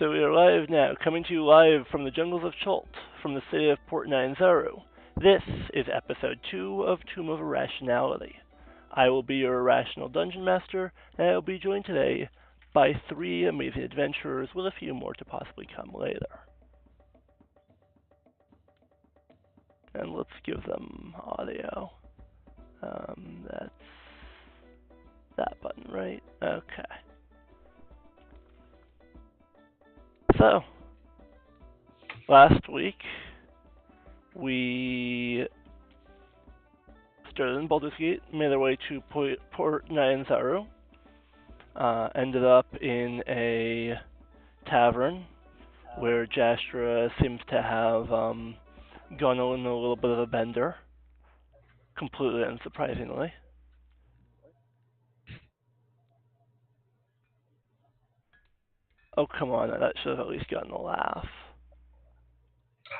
So we are live now, coming to you live from the jungles of Chult, from the city of Port 90. This is episode 2 of Tomb of Irrationality. I will be your Irrational Dungeon Master, and I will be joined today by 3 amazing adventurers with a few more to possibly come later. And let's give them audio. That's that button, right? Okay. So, last week, we started in Baldur's Gate, made our way to Port 90, ended up in a tavern where Jastra seems to have gone on a little bit of a bender, completely unsurprisingly. Oh, come on, that should have at least gotten a laugh.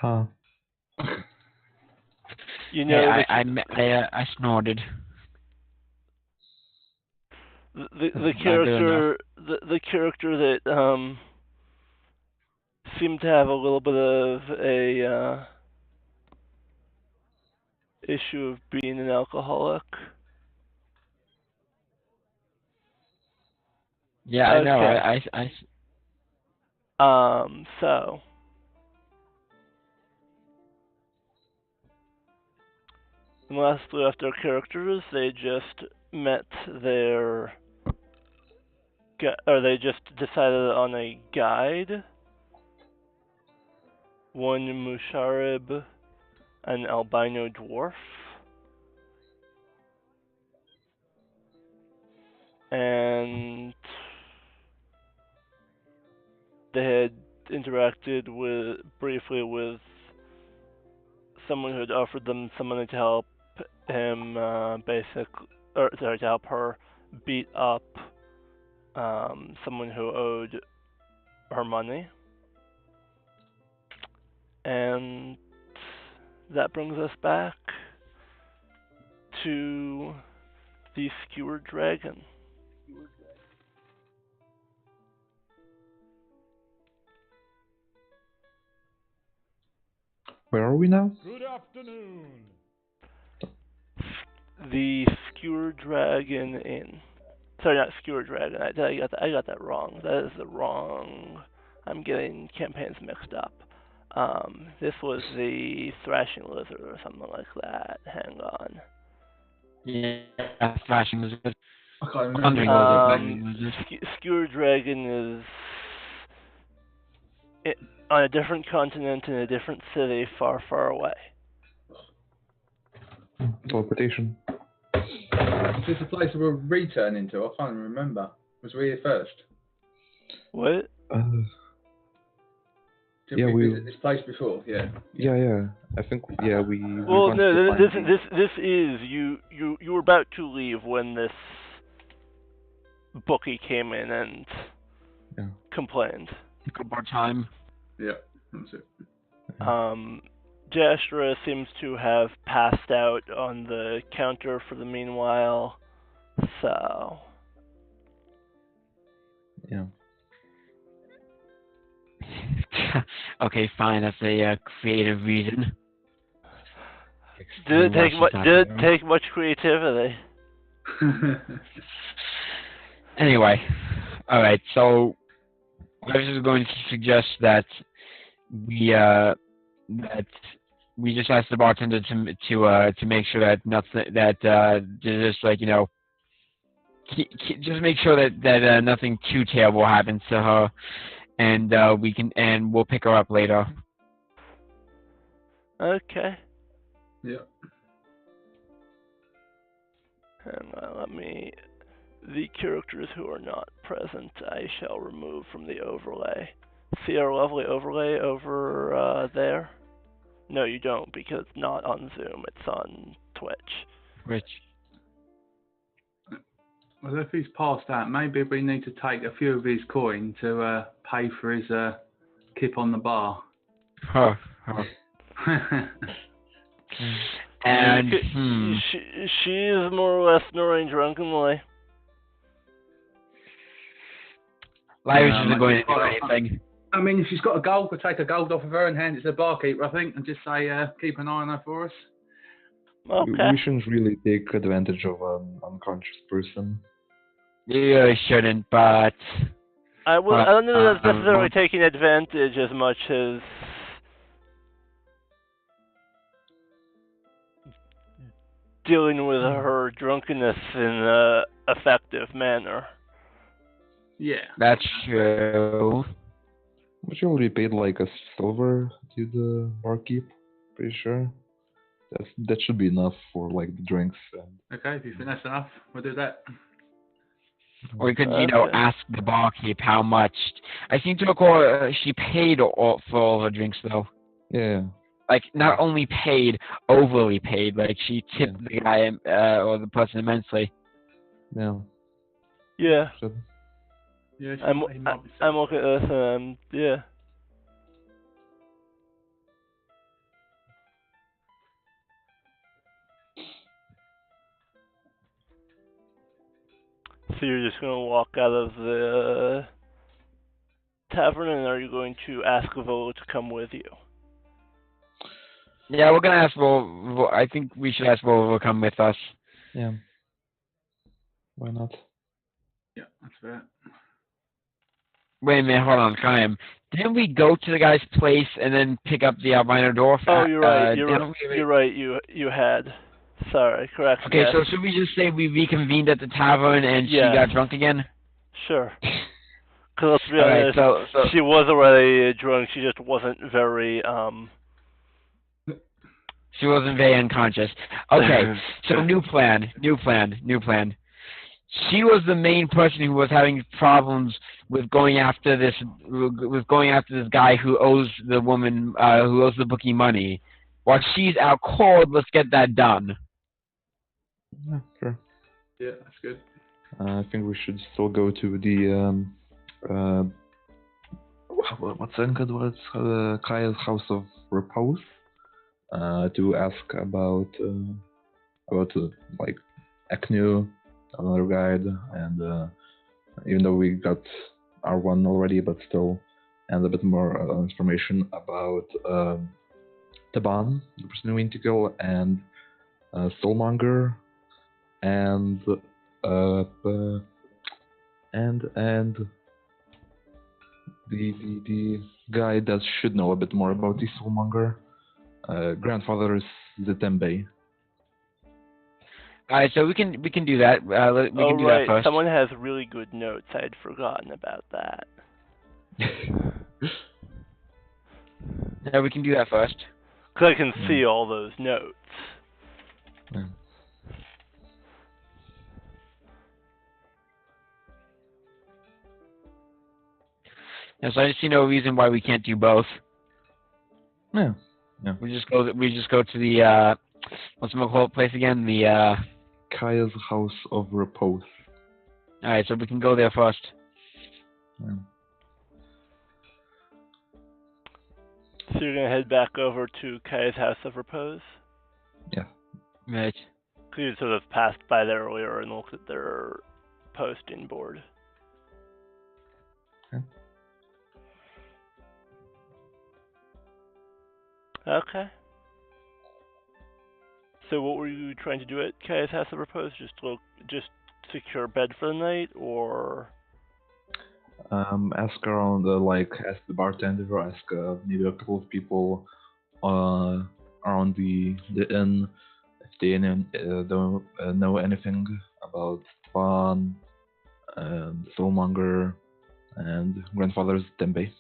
Huh. You know, I snorted. The character that seemed to have a little bit of a issue of being an alcoholic. Yeah, Okay. I know. So when last we left our characters, they just met their, or they just decided on a guide. One Musharib, an albino dwarf, and they had interacted briefly with someone who had offered them some money to help him, to help her beat up someone who owed her money. And that brings us back to the Skewered Dragon. Where are we now? Good afternoon. The Skewered Dragon Inn. Sorry, not Skewered Dragon. I got that wrong. That is the wrong. I'm getting campaigns mixed up. This was the Thrashing Lizard or something like that. Hang on. Yeah, Thrashing Lizard. I can't remember. Skewered Dragon is on a different continent in a different city, far, far away. Teleportation. Is this a place we're returning to? I can't remember. Was we here first? What? Did we visit this place before? Yeah. Yeah. I think we. Well, no. This is you were about to leave when this bookie came in and complained. Took up our time. Yeah, that's it. Jastra seems to have passed out on the counter for the meanwhile, so... Yeah. Okay, fine, that's a creative reason. Did it take much creativity? Anyway, alright, so I was just going to suggest that we just asked the bartender to make sure that just like, you know, just make sure that nothing too terrible happens to her, and we'll pick her up later. Okay. Yeah. Hang on, the characters who are not present I shall remove from the overlay. See our lovely overlay over there? No, you don't, because it's not on Zoom, it's on Twitch. Which? Well, if he's passed out, maybe we need to take a few of his coin to pay for his kip on the bar. And she is more or less snoring drunkenly. Larry's isn't going to do anything. I mean, if she's got a gold, we'll take a gold off of her and hand it to the barkeeper, I think, and just say, keep an eye on her for us. Okay. We shouldn't really take advantage of an unconscious person. You really shouldn't, but I don't know that's necessarily taking advantage as much as dealing with her drunkenness in an effective manner. Yeah. that's true. But you already paid like a silver to the barkeep, pretty sure. That should be enough for like the drinks. And Okay, if you think that's enough, we'll do that. Or we could, Okay. ask the barkeep how much. I seem to recall she paid for all her drinks, though. yeah, Like, not only paid, overly paid. Like, she tipped Yeah. the guy or the person immensely. yeah. Yeah. Should. Yeah, I'm looking at this. Yeah. So you're just gonna walk out of the tavern, and are you going to ask Volo to come with you? Yeah, we're gonna ask I think we should ask Vol to come with us. Yeah. Why not? Yeah, that's fair. Wait a minute, hold on, Chaim. Didn't we go to the guy's place and then pick up the albino dwarf? Oh, you're right. didn't we- You're right. You had. Sorry. Correct. Okay, yes. so should we just say we reconvened at the tavern and Yes. she got drunk again? Sure. Because let's be Alright, honest, so she was already drunk. She just wasn't very she wasn't very unconscious. Okay, so new plan. She was the main person who was having problems with going after this guy who owes the woman who owes the bookie money. While she's out cold, let's get that done. Yeah, sure. Yeah, that's good. I think we should still go to the what's it? Kaya's House of Repose. To ask about like Aknu, another guide, and even though we got our one already, but still, and a bit more information about Taban, the person we need to kill, and Soulmonger, and the guy that should know a bit more about the Soulmonger. Grandfather is Zetembe. Alright, so we can do that. We can do that first. Someone has really good notes. I had forgotten about that. Yeah, we can do that first. Because I can see all those notes. Yeah. Yeah, so I just see no reason why we can't do both. Yeah. We just go to the what's the place again? The Kaya's House of Repose. Alright, so we can go there first. Yeah. So you're gonna head back over to Kaya's House of Repose? Yeah. Right. Because you sort of passed by there earlier and looked at their posting board. Okay. So what were you trying to do at Kaya's House of Repose? Just secure bed for the night, or? Ask around, ask the bartender, ask maybe a couple of people around the inn if they don't know anything about Pan and Soulmonger and Grandfather's Tempe.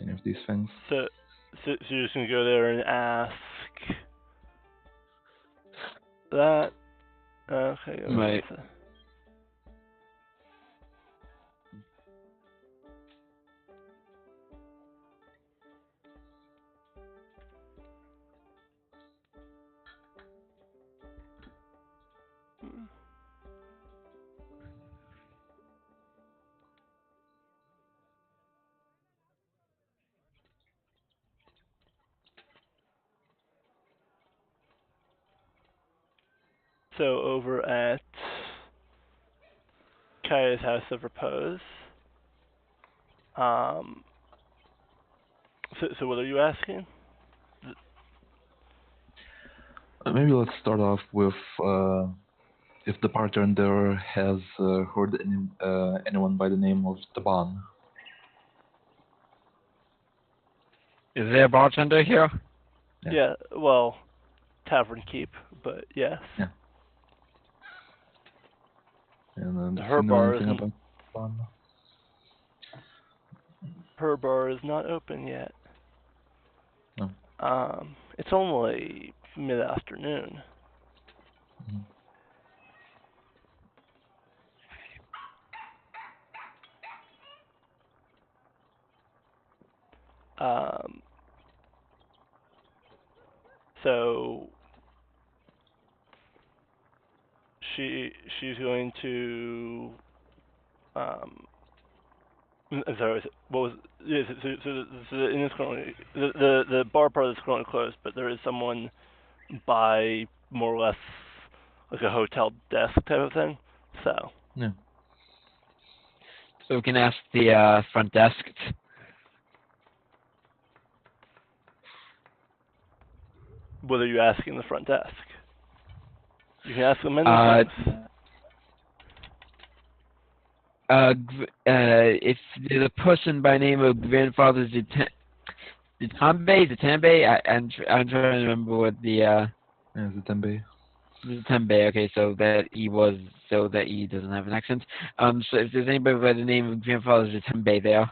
Any of these things. So you're just gonna go there and ask that? Okay. Right. So over at Kaya's house of repose. So what are you asking? Maybe let's start off with if the bartender has heard anyone by the name of Taban. Is there a bartender here? Yeah, well, Tavern Keep, but yes. Yeah. And does Her he know bar anything isn't- about Taban? Her bar is not open yet. No. It's only mid-afternoon. Mhm. So she's going to sorry, what was yeah, so in this currently the bar part is currently closed, but there is someone by more or less like a hotel desk type of thing. So Yeah. So we can ask the front desk. what are you asking the front desk? You can ask them many Uh, things. If there's a person by name of Grandfather Zitambe, I'm trying to remember what the Yeah, the Tembe. Zitambe. Okay, so that he doesn't have an accent. So if there's anybody by the name of Grandfather Zitambe there.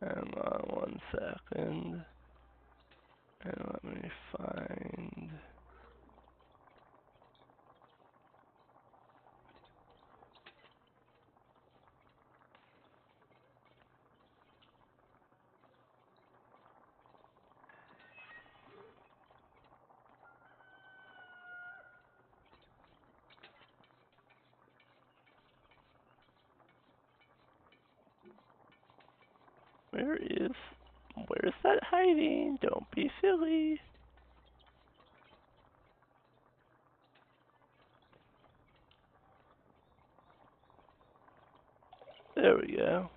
Hang on 1 second. And let me find. Where's that hiding? Don't be silly. There we go.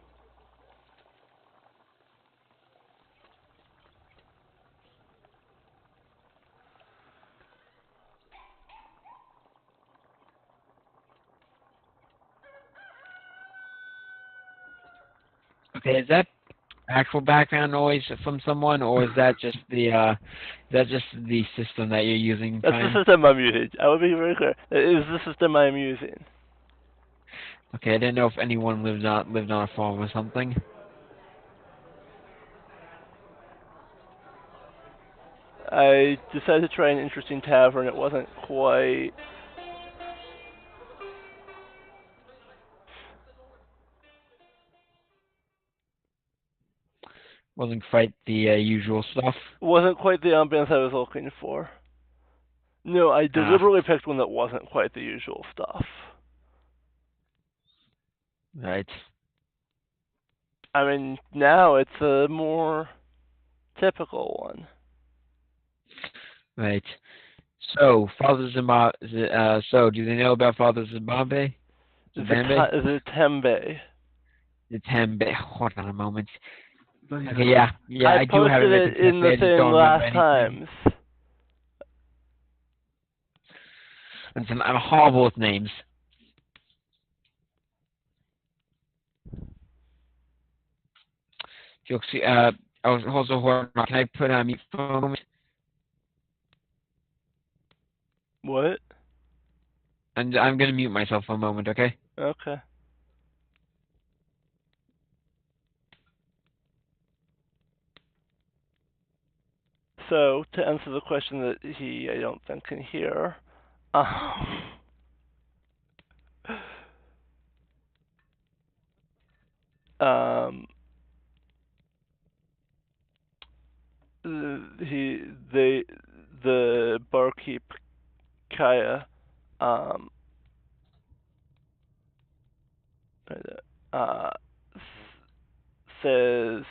Okay, is that actual background noise from someone, or is that just the system that you're using? That's the system I'm using. I will be very clear. That is the system I'm using. Okay, I didn't know if anyone lived on a farm or something. I decided to try an interesting tavern. It wasn't quite. Wasn't quite the usual stuff. Wasn't quite the ambience I was looking for. No, I deliberately picked one that wasn't quite the usual stuff. Right. I mean, now it's a more typical one. Right. So, Father Zimbabwe. So, do they know about Father Zimbabwe? Zimbabwe? Zitembe. Zitembe. Hold on a moment. Bloody Okay, hell. yeah, I I do have posted it. it in the I just thing don't remember last anything. times. Listen, I'm horrible with names. You'll see. I was also horrible. Can I put on mute for a moment? What? And I'm gonna mute myself for a moment, okay? Okay. So, to answer the question that I don't think, can hear, um, the barkeep, Kaya, um, uh, says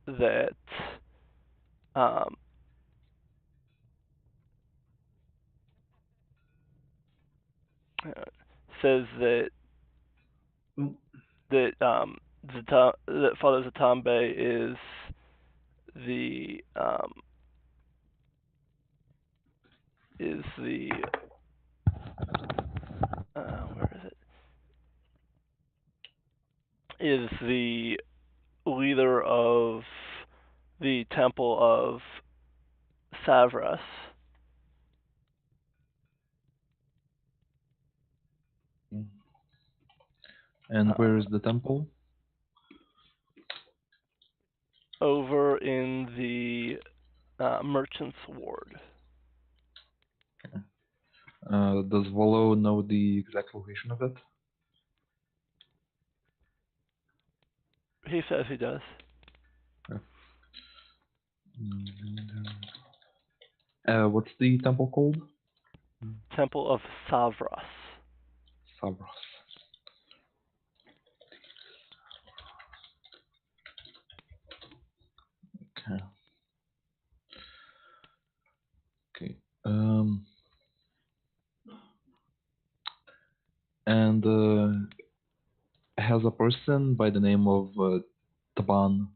that, um, says that that Father Zatambe is the where is it? Is the leader of the Temple of Savras. And where is the temple? Over in the Merchant's Ward. Does Volo know the exact location of it? He says he does. What's the temple called? Temple of Savras. Savros. Okay. Okay. And has a person by the name of Taban,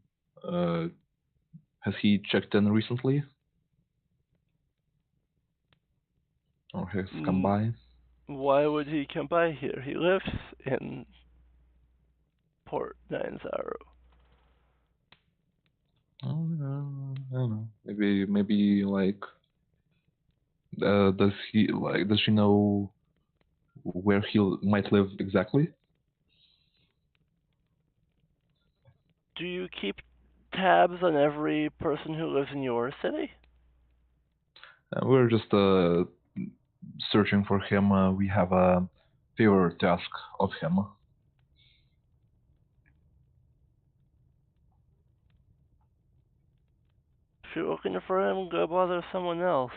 has he checked in recently? Or has come by? Why would he come by here? He lives in Port 90. I don't know. Maybe like, does she know where he might live exactly? Do you keep tabs on every person who lives in your city? We're just searching for him. We have a favor to ask of him. If you're looking for him, go bother someone else.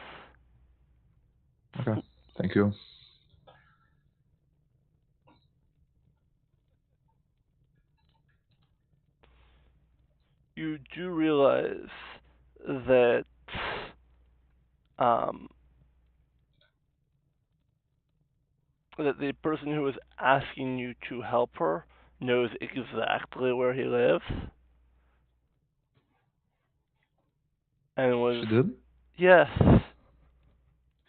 Okay, thank you. You do realize that that the person who is asking you to help her knows exactly where he lives. And was... She did? Yes. Did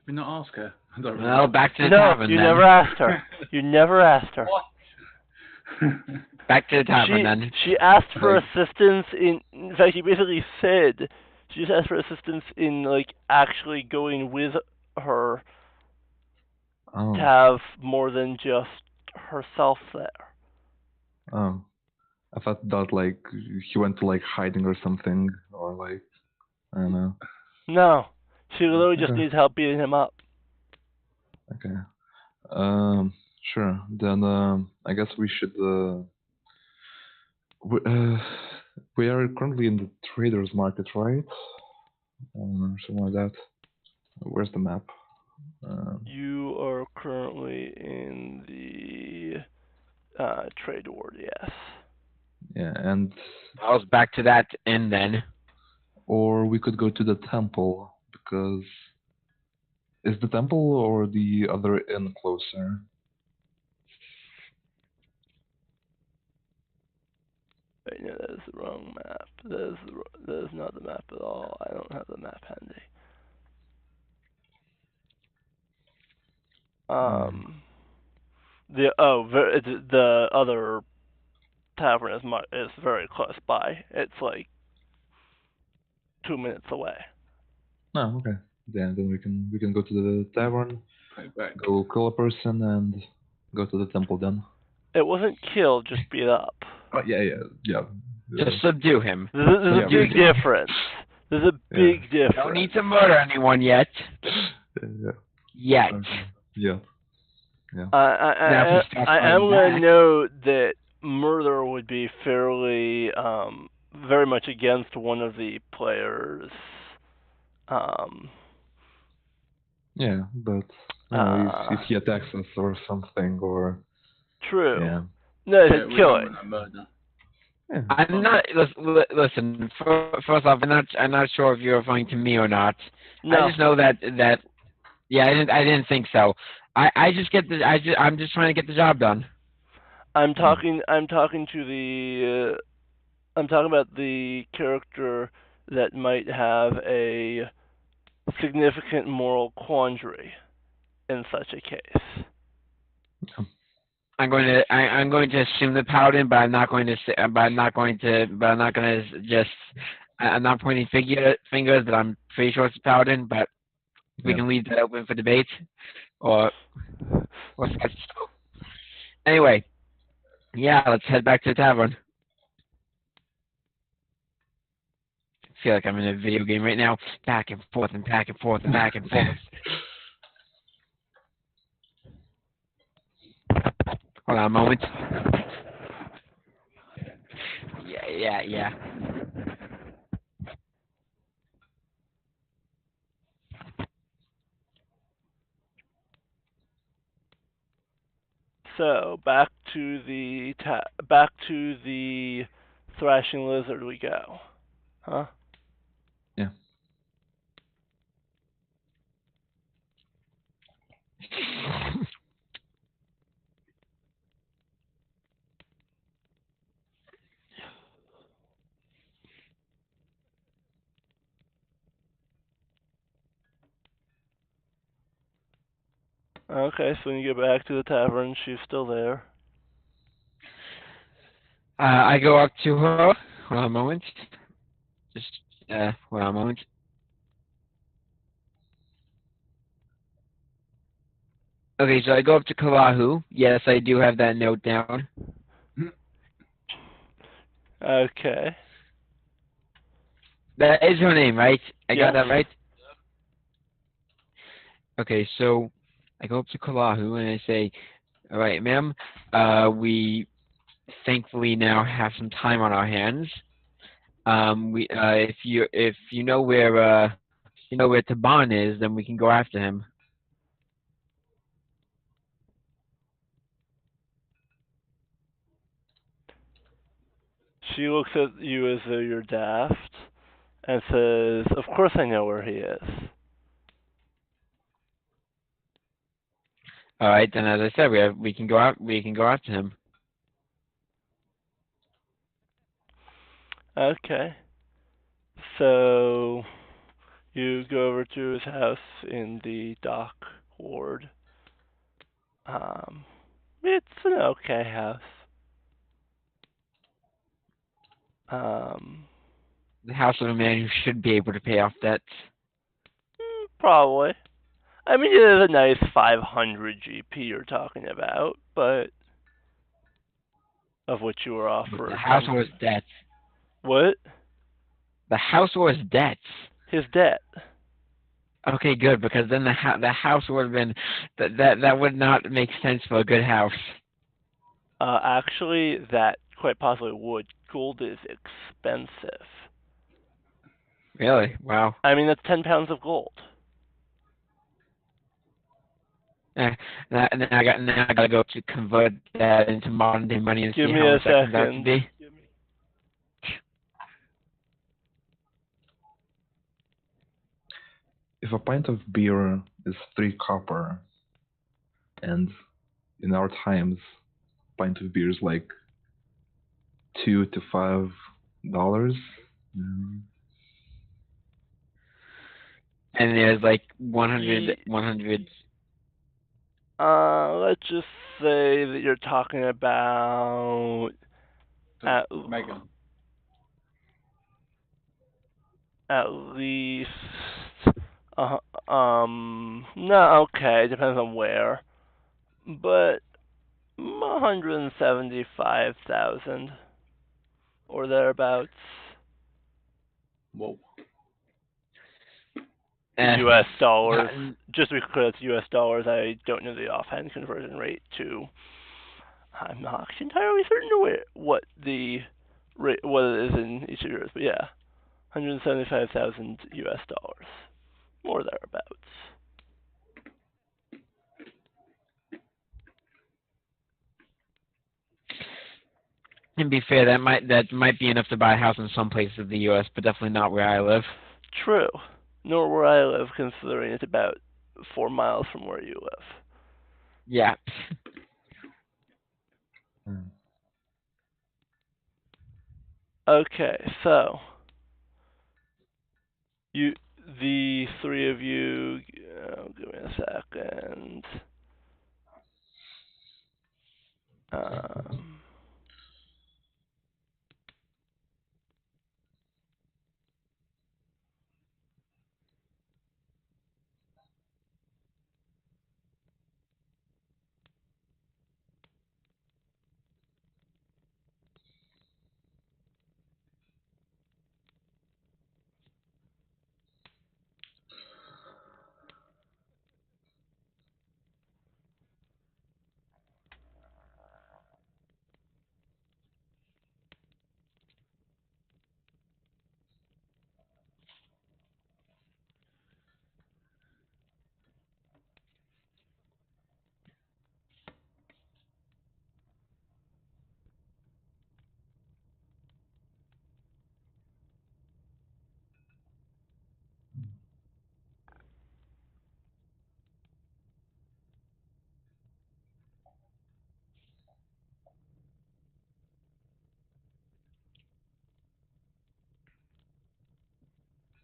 we not ask her? I don't Well, remember. back to the No, tavern you then. never asked her. You never asked her. What? Back to the tavern then. She asked for assistance in fact, she basically said she just asked for assistance in, like, actually going with her to have more than just herself there. Oh. I thought that, like, he went to, like, hiding or something, or, like, I don't know. No. She literally just needs help beating him up. Okay. Sure. Then, I guess we should, we are currently in the trader's market, right? Something like that. Where's the map? You are currently in the trade ward, yes. Yeah, and... I was back to that inn then. Or we could go to the temple, because... Is the temple or the other inn closer? Wait, no, that is the wrong map. That is not the map at all. I don't have the map handy. The other tavern is very close by. It's like 2 minutes away. Oh, okay. Then we can go to the tavern, go kill a person, and go to the temple then. It wasn't killed, just beat up. Oh, yeah. Just subdue him. There's a big difference. There's a big difference. Don't need to murder anyone yet. Yet. Yeah. I am going to note that murder would be fairly, very much against one of the players. Yeah, but if he attacks us or something, or... True. Yeah. No, it's killing. Yeah. I'm not. Listen. First off, I'm not sure if you're referring to me or not. No. I just know that Yeah, I didn't think so. I'm just trying to get the job done. I'm talking about the character that might have a significant moral quandary in such a case. I'm going to assume the paladin, but I'm not going to say, but I'm not going to just I'm not pointing fingers, but I'm pretty sure it's a paladin. But we Yeah. can leave that open for debate, or such. Anyway, yeah, let's head back to the tavern. I feel like I'm in a video game right now, back and forth and back and forth and back and forth. Hold on a moment. Yeah. So back to the thrashing lizard we go, huh? Yeah. Okay, so when you get back to the tavern, she's still there. I go up to her. Hold on a moment. Just hold on a moment. Okay, so I go up to Kalahu. Yes, I do have that note down. Okay. That is her name, right? I Yes. got that right? Okay, so I go up to Kalahu and I say, all right, ma'am, we thankfully now have some time on our hands. If you know where Taban is, then we can go after him. She looks at you as though you're daft and says, "Of course I know where he is." All right, then as I said, we can go after him. Okay. So you go over to his house in the dock ward. It's an okay house. Um, The house of a man who should be able to pay off debts. Probably. I mean, it is a nice 500 GP you're talking about, but of which you were offered. The house was debts. What? The house was debts. His debt. Okay, good, because then the house would have been that would not make sense for a good house. Actually, that quite possibly would. Gold is expensive. Really? Wow. I mean, that's 10 pounds of gold. Now I gotta go to convert that into modern day money and Give see me how a much that comes out to second. be. If a pint of beer is 3 copper, and in our times, a pint of beer is like $2 to $5. And there's like 100. Let's just say that you're talking about Megan. at least no, okay, depends on where, but 175,000 or thereabouts. Whoa. US dollars. Just because it's US dollars, I don't know the offhand conversion rate to. I'm not actually entirely certain what the rate, what it is in each of yours, but yeah, 175,000 US dollars, or thereabouts. And be fair, that might be enough to buy a house in some places of the U.S., but definitely not where I live. True, nor where I live, considering it's about 4 miles from where you live. Yeah. Okay, so the three of you, give me a second. Um,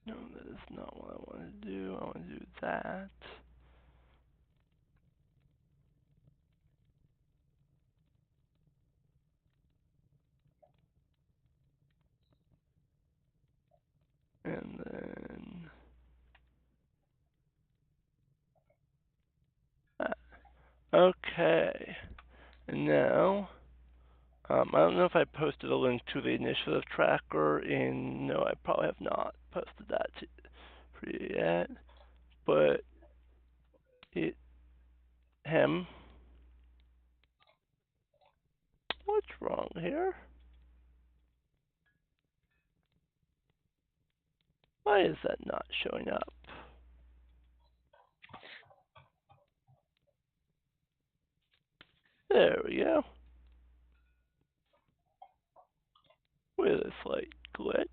no, that is not what I want to do. I want to do that. And then that. Okay. And now, I don't know if I posted a link to the initiative tracker in. No, I probably have not posted that for you yet. But him. What's wrong here? Why is that not showing up? There we go. With a slight glitch.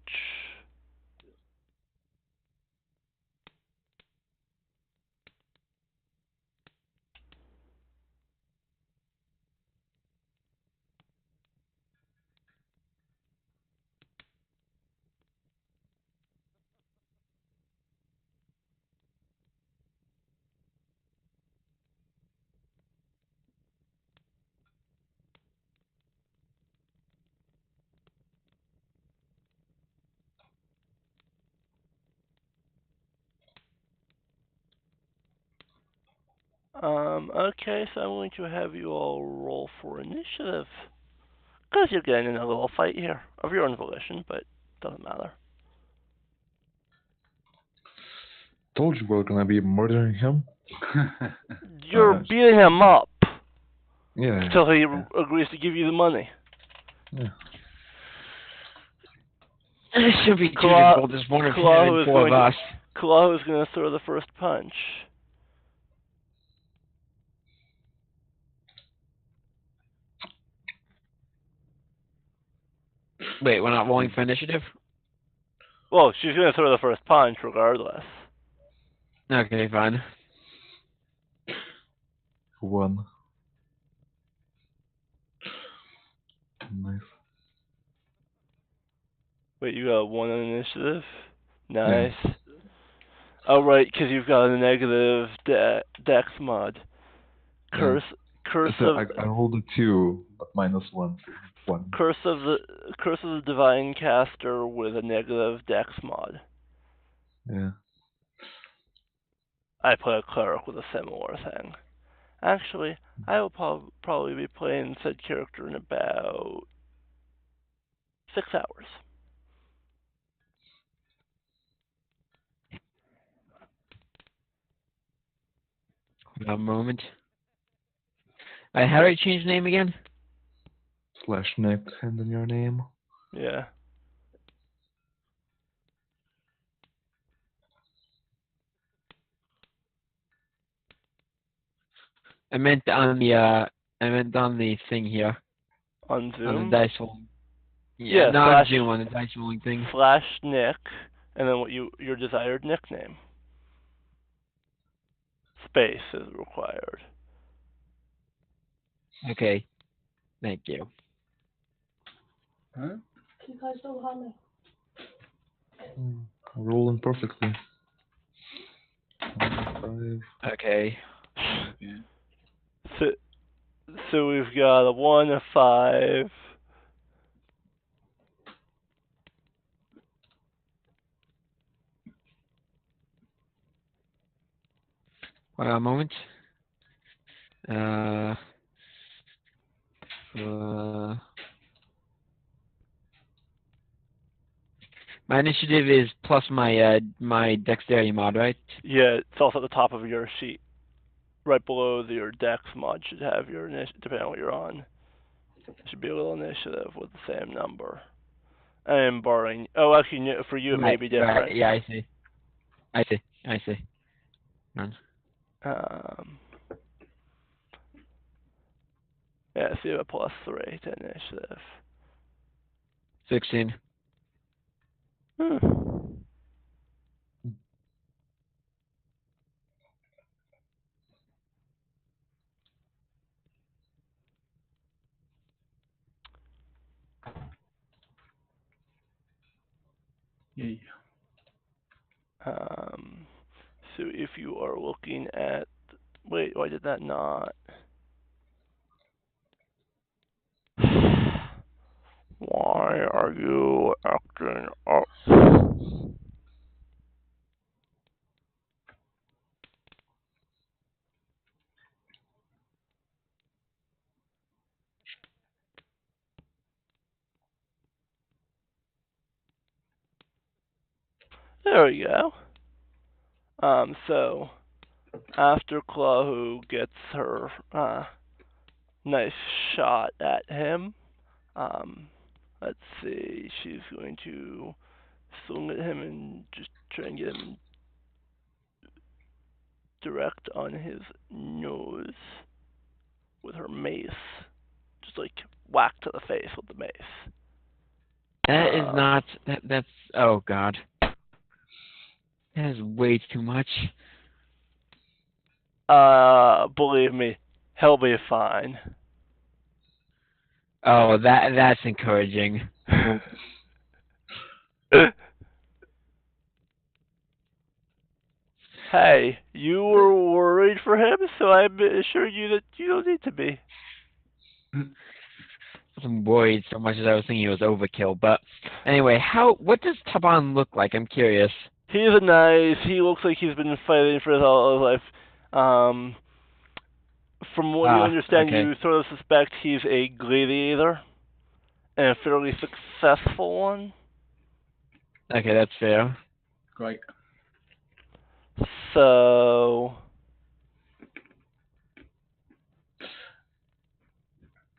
Okay, so I'm going to have you all roll for initiative. Because you're getting in a little fight here, of your own volition, but doesn't matter. Told you we're gonna be murdering him. You're beating him up Yeah. until he agrees to give you the money. Yeah. It should be too Claw- difficult. There's one of him Claw and four of us. Claw is going to throw the first punch. Wait, we're not rolling for initiative? Well, she's going to throw the first punch regardless. Okay, fine. 1. Nice. Wait, you got 1 on initiative? Nice. Yeah. Oh, right, because you've got a negative dex mod. Curse So of... I rolled a 2, but minus 1. 1. Curse of the Divine Caster with a negative dex mod. Yeah. I play a cleric with a similar thing. Actually, I will probably be playing said character in about 6 hours. A moment. How do I change the name again? /Nick and then your name. Yeah. I meant on the thing here. On Zoom? On the dice rolling. Yeah, not on Zoom, on the dice rolling thing. /Nick, and then your desired nickname. space is required. Okay. Thank you. Huh? Rolling perfectly. 1, 5. Okay. Yeah. So we've got a 1, a 5. Hold on a moment. My initiative is plus my dexterity mod, right? Yeah, it's also at the top of your sheet. Right below your dex mod should have your depending on what you're on. There should be a little initiative with the same number. I am borrowing. Oh, actually, for you it may be different. Right, yeah, I see. I see. None. Yeah, so you have a +3 to initiative. 16. Yeah. So if you are looking at, wait, why did that not? Why are you acting up? There we go. So after Clahu gets her nice shot at him, let's see, she's going to swing at him and just try and get him direct on his nose with her mace. Just like whack to the face with the mace. That is not. That's. Oh God. That is way too much. Believe me, he'll be fine. Oh, that's encouraging. Hey, you were worried for him, so I assure you that you don't need to be. I wasn't worried so much as I was thinking it was overkill. But anyway, what does Taban look like? I'm curious. He looks like he's been fighting for his whole life. From what you understand, okay. you sort of suspect he's a gladiator, and a fairly successful one. Okay, that's fair. Great. So,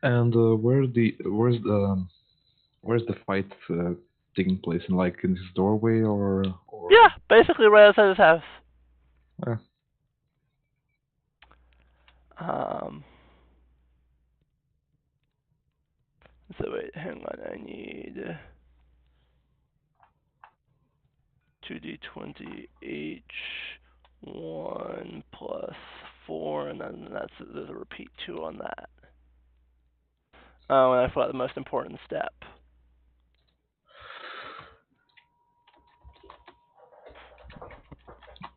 And where's the fight taking place? In his doorway or? yeah, basically right outside his house. Yeah. So wait, hang on, I need 2d20 each, 1 plus 4, and then there's a repeat 2 on that. Oh, and I forgot the most important step.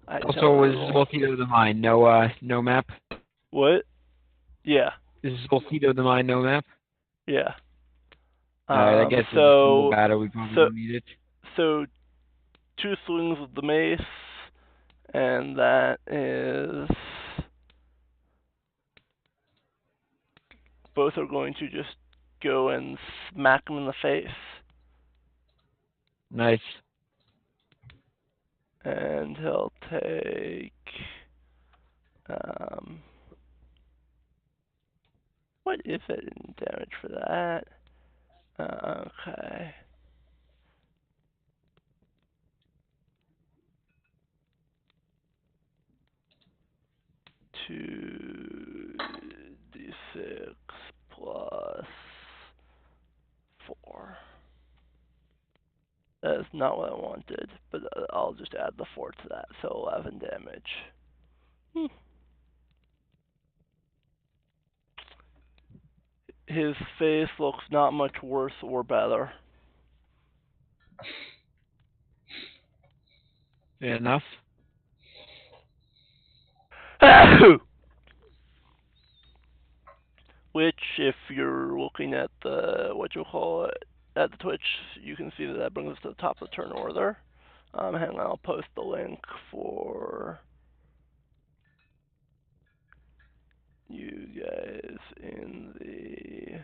Also, is Voltito the mine? No map. What? Yeah. Is Voltito the mine? No map. Yeah. I guess so the battle we probably don't need it. So 2 swings with the mace, and that is both are going to just go and smack him in the face. Nice. And he'll take what is it in damage for that? Okay. 2d6 plus 4. That is not what I wanted, but I'll just add the 4 to that, so 11 damage. his face looks not much worse or better. Fair enough. Which, if you're looking at the at the Twitch, you can see that brings us to the top of the turn order. Hang on, I'll post the link for you guys in the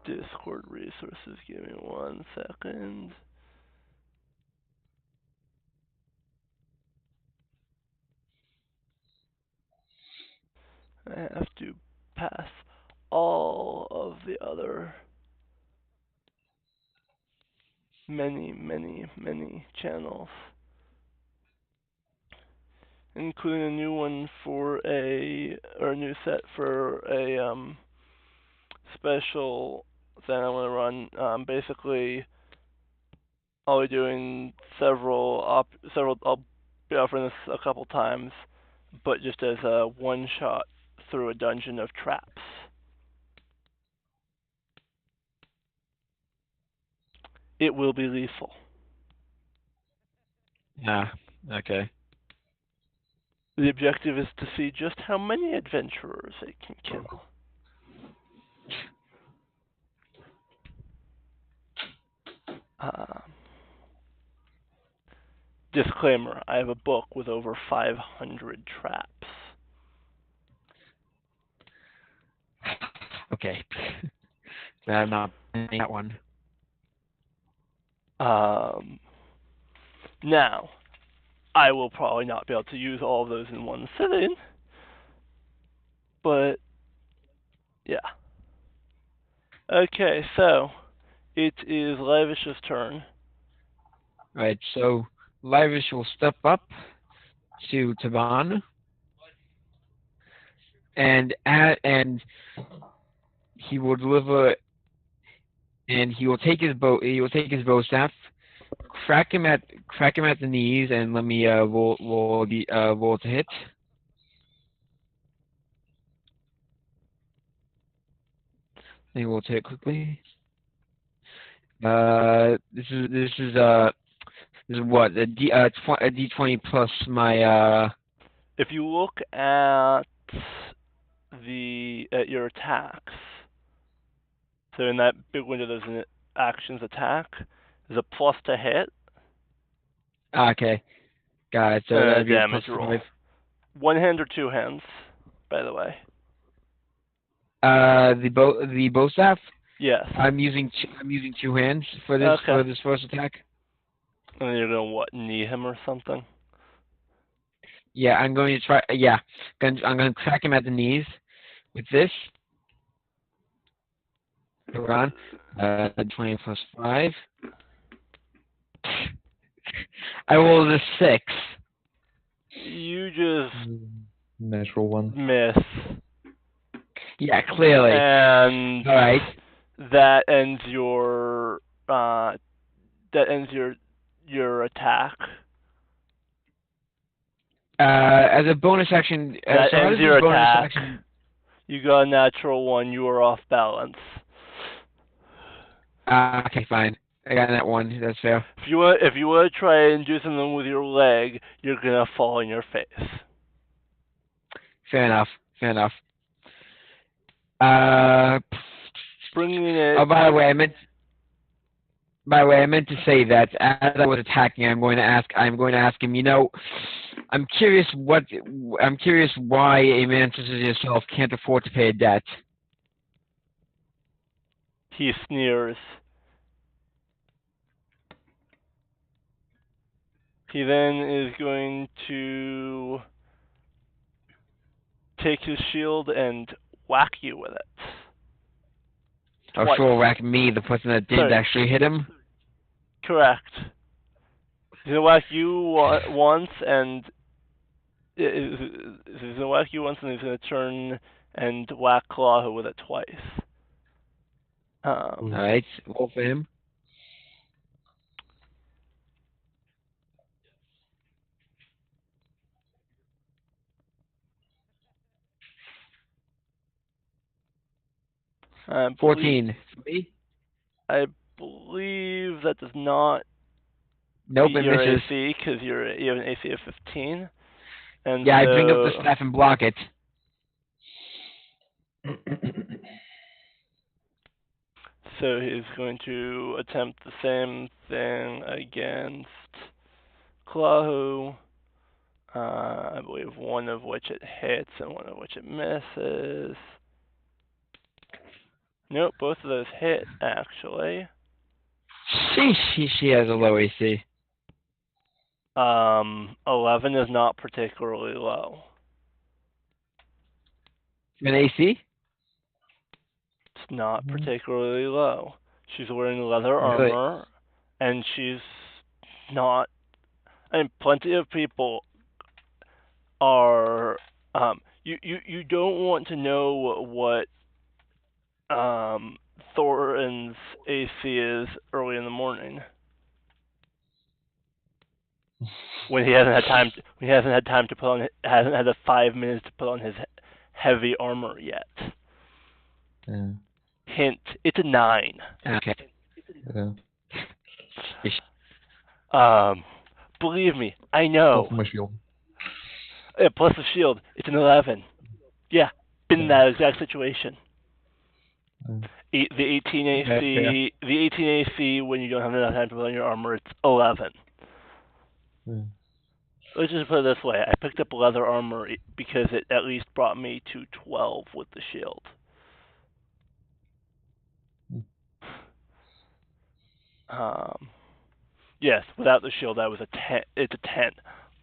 Discord resources. Give me 1 second. I have to pass all of the other many channels, including a new one for a new set for a special that I want to run. Basically, I'll be doing several. I'll be offering this a couple times, but just as a one shot through a dungeon of traps. It will be lethal. Yeah. Okay. The objective is to see just how many adventurers it can kill. Disclaimer, I have a book with over 500 traps. Okay. I'm not playing that one. Now, I will probably not be able to use all of those in one sitting, but yeah. Okay, so it is Lavish's turn. Right, so Lavish will step up to Taban and he will deliver, and he will take his bow staff, crack him at the knees, and let me roll to hit. Let me roll to hit quickly. This is what, a D20 plus my If you look at your attacks, so in that big window there's an actions attack, there's a plus to hit. Okay, got it. So that'd be a damage plus roll. 5. One hand or two hands, by the way. The bow staff. Yes. I'm using two hands for this Okay. first attack. And then you're gonna what, knee him or something? Yeah, I'm going to try. Yeah, I'm going to crack him at the knees with this. Go on. 20 plus 5. I rolled a 6. You just Natural one. miss. Yeah, clearly. And all right. That ends your your attack. As a bonus action, That so how ends does your this bonus attack. action? You got a natural one. You are off balance. Okay, fine. I got that one. That's fair. If you want to try and do something with your leg, you're gonna fall on your face. Fair enough. Bringing it. Oh, by the way, I meant to say that as I was attacking, I'm going to ask him. You know, I'm curious why a man such as yourself can't afford to pay a debt. He sneers. He then is going to take his shield and whack you with it. Oh, Twice. sure, whack me, the person that did actually hit him. Correct. He's gonna whack you once, and he's gonna turn and whack Clawho with it twice. Alright, roll for him. I believe, 14 for me. I believe that does not Nope, beat it your misses. AC because you have an AC of 15. And Yeah, so, I bring up the staff and block it. So he's going to attempt the same thing against Clahu. I believe one of which it hits and one of which it misses. Nope, both of those hit, actually. She has a low AC. 11 is not particularly low. An AC? It's not particularly low. She's wearing leather Really? armor, and she's not. I mean, plenty of people are. You don't want to know what Thorin's AC is early in the morning when he hasn't had time to put on, hasn't had the 5 minutes to put on his heavy armor yet. Yeah. Hint: it's a 9. Okay. Yeah. Believe me, I know. Off my shield. Yeah, plus the shield, it's an 11. Yeah, been in that exact situation. The 18 AC, the 18 AC when you don't have enough time to put on your armor, it's 11. Yeah. Let's just put it this way: I picked up leather armor because it at least brought me to 12 with the shield. Yes, without the shield, I was a 10. It's a 10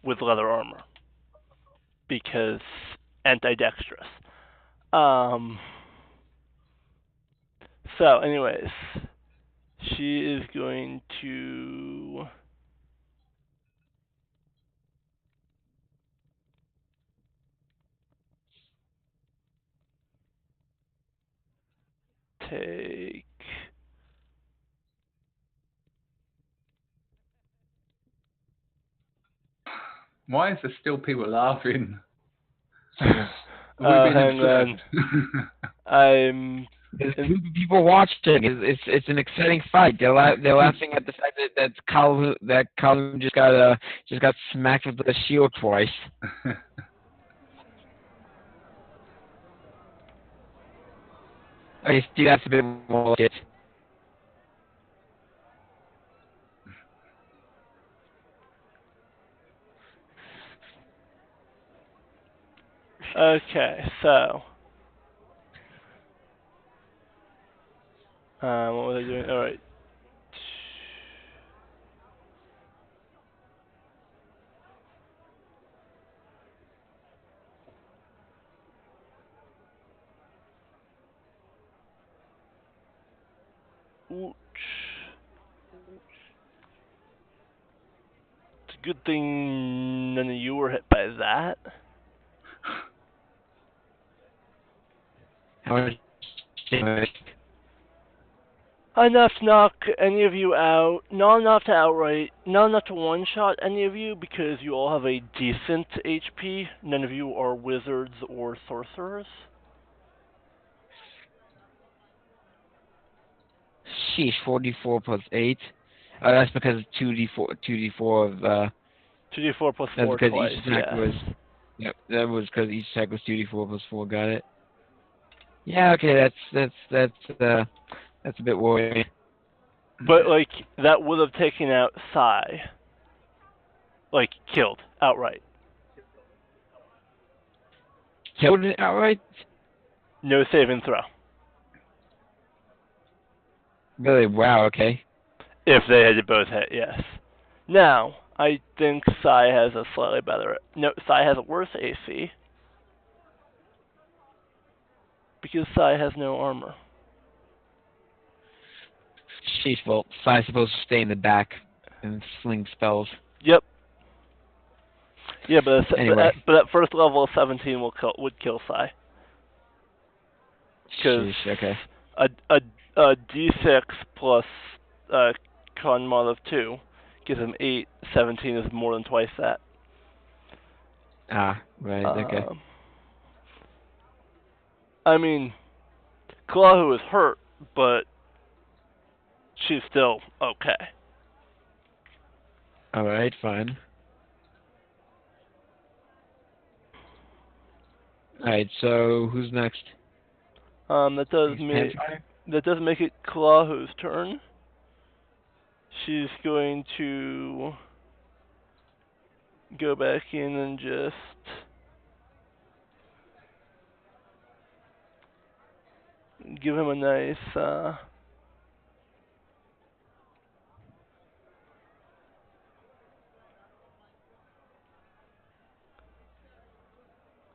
with leather armor because antidextrous. So, anyways, she is going to take. Why is there still people laughing? Hang on. There's people watching. It's an exciting fight. They're laughing at the fact that Calhoun just got smacked with the shield twice. Okay, Steve, that's a bit more like it. Okay, so what was I doing? All right. Ouch. It's a good thing none of you were hit by that. How much damage? Enough to knock any of you out. Not enough to one-shot any of you because you all have a decent HP. None of you are wizards or sorcerers. Sheesh, 4d4 plus 8. That's because it's 2d4 of 2d4 plus that's 4 because twice, each attack yes. was. Yep, that was because each attack was 2d4 plus 4. Got it. Yeah, okay, that's a bit worrying. But, like, that would have taken out Sai. Like, killed, outright. Killed it outright? No saving throw. Really? Wow, okay. If they had both hit, yes. Now, I think Sai has a slightly better... No, Sai has a worse AC. Because Sai has no armor. Sheesh, well, Sai's supposed to stay in the back and sling spells. Yep. Yeah, Anyway. but at first level, 17 would kill Sai. Because Sheesh, okay. D6 plus con mod of 2 gives him 8. 17 is more than twice that. Ah, right, okay. I mean, Kalahu is hurt, but she's still okay. Alright, fine. Alright, so who's next? That does make it Kalahu's turn. She's going to go back in and just give him a nice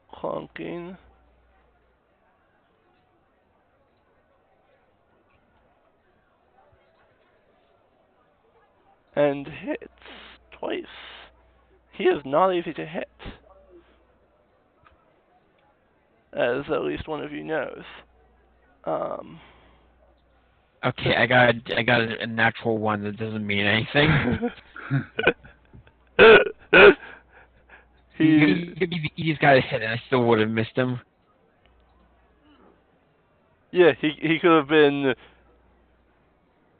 honking. And hits twice. He is not easy to hit, as at least one of you knows. Okay, I got a natural one that doesn't mean anything. He could be the easiest guy to hit, and I still would have missed him. Yeah, he could have been.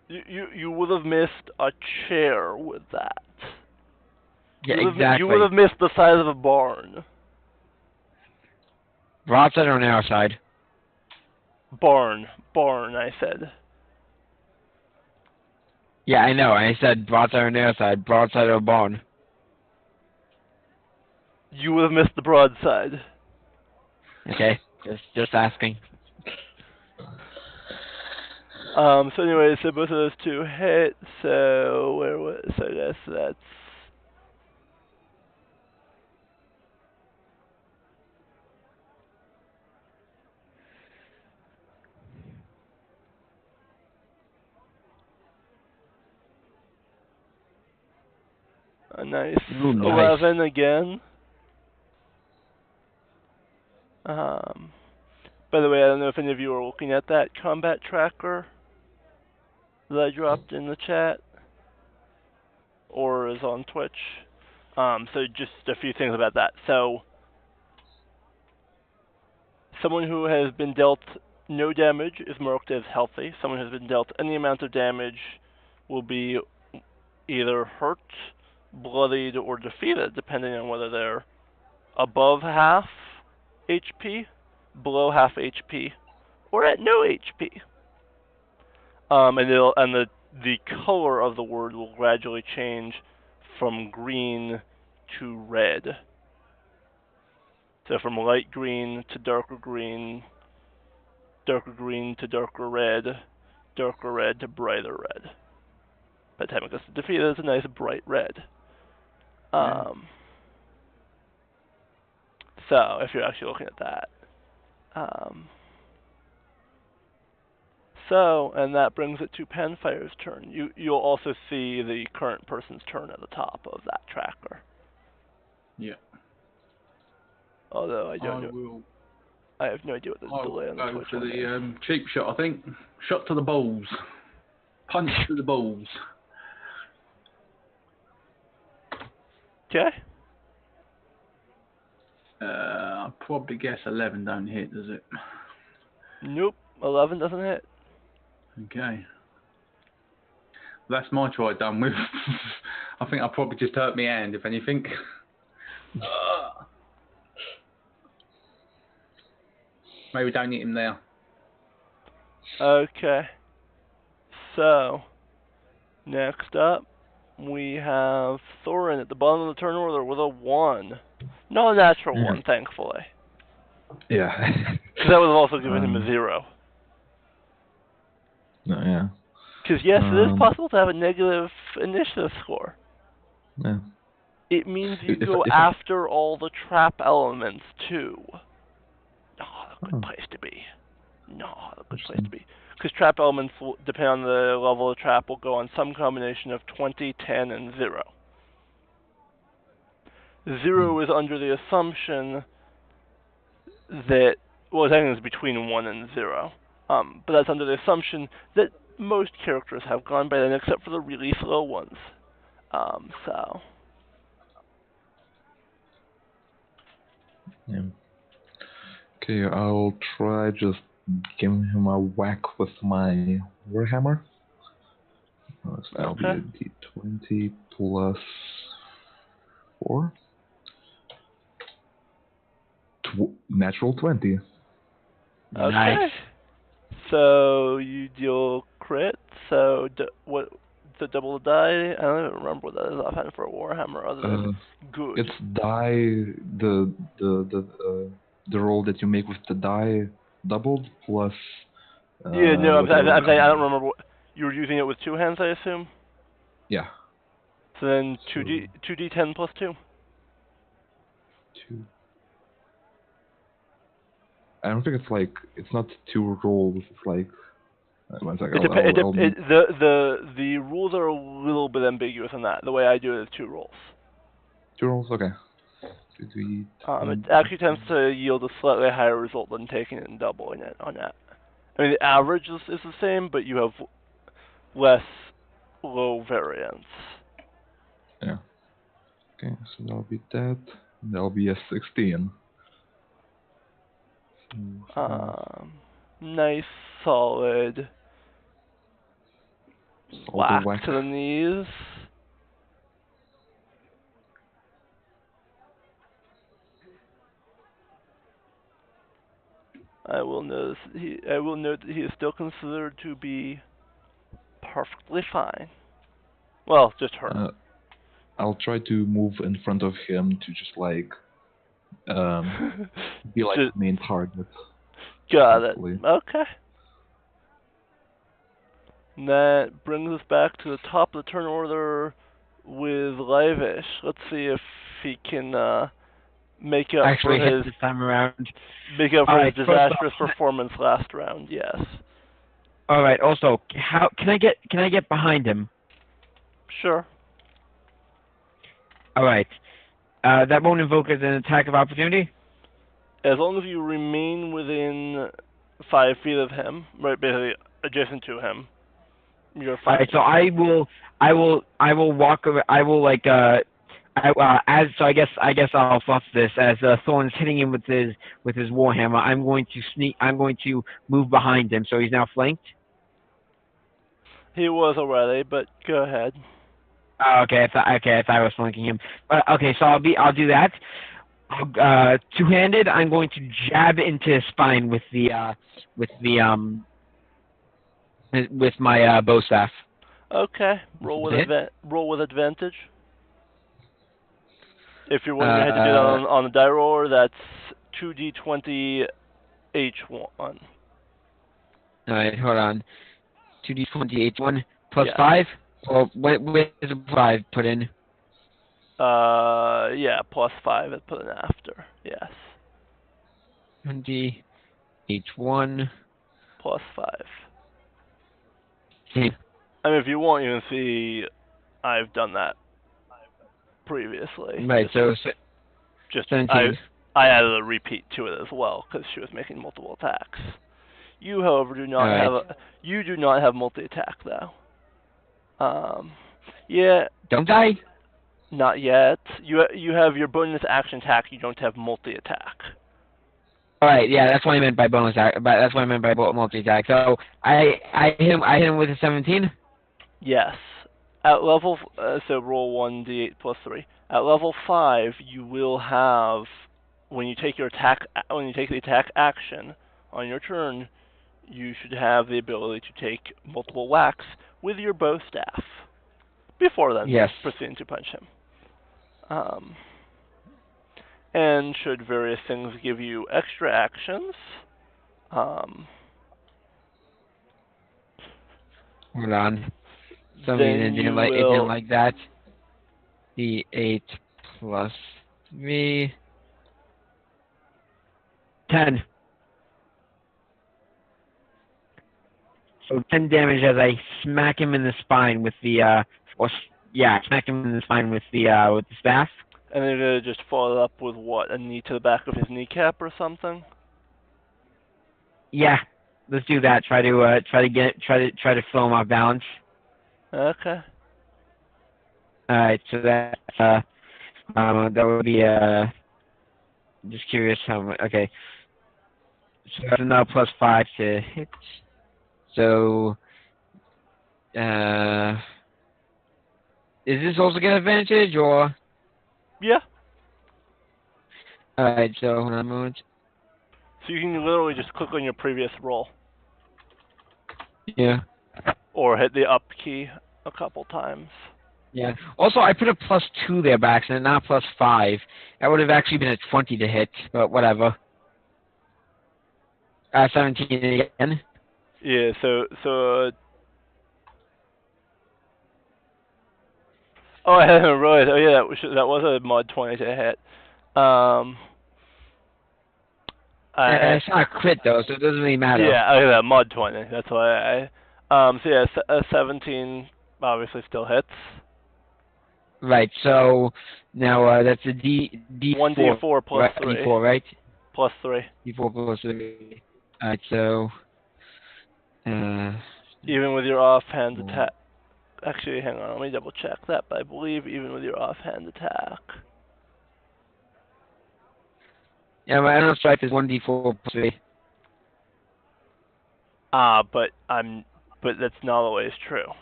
You would have missed a chair with that. Yeah, exactly. You would have missed the size of a barn. Broadside or narrow side? Barn, I said. Yeah, I know. I said broadside or narrow side. Broadside or barn. You would have missed the broadside. Okay, just asking. So anyway, so both of those two hit. So that's a nice 11 again. By the way, I don't know if any of you are looking at that combat tracker that I dropped in the chat or is on Twitch. So just a few things about that. So someone who has been dealt no damage is marked as healthy. Someone who has been dealt any amount of damage will be either hurt, bloodied, or defeated, depending on whether they're above half HP, below half HP, or at no HP. And the color of the word will gradually change from green to red. So from light green to darker green to darker red to brighter red. By the time it gets to defeated, it's a nice bright red. So if you're actually looking at that. And that brings it to Panfire's turn. You'll also see the current person's turn at the top of that tracker. Yeah. Although I have no idea what the delay on the Twitch for one the is. cheap shot, I think. Shot to the balls. Punch to the balls. Okay. I'll probably guess 11 don't hit, does it? Nope, 11 doesn't hit. Okay. That's my try done with. I think I probably just hurt my hand, if anything. Maybe don't hit him there. Okay. So, next up, we have Thorin at the bottom of the turn order with a 1. Not a natural 1, thankfully. Yeah. Because that would have also given him a 0. No, yeah. Because yes, it is possible to have a negative initiative score. Yeah. It means you go after all the trap elements too. Not a good place to be. Not a good place to be. Because trap elements, depending on the level of trap, will go on some combination of 20, 10, and 0. 0 is under the assumption that, well, I think it's between 1 and 0. But that's under the assumption that most characters have gone by then, except for the really slow ones. So. Yeah. Okay, I'll try just giving him a whack with my Warhammer. So that'll be a Okay. d20 plus 4. Natural 20. Okay. Nice. So you deal crit. So what? The double die. I don't even remember what that is offhand for a Warhammer, other than good. It's die the roll that you make with the die doubled plus. Yeah, no, I'm whatever. saying I don't remember what you were using it with two hands, I assume. Yeah. So then So 2d10 plus 2. 2. I don't think it's not 2 rolls. It's like one second. The rules are a little bit ambiguous on that. The way I do it is 2 rolls. 2 rolls. Okay. It actually tends to yield a slightly higher result than taking it and doubling it on that. I mean, the average is the same, but you have less low variance. Yeah. Okay, so that'll be that. That'll be a 16. Nice, solid whack whack. to the knees. I will note that he is still considered to be perfectly fine. Well, just hurt. I'll try to move in front of him to just be like the main target. Got it. Okay. And that brings us back to the top of the turn order with Lavish. Let's see if he can make up Actually for hit his this time around. make up for Alright, his first disastrous off, performance last round. Yes. All right. Also, how can I get behind him? Sure. All right. That won't invoke as an attack of opportunity. As long as you remain within 5 feet of him, right, basically adjacent to him, you're fine. All right. So I will walk over. I will like I guess I'll fluff this as Thorn's hitting him with his warhammer. I'm going to move behind him, so he's now flanked. He was already, but go ahead. Okay, I thought I was flanking him. Okay, so I'll do that. Two-handed, I'm going to jab into his spine with my bow staff. Okay, roll with advantage. If you're willing to do that on the die roller, that's 2d20 H1. All right, hold on. 2d20 H1 plus Yeah. 5. Or where is 5 put in? Yeah, plus 5 is put in after. Yes. 20 H1 plus 5. See. I mean, if you want, you can see I've done that previously. Right. So just 17. I added a repeat to it as well because she was making multiple attacks. You, however, do not have multi-attack though. Yeah. Don't die. Not yet. You have your bonus action attack. You don't have multi-attack. All right. Yeah, that's what I meant by bonus attack. That's what I meant by multi-attack. So I hit him with a 17. Yes. At level so roll 1d8 plus 3. At level 5, you will have when you take the attack action on your turn, you should have the ability to take multiple whacks with your bow staff. Before then, yes. Proceeding to punch him. And should various things give you extra actions, hold on. It didn't like that. D8 plus 3. 10. So 10 damage as I smack him in the spine with the smack him in the spine with the staff. And they're gonna just follow up with what? A knee to the back of his kneecap or something? Yeah. let's do that. Try to throw him off balance. Okay. All right, so that would be just curious how much. Okay, so that's now +5 to hit. So is this also get advantage or? Yeah. All right, so hold on a moment. So you can literally just click on your previous roll Yeah. or hit the up key a couple times. Yeah. Also, I put a +2 there by accident, not +5. That would have actually been a 20 to hit, but whatever. 17 again. Yeah. So. Oh, I hadn't realized. Oh yeah, that was a mod 20 to hit. It's not a crit though, so it doesn't really matter. Yeah, okay, that mod 20. That's why so yeah, a 17 obviously still hits. Right. So now that's a D4. 1d4 plus right, 3. D4, right? Plus 3. D4 plus 3. All right. So. Even with your offhand attack. Actually, hang on, let me double check that, but I believe even with your offhand attack. Yeah, my item strike is 1d4 plus 3. But that's not always true.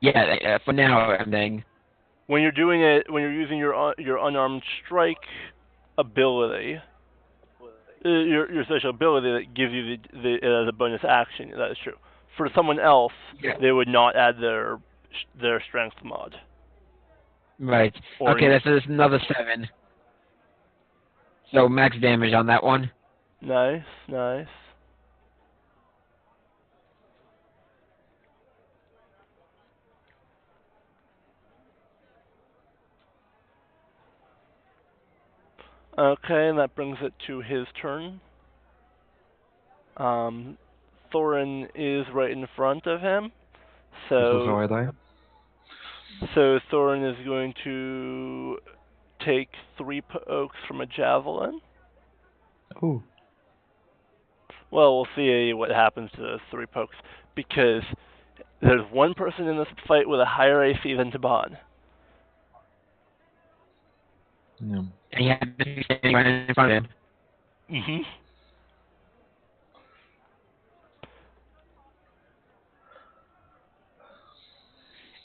Yeah, for now I'm saying. When you're doing it, when you're using your unarmed strike ability, your special ability that gives you the bonus action, that is true. For someone else, they would not add their strength mod. Right. Or Okay, that's another 7. So max damage on that one. Nice, nice. Okay, and that brings it to his turn. Thorin is right in front of him. This is how I die. So Thorin is going to take 3 pokes from a javelin. Oh. Well, we'll see what happens to those 3 pokes, because there's one person in this fight with a higher AC than Taban. Yeah. And he had to be standing right in front of him. Mm-hmm.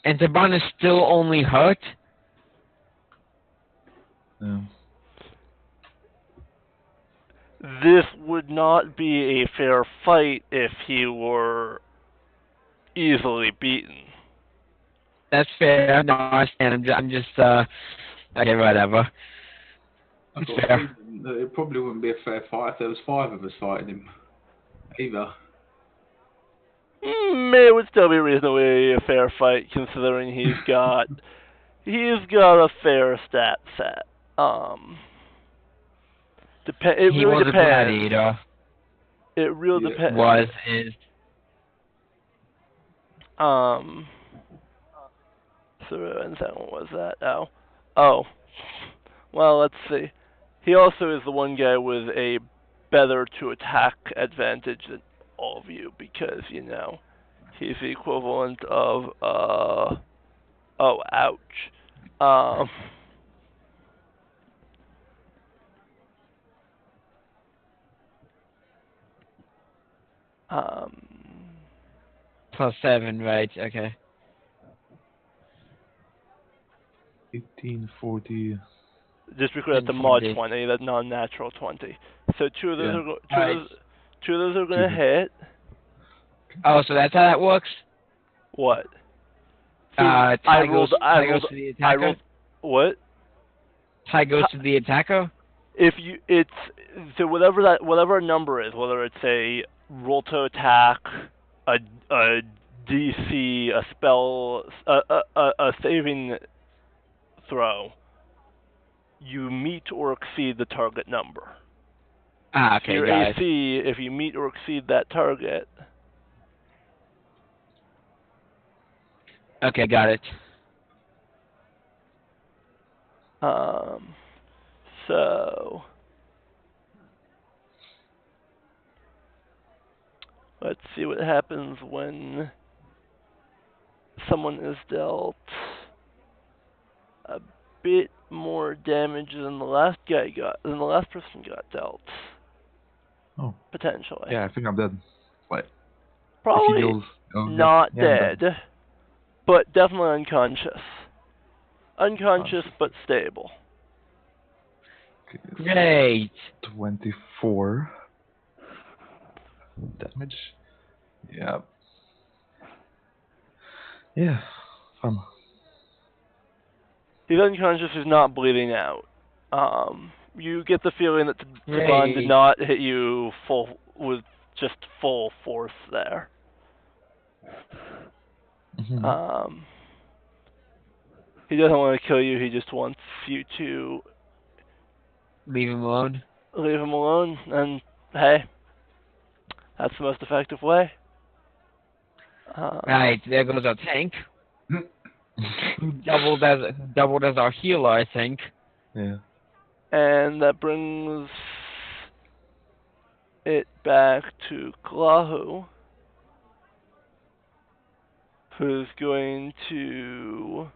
And Taban is still only hurt? Yeah. This would not be a fair fight if he were easily beaten. That's fair. No, I understand. I'm just okay, whatever. I've It's got a fair. feeling that it probably wouldn't be a fair fight if there was 5 of us fighting him. Either. It would still be reasonably a fair fight, considering he's got a fair stat set. It He really was a depends. gladiator. It really Yeah. depends. Was, is. So and then what was that? Oh. Well, let's see. He also is the one guy with a better to attack advantage than all of you, because he's the equivalent of oh, ouch. Um, +7, right, okay. 18, 40. just because that's the mod 20, that non-natural 20. So two of those are going to hit. Oh, so that's how that works? What? Tie goes to the attacker? I rolled what? Tie goes to the attacker? So whatever a number is, whether it's a roll to attack, a DC, a spell, a saving throw, you meet or exceed the target number. Okay, so your got AC, if you meet or exceed that target. Okay, got it. So Let's see what happens when someone is dealt a bit more damage than the last person got dealt. Oh. Potentially. Yeah, I think I'm dead. What? Probably Heals, not yeah, I'm dead, but definitely unconscious. Unconscious but stable. Okay, Great. 24 damage. Yeah. Yeah. Fun. He's unconscious, he's not bleeding out. You get the feeling that the bond did Great. not hit you with just full force there. Mm-hmm. He doesn't want to kill you, he just wants you to Leave him alone. leave him alone, and hey, that's the most effective way. Right, there goes our tank. doubled as our healer, I think. Yeah. And that brings it back to Klahu, who's going to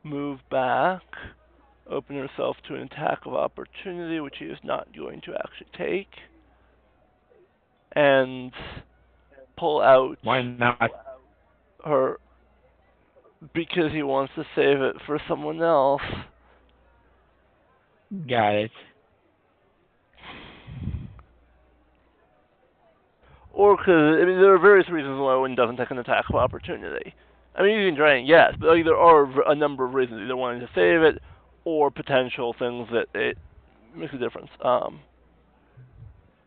move back, open herself to an attack of opportunity, which he is not going to actually take, and pull out Why not? her because he wants to save it for someone else. Got it. Or because, I mean, there are various reasons why one doesn't take an attack of opportunity. I mean, you can drain, yes, but like, there are a number of reasons, either wanting to save it, or potential things that it makes a difference.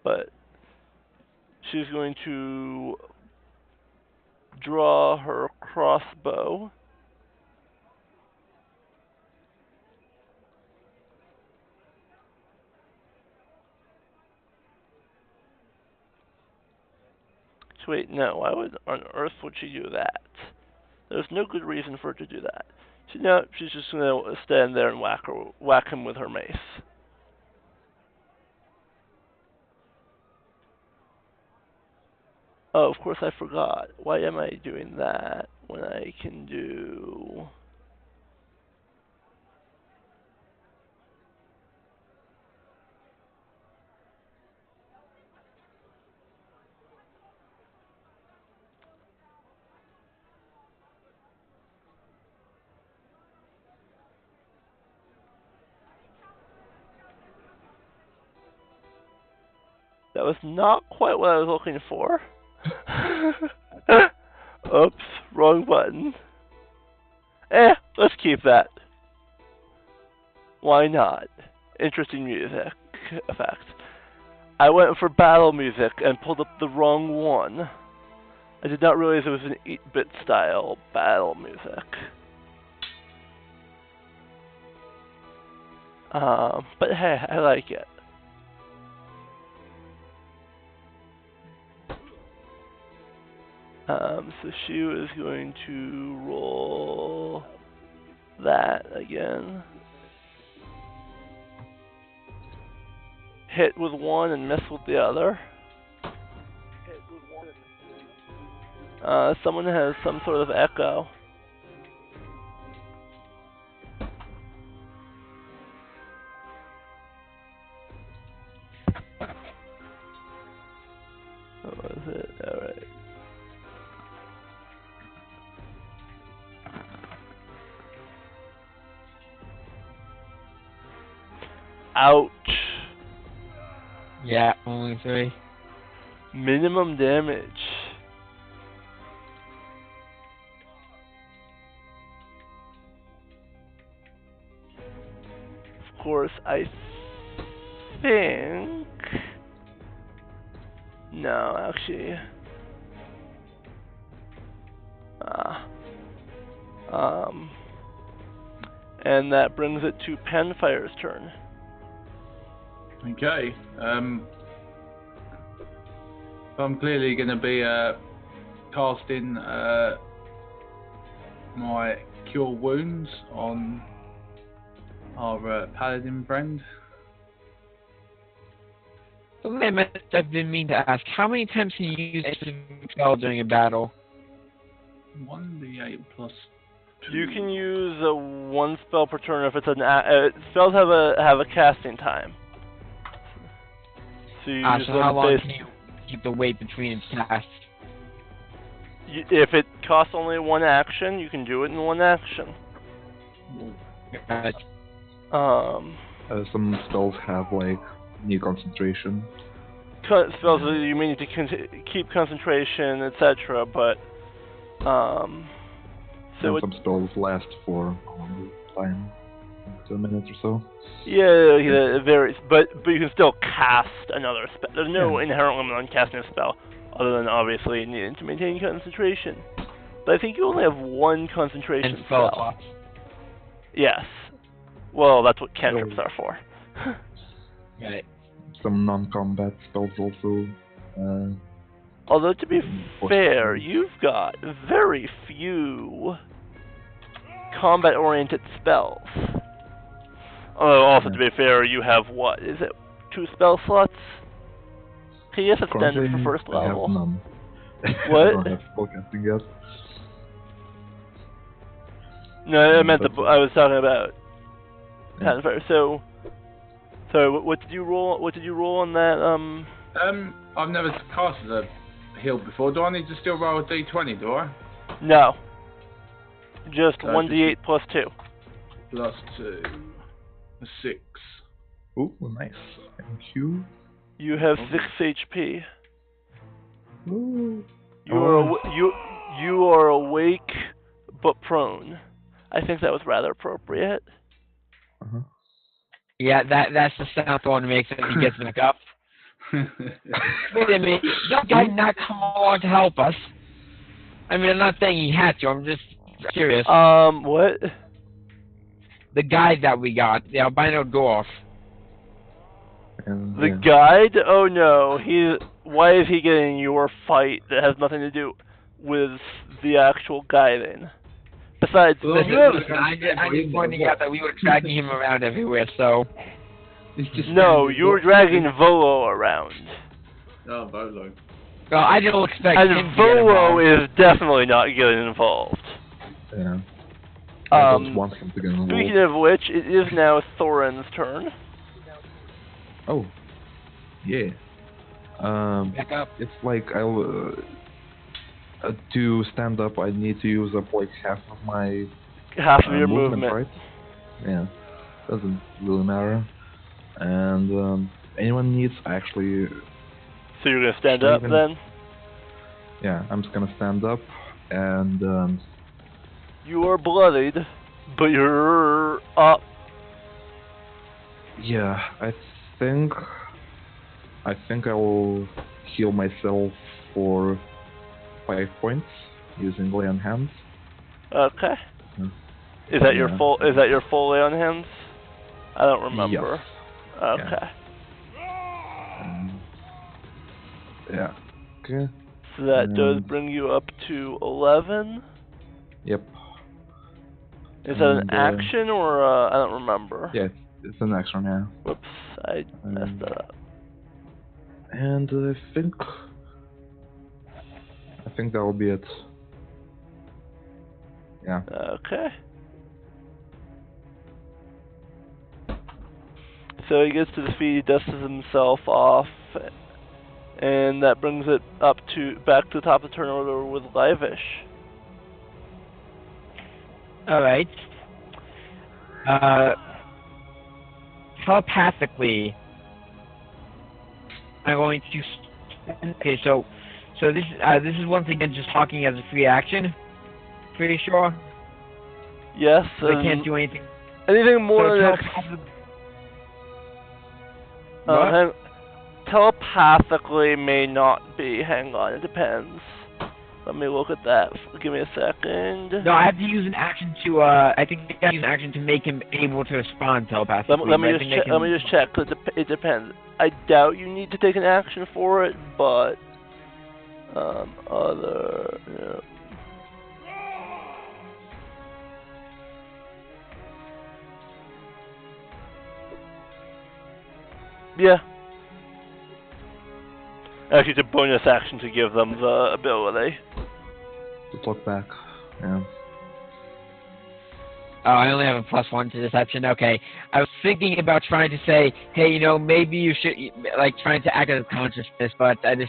But she's going to draw her crossbow. Wait, no, why on earth would she do that? There's no good reason for her to do that. She's just going to stand there and whack him with her mace. Oh, of course I forgot. Why am I doing that when I can do... That was not quite what I was looking for. Oops, wrong button. Let's keep that. Why not? Interesting music effect. I went for battle music and pulled up the wrong one. I did not realize it was an 8-bit style battle music. But hey, I like it. So she was going to roll that again. Hit with one and miss with the other. Someone has some sort of echo. What was it? Alright. Ouch. Yeah, only 3. Minimum damage. Of course, I think... No, actually... And that brings it to Panfire's turn. Okay. I'm clearly going to be casting my Cure Wounds on our paladin friend. Something I've been meaning to ask. How many times can you use a specific spell during a battle? 1d8 plus 2. You can use one spell per turn if it's an spells have a casting time. So you use So them how long based. can you keep the weight between its casts? If it costs only one action, you can do it in one action. Some spells have like need concentration. Spells you may need to keep concentration, etc. But And so some spells last for a longer time, up to a minute or so. yeah, it varies. But you can still cast another spell. There's no inherent limit on casting a spell, other than obviously needing to maintain concentration. But I think you only have one concentration And spell slots. Yes. Well, that's what cantrips are for. Right. Some non-combat spells also. Although, to be fair, you've got very few combat-oriented spells. Although, also to be fair, you have what? Is it 2 spell slots? Okay, yes, it's standard for first level. I have none. What? I don't have spellcasting yet. No, I meant I was talking about. So, what did you roll? What did you roll on that? I've never cast as a heal before. Do I need to still roll a d20? Do I? No. Just So 1d8 plus 2. Plus 2. 6. Ooh, nice. Thank you. You have 6 HP. Ooh. You are awake but prone. I think that was rather appropriate. Uh-huh. Yeah, that's the sound Thorn makes as he gets back up. Wait a minute, that guy not come along to help us? I mean, I'm not saying he had to, I'm just curious. What? The guide that we got, the albino dwarf. And, The guide? Oh no, why is he getting your fight that has nothing to do with the actual guiding? Besides, I'm just pointing out that we were dragging him around everywhere, so... No, you were dragging Volo around. Oh, Volo. Well, I don't expect him to And get Volo involved. is definitely not getting involved. Yeah. I don't want him to get involved. Speaking of which, it is now Thorin's turn. Oh. Yeah. Back up. It's like to stand up, I need to use up like half of my Half of your movement. right? Yeah. Doesn't really matter. And anyone needs actually. So you're gonna stand up then? Yeah, I'm just gonna stand up and. You are bloodied, but you're up. Yeah, I think I will heal myself for 5 points using lay on hands. Okay. Is that your full? Is that your full lay on hands? I don't remember. Yes. Okay. Yeah. Okay. So that does bring you up to 11. Yep. Is that an action or I don't remember. Yeah, it's an action, yeah. Whoops, I messed that up. And I think that will be it. Yeah. Okay. So he gets to the feet, he dusts himself off, and that brings it up to back to the top of the turn order with Livish. Alright. Telepathically, I'm going to... Okay, so this is once again just talking as a free action? Pretty sure? Yes. So I can't do anything. Anything more so than... telepathically may not be. Hang on, it depends. Let me look at that. Give me a second. No, I have to use an action to, I think I have to use an action to make him able to respond telepathically. Let me just check. It depends. I doubt you need to take an action for it, but... Yeah. Yeah. Actually, it's a bonus action to give them the ability. To talk back. Yeah. Oh, I only have a +1 to deception. Okay. I was thinking about trying to say, hey, you know, maybe you should, like, trying to act as consciousness, but I'm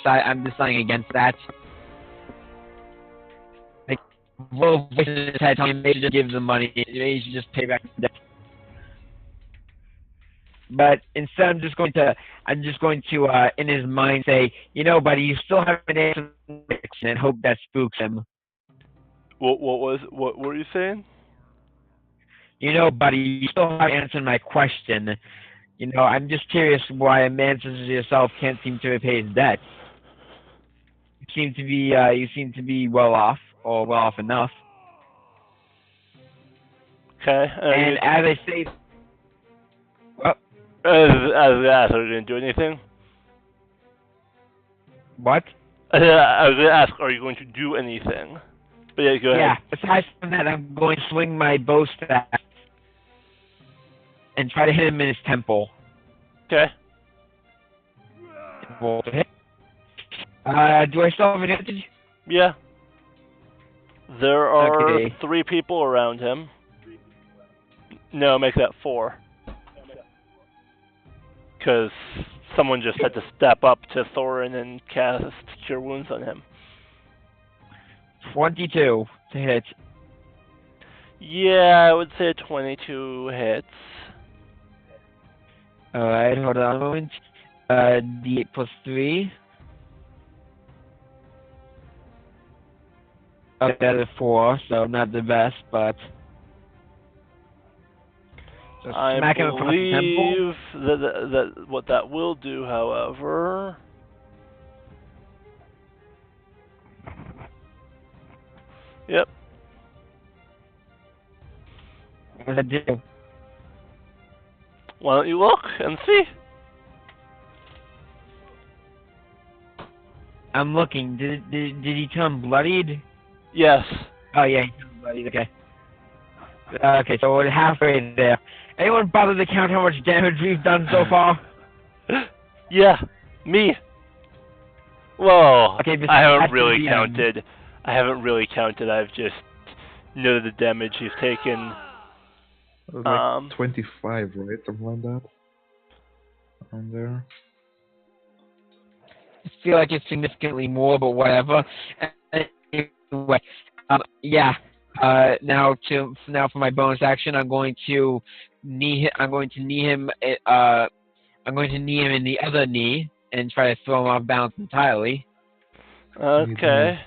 deciding against that. Like, little voice in his head telling me maybe just give the money, maybe you should just pay back the debt. But instead, I'm just going to, in his mind, say, you know, buddy, you still haven't answered the question, and hope that spooks him. What were you saying? You know, buddy, you still haven't answered my question. You know, I'm just curious why a man such as yourself can't seem to repay his debts. You seem to be well off, or well off enough. Okay. And as I say, well, as I asked, are you going to do anything? what? I was going to ask, are you going to do anything? But yeah, go ahead. Yeah, aside from that, I'm going to swing my bow staff and try to hit him in his temple. Okay. Roll to hit. Do I still have advantage? Yeah. There are Okay. 3 people around him. No, make that 4. Because someone just had to step up to Thorin and cast Cure Wounds on him. 22 to hit. Yeah, I would say 22 hits. Alright, hold on a moment. D8 +3. Okay, that is 4, so not the best, but... So I smack him across the temple. believe that what that will do, however... Yep. What does that do? Why don't you look and see? I'm looking. Did he turn bloodied? Yes. Oh yeah, he turned bloodied. Okay. Okay, so we're halfway there. Anyone bother to count how much damage we've done so far? Yeah, me. Well, Okay, I haven't that's really the counted. I've just noted the damage he's taken. It was like 25, right? Something like that. On there. I feel like it's significantly more, but whatever. Anyway, yeah. Now for my bonus action, I'm going to knee him in the other knee and try to throw him off balance entirely. Okay.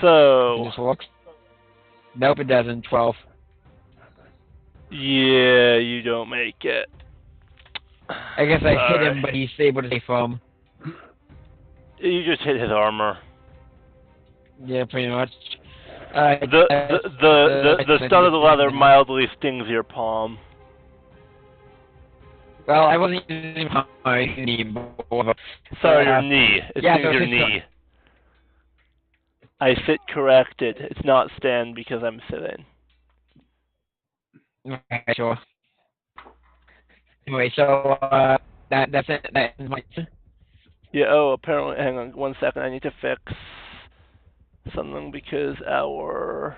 So. This works. Nope, it doesn't. 12. Yeah, you don't make it. I guess I hit him, but he's able to stay from. You just hit his armor. Yeah, pretty much. The stun of the leather mildly stings your palm. Well, I wasn't using my knee before. Sorry, your knee. It stings your knee. I sit corrected. It's not stand because I'm sitting. Okay, sure. Anyway, so that's it. That is my. Yeah. Oh, apparently. Hang on 1 second. I need to fix something because our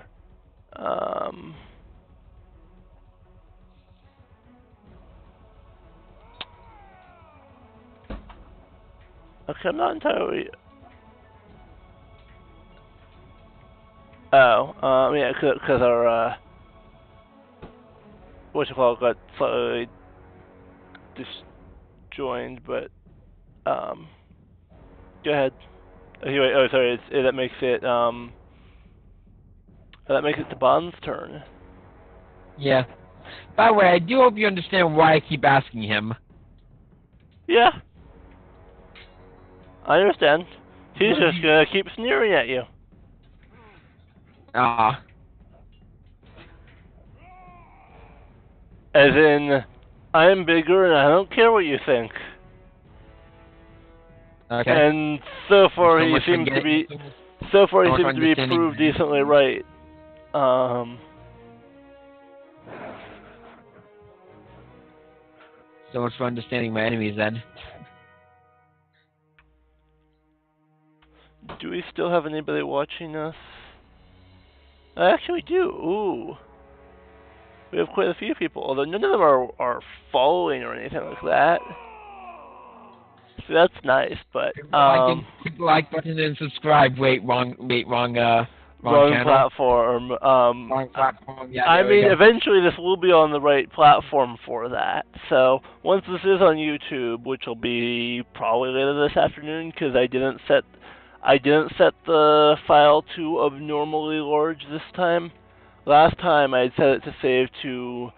okay, I'm not entirely. Oh, yeah, because our whatchamacallit got slightly disjoined, but go ahead. Anyway, oh sorry, that makes it the Bond's turn. Yeah. By the way, I do hope you understand why I keep asking him. Yeah. I understand. He's just gonna keep sneering at you. As in, I'm bigger and I don't care what you think. Okay. And so far he seems to be proved decently right. So much for understanding my enemies then. Do we still have anybody watching us? Actually, we do. Ooh. We have quite a few people, although none of them are following or anything like that. So that's nice, but Click like button and subscribe. Wrong wrong channel. platform. Wrong platform. Yeah, I there we mean, go. eventually this will be on the right platform for that. So once this is on YouTube, which will be probably later this afternoon, because I didn't set the file to abnormally large this time. Last time I had set it to save to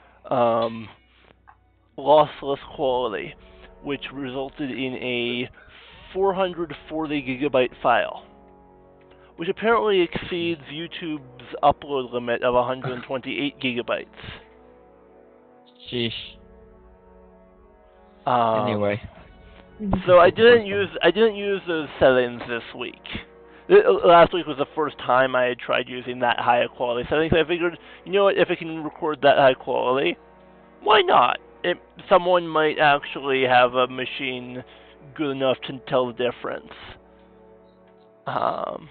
lossless quality, which resulted in a 440 gigabyte file, which apparently exceeds YouTube's upload limit of 128 gigabytes. Sheesh. Anyway, so I didn't use those settings this week. Last week was the first time I had tried using that high quality settings. I figured, you know what, if it can record that high quality, why not? Someone might actually have a machine good enough to tell the difference. Like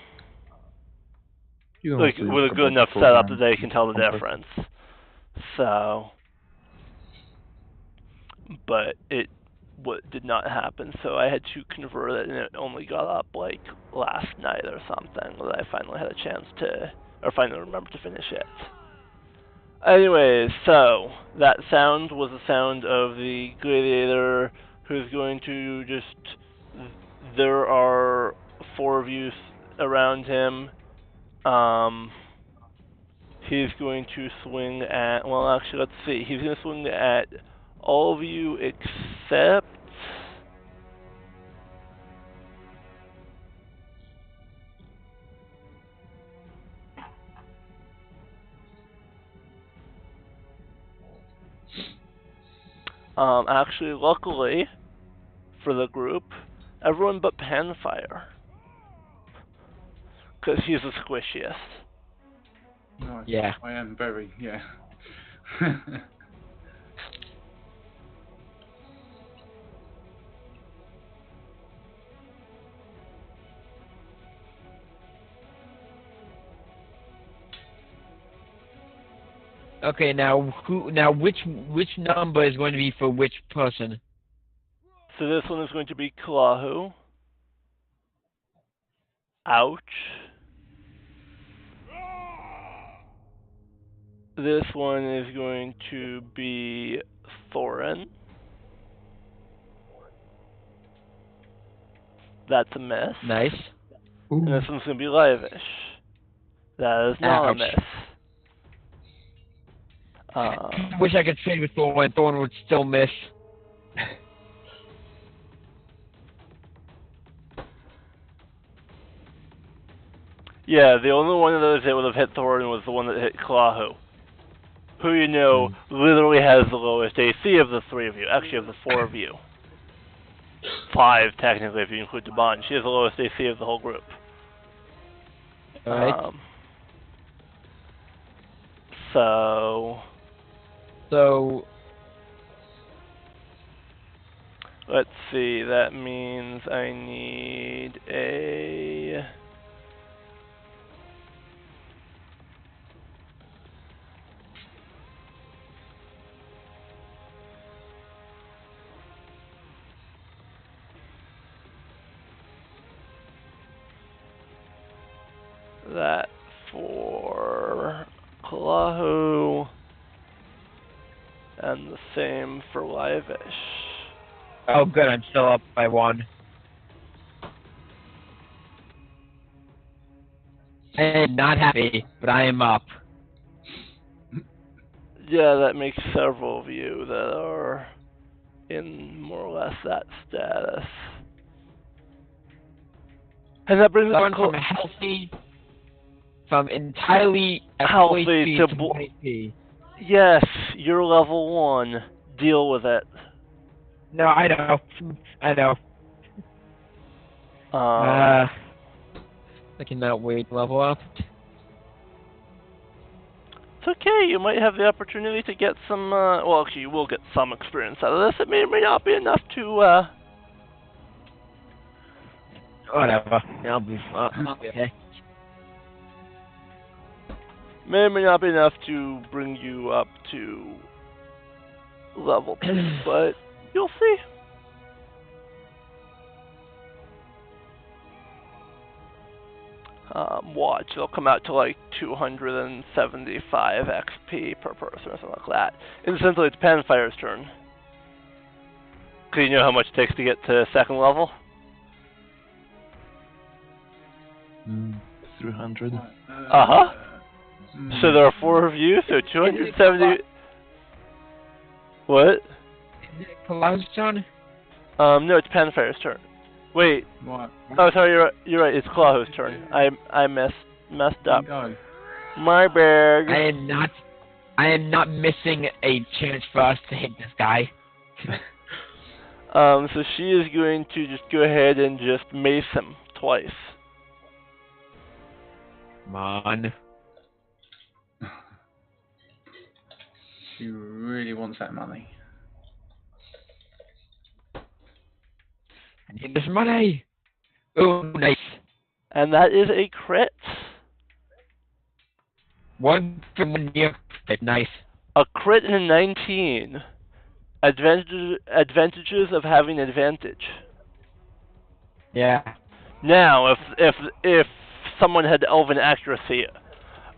with a good enough setup that they can tell the difference. So, but it did not happen, so I had to convert it, and it only got up like last night or something that I finally had a chance to, or finally remembered to finish it. Anyways, so that sound was the sound of the gladiator who's going to just. There are 4 of you around him. He's going to swing at. Well, actually, let's see. He's going to swing at all of you except. Actually, luckily for the group, everyone but Panfire, because he's the squishiest. Nice. Yeah. I am very, yeah. Okay, now which number is going to be for which person? So this one is going to be Kalahu. Ouch. This one is going to be Thorin. That's a miss. Nice. And this one's going to be Lavish. That is not a miss. Wish I could trade with Thorin. Thorin would still miss. Yeah, the only one of those that would have hit Thorin was the one that hit Kalahu, who you know literally has the lowest AC of the 3 of you. Actually, of the 4 of you. 5, technically, if you include Daban. She has the lowest AC of the whole group. Alright. So... Let's see, that means I need a... that for Kalahu, and the same for Livish. Oh, good. I'm still up by 1. I am not happy, but I am up. Yeah, that makes several of you that are in more or less that status. And that brings us from entirely healthy to HP. Yes, you're level 1. Deal with it. No, I know. I cannot wait to level up. It's okay. You might have the opportunity to get some. Well, actually, you will get some experience out of this. It may or may not be enough to. Whatever. I'll be okay. May or may not be enough to bring you up to level 2, but you'll see. Watch, it'll come out to like 275 XP per person or something like that. Incidentally, it's Panfire's turn. Cause you know how much it takes to get to 2nd level? 300. Uh-huh. So there are 4 of you, so 270... What? Is it Colour's turn? No, it's Panfire's turn. Wait. What? Oh, sorry, you're right. It's Clawho's turn. I messed up. Go. My bad. I am not missing a chance for us to hit this guy. So she is going to just go ahead and just mace him twice. Come on. She really wants that money. I need this money. Oh, nice. And that is a crit. 1 from 1 year. Nice. A crit and a 19. Advantages of having advantage. Yeah. Now, if someone had Elven accuracy,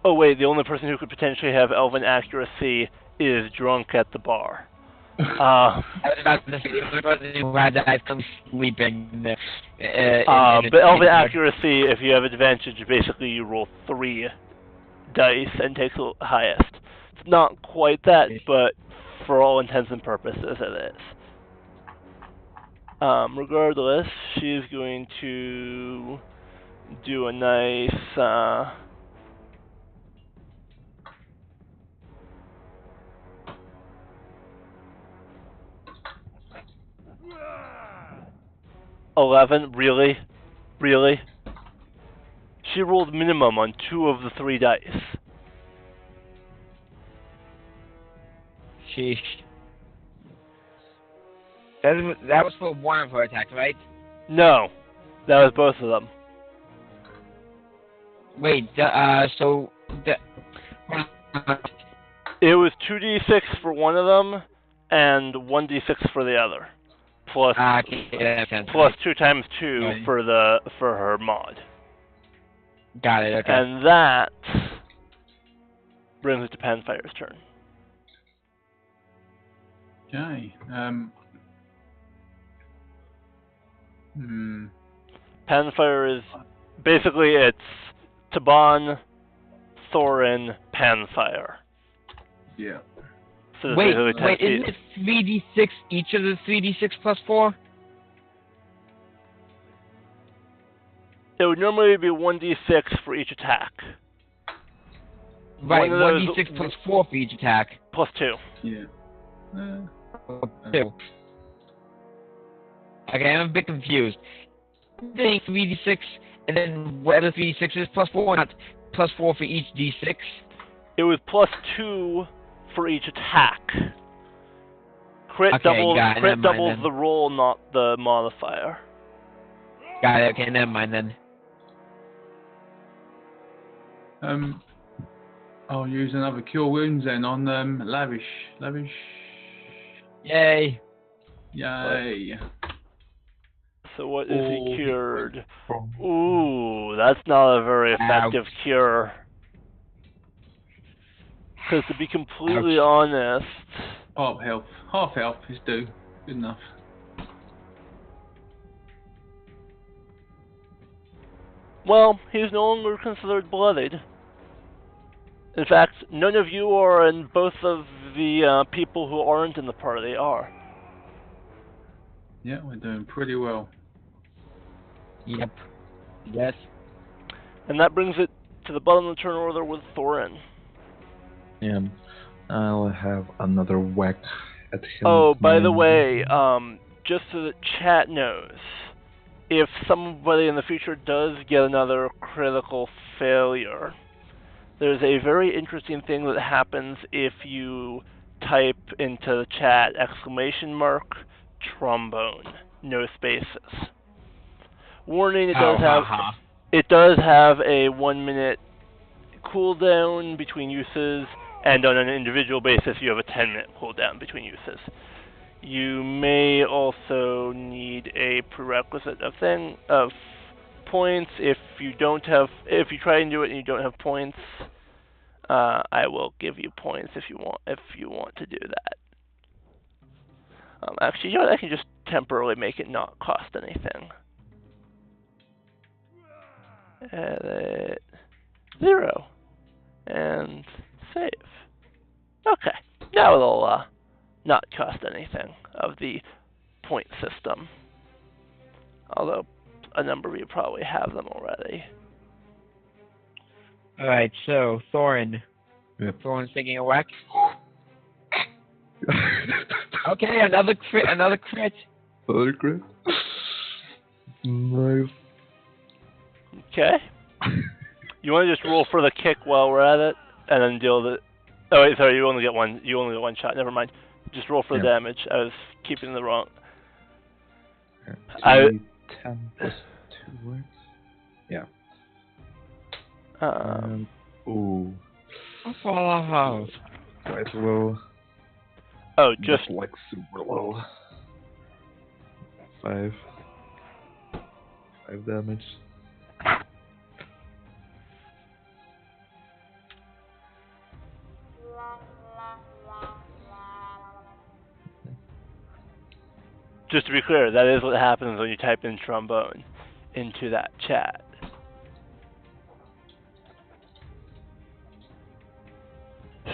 oh wait, the only person who could potentially have Elven accuracy is drunk at the bar. I was about to say, the person who had that from sleeping. But Elven accuracy, if you have advantage, basically you roll 3 dice and take the highest. It's not quite that, but for all intents and purposes, it is. Regardless, she's going to do a nice. 11? Really? Really? She rolled minimum on 2 of the 3 dice. Sheesh. That was for one of her attacks, right? No. That was both of them. Wait, so... It was 2d6 for one of them, and 1d6 for the other. Plus, okay, that makes sense. plus 2 times 2 for her mod. Got it, okay. And that brings it to Panfire's turn. Okay. Panfire is basically it's Taban, Thorin, Panfire. Yeah. So wait, isn't it 3d6 each of the 3d6 plus 4? It would normally be 1d6 for each attack. Right, One of those- 1d6 plus 4 for each attack. Plus 2. Yeah. 2. Okay, I'm a bit confused. Saying 3d6, and then whatever 3d6 is plus 4, not plus 4 for each d6? It was plus 2 for each attack. Crit Okay, doubles, got it, crit never mind doubles then. the roll, not the modifier. Got it, okay, never mind then. I'll use another cure wounds then on Lavish. Lavish. Yay! Yay. So what is he cured? Ooh, that's not a very effective cure. Because to be completely honest... Half health. Half health is due. Good enough. Well, he's no longer considered bloodied. In fact, none of you are, and both of the people who aren't in the party are. Yeah, we're doing pretty well. Yep. Yes. And that brings it to the bottom of the turn order with Thorin. Yeah. I'll have another whack at him. Oh, by the way, just so that chat knows, if somebody in the future does get another critical failure, there's a very interesting thing that happens if you type into the chat !trombone, no spaces. Warning, it does have a 1-minute cooldown between uses, and on an individual basis you have a 10-minute cooldown between uses. You may also need a prerequisite of points. If you try and do it and you don't have points, I will give you points if you want to do that. Actually, you know what? I can just temporarily make it not cost anything. Edit 0 and save. Okay, now it'll not cost anything of the point system. Although a number of you probably have them already. Alright, so Thorin. Yep. Thorin's taking a whack. Okay, another crit. Another crit. Nice. Okay. You want to just roll for the kick while we're at it, and then deal the. Oh wait, sorry. You only get one. You only get one shot. Never mind. Just roll for the damage. I was keeping the wrong. 10 plus 2 words. Yeah. Ooh. Quite low. Oh, just like super low. 5 damage. Just to be clear, that is what happens when you type in trombone into that chat.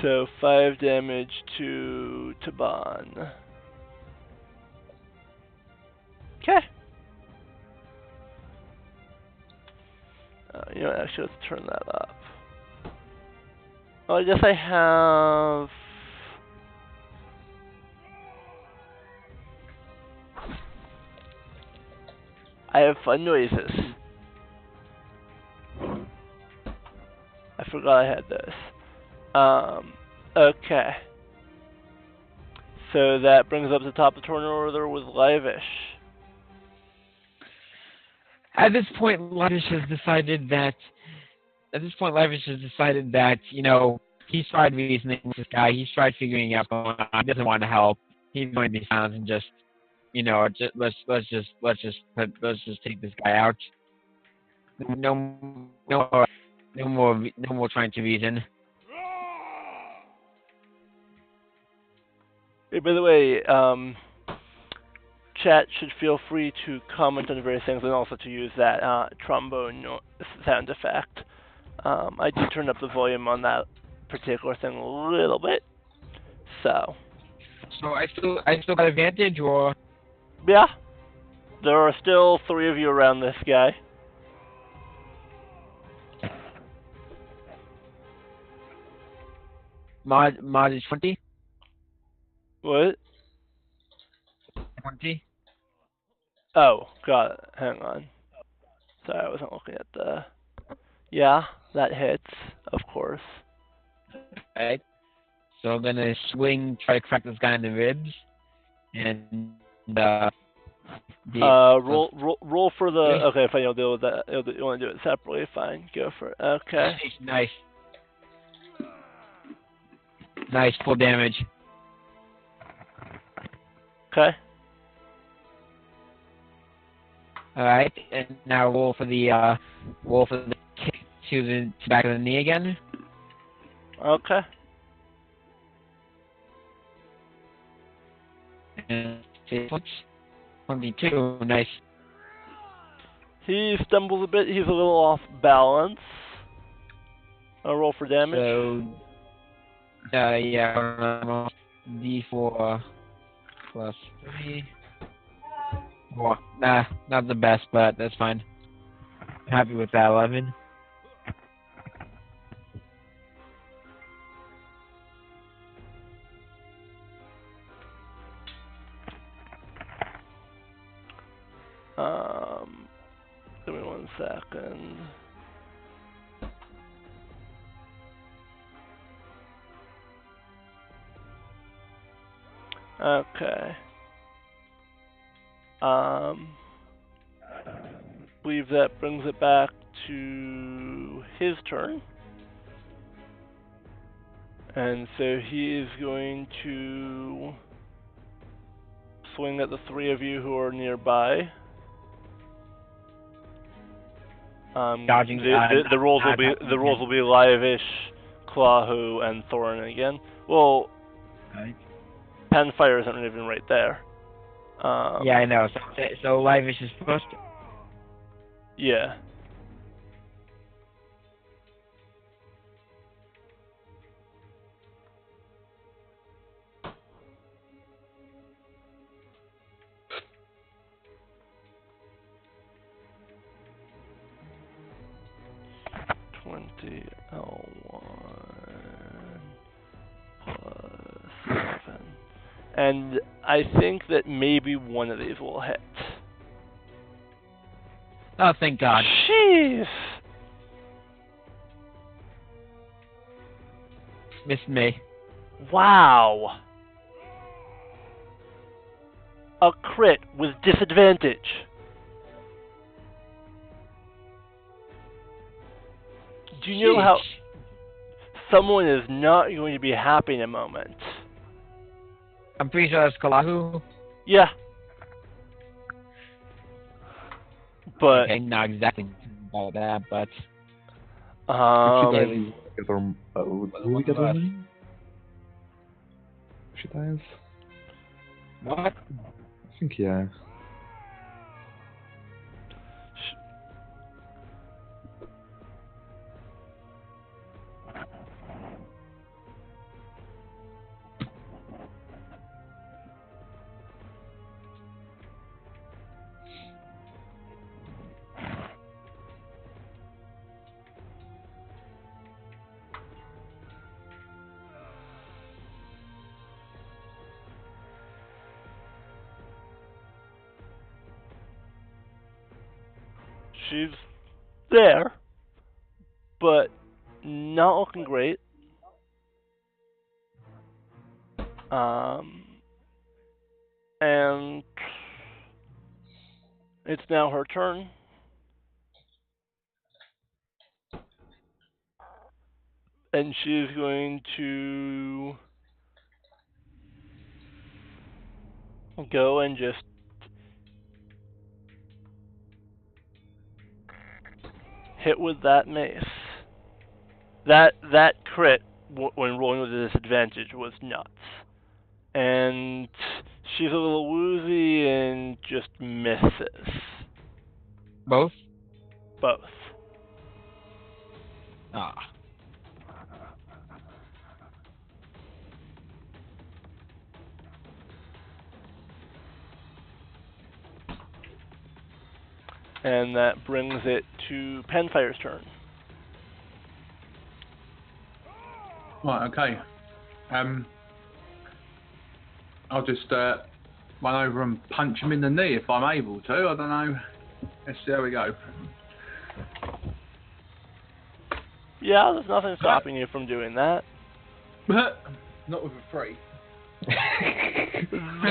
So 5 damage to Taban. Okay. You know, actually, let's turn that up. Oh, I guess I have. I have fun noises. I forgot I had this. Okay. So that brings up the top of the turn order with Livish. At this point, Livish has decided that. You know, he's tried reasoning with this guy. He's tried figuring out what's going on. He doesn't want to help. He's going to be silent and just, you know, let's just take this guy out. No more trying to reason. Hey, by the way, chat should feel free to comment on various things and also to use that trombone sound effect. I did turn up the volume on that particular thing a little bit, so. So I still got advantage, or? Yeah, there are still 3 of you around this guy. Mod is 20. What? 20. Oh, got it. Hang on. Sorry, I wasn't looking at the. Yeah, that hits, of course. Right. So I'm gonna swing, try to crack this guy in the ribs, and roll for the. Okay, fine. You'll deal with that. You want to do it separately? Fine, go for it. Okay. Nice, full damage. Okay. All right, and now roll for the kick to the back of the knee again. Okay. And 22, nice. He stumbles a bit. He's a little off balance. I'll roll for damage. So, yeah, D4 plus 3. Well, nah, not the best, but that's fine. Happy with that 11. Give me 1 second. Okay. Believe that brings it back to his turn. And so he is going to swing at the three of you who are nearby. Dodging, the rolls will be Live-ish, Clahu, and Thorin again. Well, Right. Penfire isn't even right there. Yeah, I know. So Live-ish is first. Yeah. L1 plus 7. And I think that maybe one of these will hit. Oh, thank God. Jeez! Missed me. Wow! A crit with disadvantage. Do you know how someone is not going to be happy in a moment? I'm pretty sure that's Kalahu. Yeah. But Okay, not exactly about that, but Did we get our money? She dies? what? I think yeah. she's there, but not looking great. And it's now her turn. And she's going to go and just hit with that mace. That crit, when rolling with a disadvantage, was nuts. And she's a little woozy and just misses. Both? Both. Ah. And that brings it to Penfire's turn. Right, okay. I'll just run over and punch him in the knee if I'm able to. I don't know. Let's see how we go. Yeah, there's nothing stopping you from doing that. Not with a 3.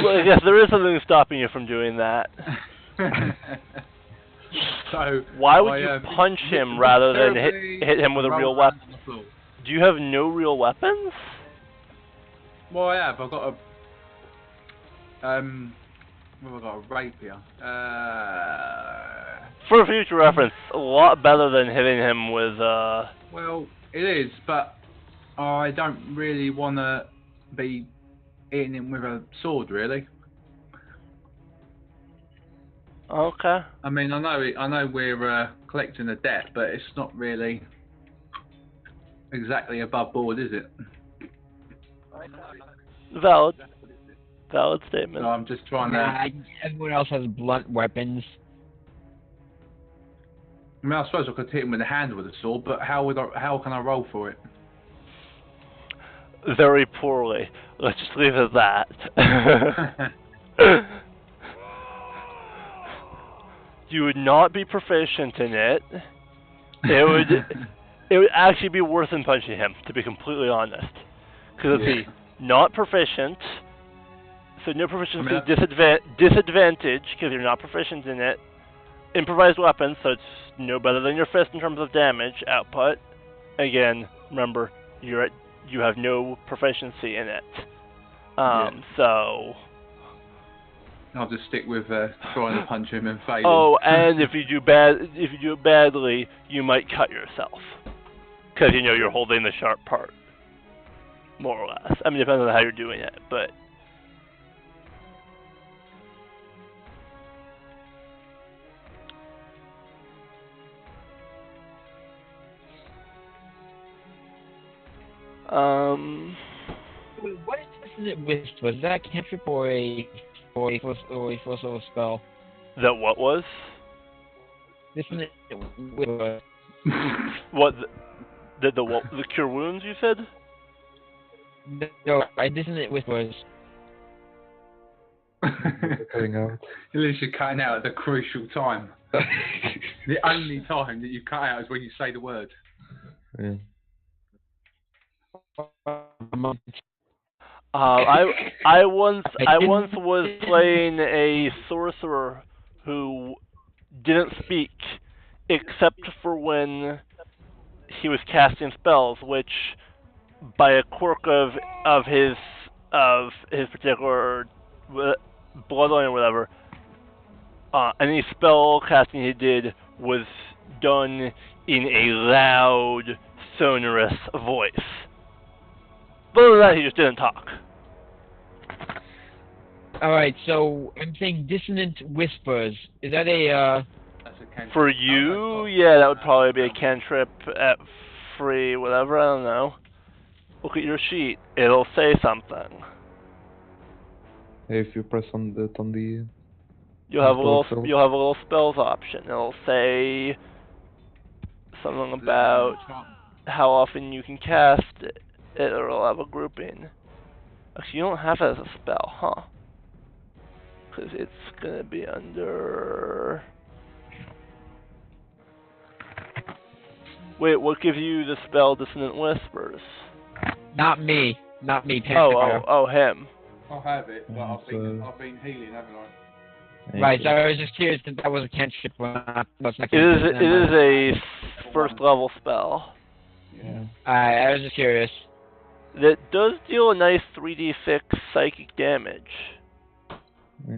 Well, yes, there is something stopping you from doing that. So why would you punch him rather than hit him with a real weapon? Do you have no real weapons? Well, I have. I've got a well, I've got a rapier. For future reference, a lot better than hitting him with Well, it is, but I don't really want to be hitting him with a sword, really. Okay. I mean, I know we're collecting a debt, but it's not really exactly above board, is it? Valid statement. So I'm just trying to. Everyone else has blunt weapons. I mean, I suppose I could hit him with the handle of the sword, but how can I roll for it? Very poorly. Let's just leave it at that. You would not be proficient in it. It would actually be worse than punching him, to be completely honest. Because it'd be not proficient, So no proficiency I mean, disadvantage because you're not proficient in it. Improvised weapon, so it's no better than your fist in terms of damage output. Again, remember you have no proficiency in it. So. I'll just stick with trying to punch him and failing. Oh, and if you do it badly, you might cut yourself because you're holding the sharp part, more or less. I mean, depends on how you're doing it, but. What is it with? Was that a cantrip or a first level spell? That what was? Isn't it with What the cure wounds you said? No, isn't it with was? Cutting out. At least you're cutting out at the crucial time. The only time that you cut out is when you say the word. Yeah. I once was playing a sorcerer who didn't speak except for when he was casting spells, which by a quirk of his particular bloodline or whatever, any spell casting he did was done in a loud, sonorous voice. But other than that, he just didn't talk. Alright, so I'm saying dissonant whispers. Is that a That's a cantrip. For you, yeah, that would probably be a cantrip at free, whatever, I don't know. Look at your sheet. It'll say something. If you press on the You'll have a spell. little spells option. It'll say something about how often you can cast it, or it'll have a grouping. Actually, you don't have it as a spell, huh? Because it's gonna be under. Wait, what gives you the spell Dissonant Whispers? not me, Pacifier. Oh, him. I'll have it, but Yeah, I've been healing, haven't I? Right, so I was just curious if that was a cantrip or not. It is a first level spell. Yeah. I was just curious. That does deal a nice 3d6 psychic damage. Yeah.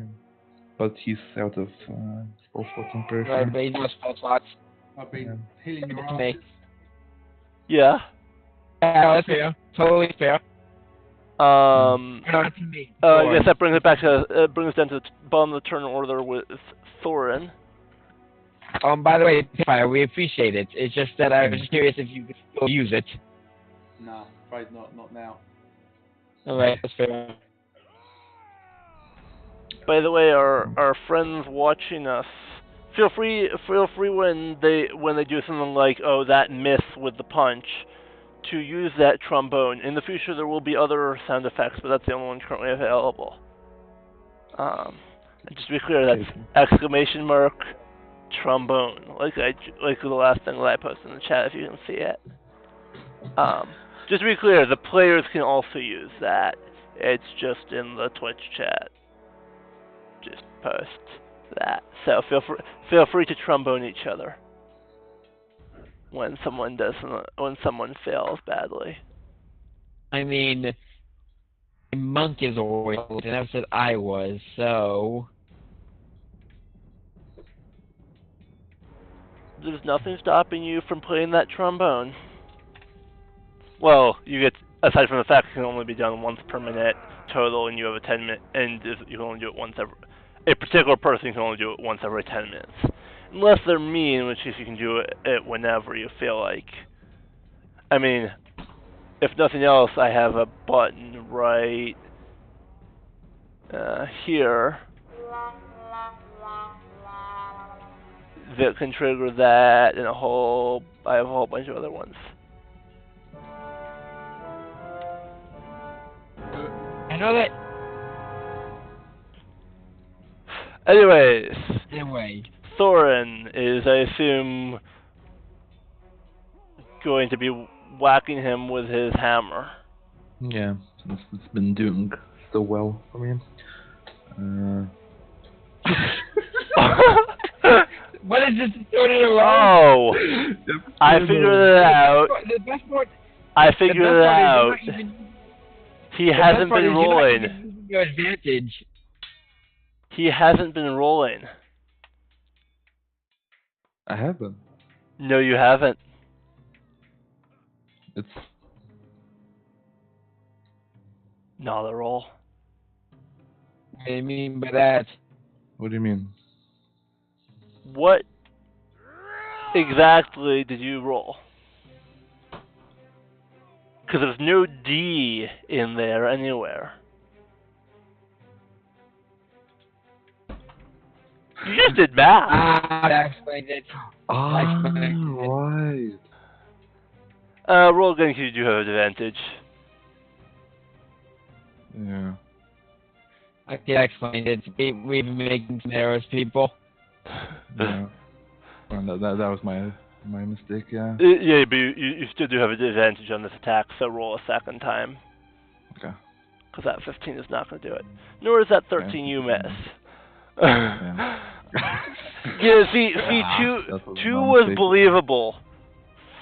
But he's out of spell slots, I'm pretty Right, sure. but he's no spell slots. I've been healing your It's me. arms. Yeah. Yeah, that's fair. Totally fair. No, it's me. I guess that brings it back to brings us down to the bottom of the turn order with Thorin. By the way, Pacifier, we appreciate it. It's just that I was just curious if you could still use it. No, afraid not now. Alright, that's fair. By the way, our friends watching us, feel free when they do something like, oh, that miss with the punch, to use that trombone. In the future, there will be other sound effects, but that's the only one currently available. And just to be clear, that's exclamation mark trombone, like the last thing that I posted in the chat, if you can see it. Just to be clear, the players can also use that. It's just in the Twitch chat. Just post that. So feel free to trombone each other when someone fails badly. I mean, the monk is old, and that's what I was, so... There's nothing stopping you from playing that trombone. Well, you get, aside from the fact it can only be done once per minute total, and you have a 10-minute, and you can only do it once every. A particular person can only do it once every 10 minutes, unless they're me, in which case you can do it whenever you feel like. I mean, if nothing else, I have a button right here that can trigger that, and I have a whole bunch of other ones. I know that... Anyways. Anyway. Thorin is, I assume, going to be whacking him with his hammer. Yeah, it's been doing so well for me. Uh, What is this third in a row? Oh, I figured it out. The best part. I The figured best it part is out. you're not even. He The hasn't best part been is you're not rolling. even using your advantage. He hasn't been rolling. I haven't. No, you haven't. It's Not a roll. What do you mean by that? what do you mean? What exactly did you roll? Because there's no D in there anywhere. You just did math. That explains it. Right. Roll again because you do have advantage. Yeah. Okay, that explains it. We've been making some errors, people. Yeah. Well, that was my mistake. Yeah. Yeah, but you still do have an advantage on this attack, so roll a second time. Okay. Because that 15 is not going to do it. Nor is that 13 you miss. Yeah. Yeah, see, That was two my was mistake. believable.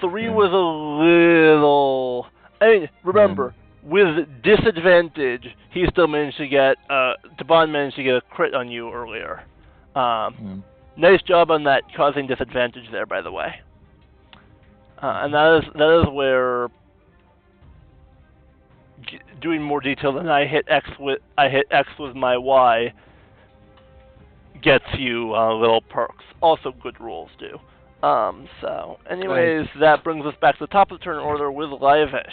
3 Yeah. was a little. I mean, remember, with disadvantage, he still managed to get. Taban managed to get a crit on you earlier. Yeah. Nice job on that causing disadvantage there, by the way. And that is where doing more detail than I hit X with my Y gets you little perks. Also good rules do. So, anyways, that brings us back to the top of the turn order with Livish.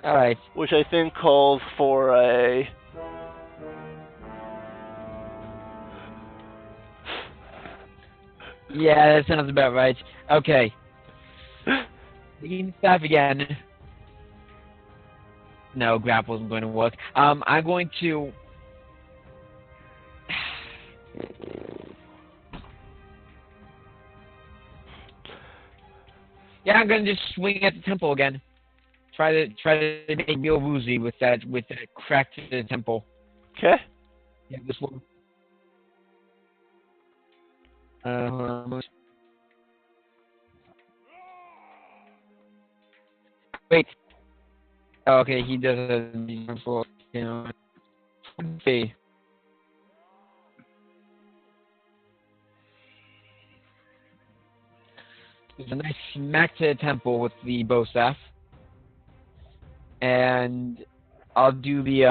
Alright. Which I think calls for a... Yeah, that sounds about right. Okay. Taking staff again. No, grapple isn't going to work. I'm going to... Yeah, I'm gonna just swing at the temple again. Try to make real woozy with that crack to the temple. Okay. Yeah, this one. Wait. Oh, okay, he does a you know. Okay. There's a nice smack to the temple with the bow staff. And I'll do the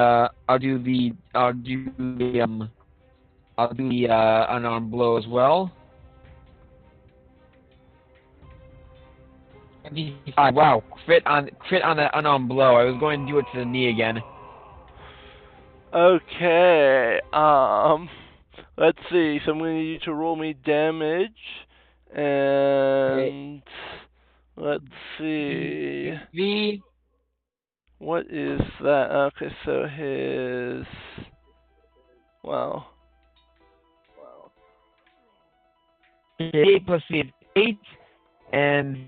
unarmed blow as well. 55. Wow, crit on that unarmed blow. I was going to do it to the knee again. Okay. Let's see. So I'm going to need you to roll me damage. And... Let's see. What is that? Okay, so his... Wow. 8 plus 3 is 8, and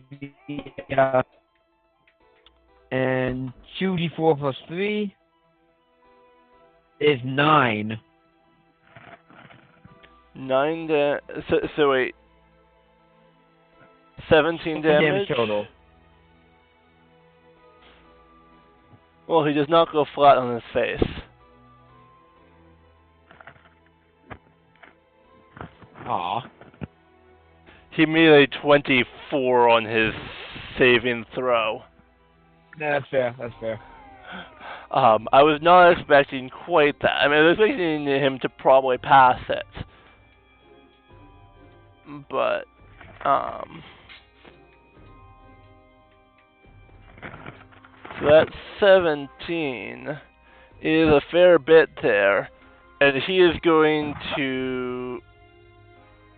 and 2d4 plus 3 is 9. 9 so wait. 17 damage total. Well, he does not go flat on his face. Aw. He made a 24 on his saving throw. No, that's fair. That's fair. I was not expecting quite that. I mean, I was expecting him to probably pass it. But, so that 17 is a fair bit there. And he is going to,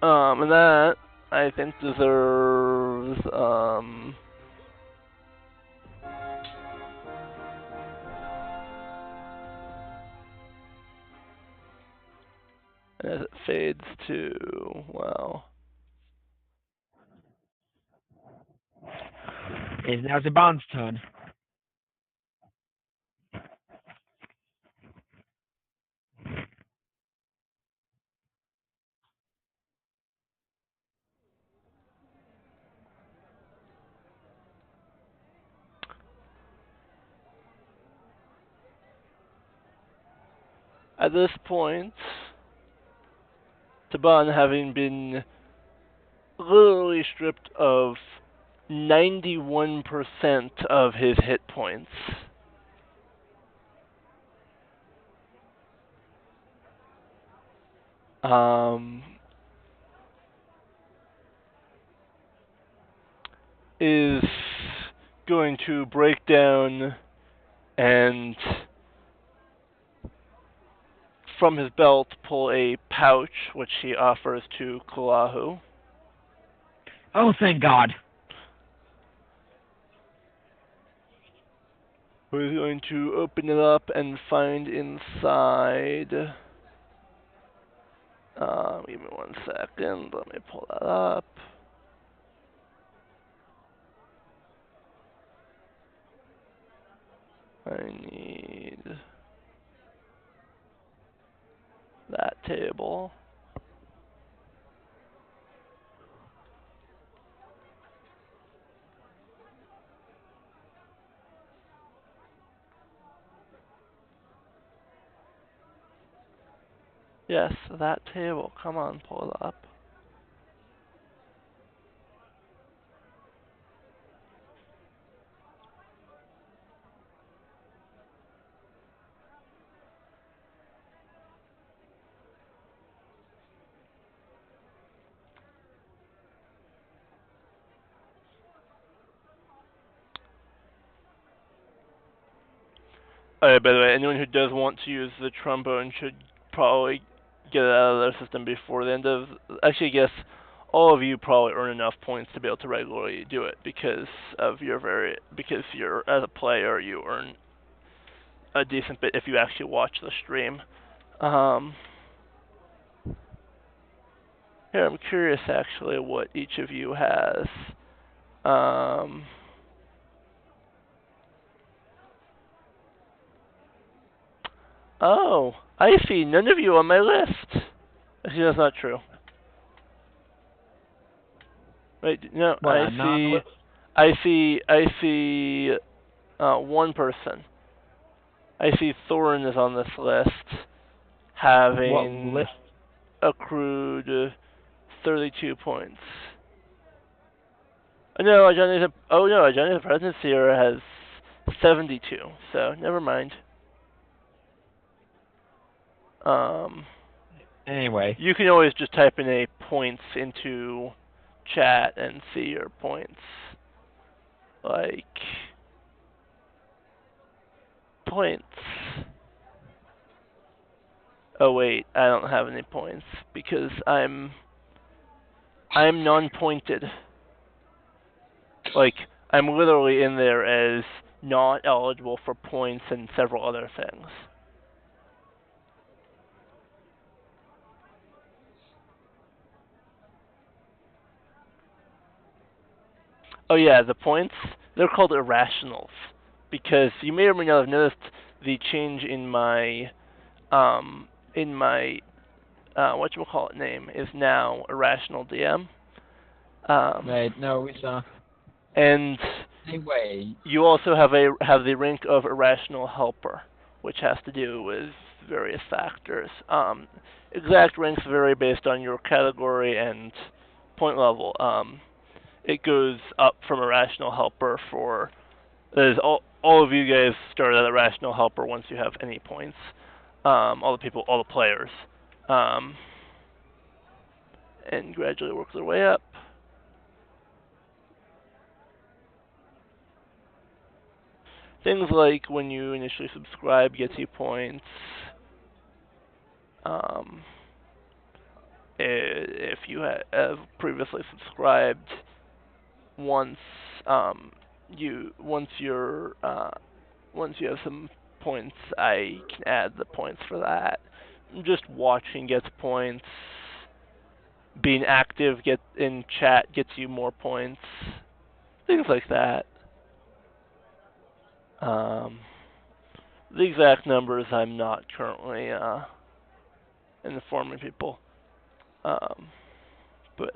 and that, I think, deserves, as it fades to, well... It's now the Bond's turn. At this point, Taban, having been literally stripped of 91% of his hit points, is going to break down and from his belt pull a pouch, which he offers to Kulahu. Oh, thank God. Who is going to open it up and find inside. Give me 1 second. Let me pull that up. I need that table. Yes, that table. Come on, pull it up. By the way, anyone who does want to use the trombone should probably get it out of their system before the end of. Actually, I guess all of you probably earn enough points to be able to regularly do it because of your because you're as a player you earn a decent bit if you actually watch the stream. Here, I'm curious actually what each of you has. Oh, I see. None of you on my list. Actually, that's not true. Wait, no, What, I not on the see. list? I see. One person. I see Thorin is on this list, What having list? accrued 32 points. No, Johnny's presence here has 72. So never mind. Anyway. You can always just type in a points into chat and see your points. Like points. Oh wait, I don't have any points because I'm non-pointed. Like I'm literally in there as not eligible for points and several other things. Oh yeah, the points, they're called irrationals because you may or may not have noticed the change in my whatchamacallit name is now Irrational DM. Right, no, we saw. And Anyway. you also have the rank of Irrational Helper, which has to do with various factors. Exact ranks vary based on your category and point level. It goes up from Irrational Helper for all of you guys start at Irrational Helper once you have any points. All the players, and gradually work their way up. Things like when you initially subscribe gets you points. If you have previously subscribed once, once you have some points, I can add the points for that. Just watching gets points. Being active in chat gets you more points. Things like that. The exact numbers I'm not currently informing people. But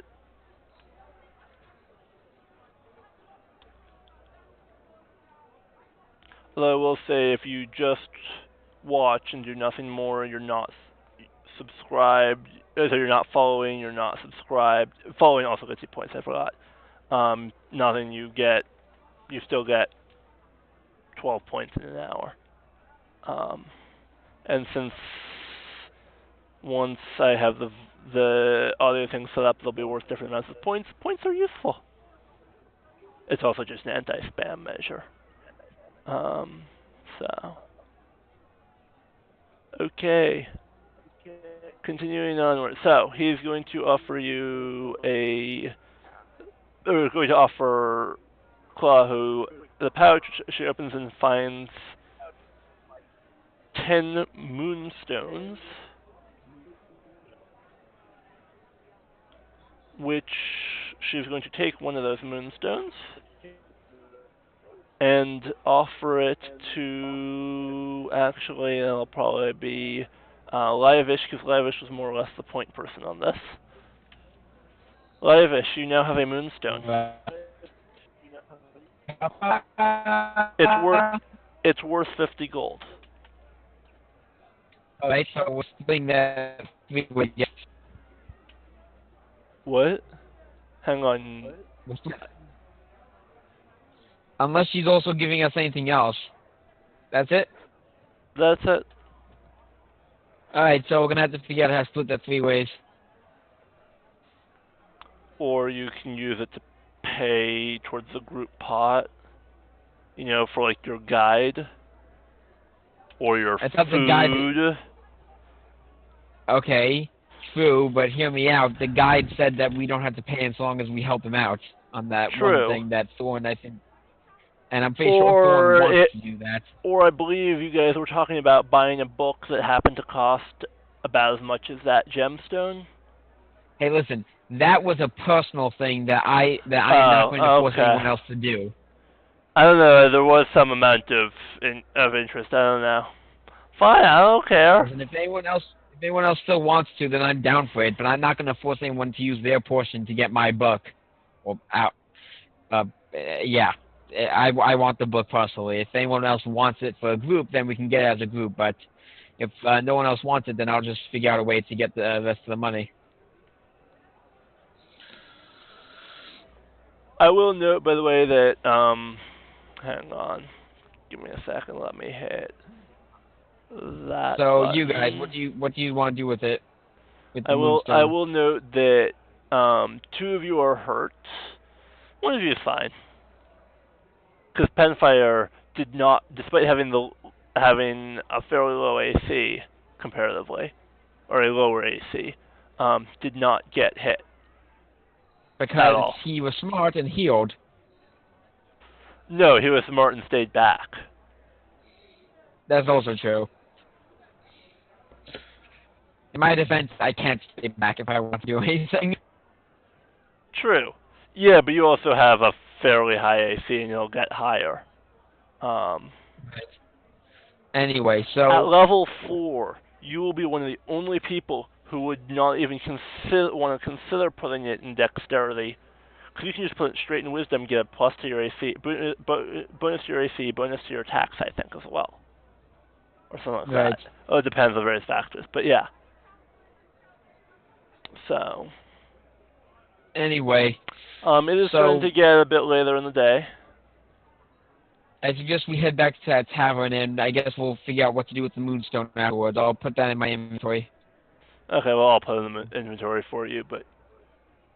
although I will say if you just watch and do nothing more, you're not subscribed, so you're not following, you're not subscribed. Following also gets you points, I forgot. Nothing, you still get 12 points in an hour. And since once I have the audio thing set up, they'll be worth different amounts of points. Points are useful. It's also just an anti-spam measure. So okay, continuing onward. So he's going to offer you We're going to offer Claw, who the pouch she opens and finds 10 moonstones, which she's going to take one of those moonstones and offer it to, actually, it'll probably be Livish, because Livish was more or less the point person on this. Livish, you now have a moonstone. It's worth 50 gold. Alright, so we're splitting that with yes. What? Hang on. Unless she's also giving us anything else. That's it? That's it. Alright, so we're gonna have to figure out how to split that 3 ways. Or you can use it to pay towards the group pot. You know, for like your guide. Or your I thought food. the guide... Okay, true, but hear me out. The guide said that we don't have to pay as long as we help him out on that True. one thing that Thorn, I think... And I'm pretty sure Thorn wants to do that. Or I believe you guys were talking about buying a book that happened to cost about as much as that gemstone. Hey, listen, that was a personal thing that I am not going to force anyone else to do. I don't know. There was some amount of interest. I don't know. Fine, I don't care. And if anyone else still wants to, then I'm down for it. But I'm not going to force anyone to use their portion to get my book. Or out. Yeah. I want the book personally. If anyone else wants it for a group, then we can get it as a group. But if no one else wants it, then I'll just figure out a way to get the rest of the money. I will note, by the way, that hang on, give me a second. Let me hit that. So button. you guys, what do you want to do with it? With the I moonstone? will note that 2 of you are hurt. 1 of you is fine. Because Penfire did not, despite having a fairly low AC comparatively, or a lower AC, did not get hit. Because he was smart and healed. No, he was smart and stayed back. That's also true. In my defense, I can't stay back if I want to do anything. True. Yeah, but you also have a fairly high AC, and you'll get higher. Right. Anyway, so... At level 4, you will be one of the only people who would not even want to consider putting it in Dexterity. Because you can just put it straight in Wisdom, get a plus to your AC, bonus to your AC, bonus to your attacks, I think, as well. Or something like that. Oh, it depends on various factors, but yeah. So... Anyway... it is starting to get a bit later in the day. I suggest we head back to that tavern, and I guess we'll figure out what to do with the moonstone afterwards. I'll put that in my inventory. Okay, well, I'll put it in the inventory for you, but...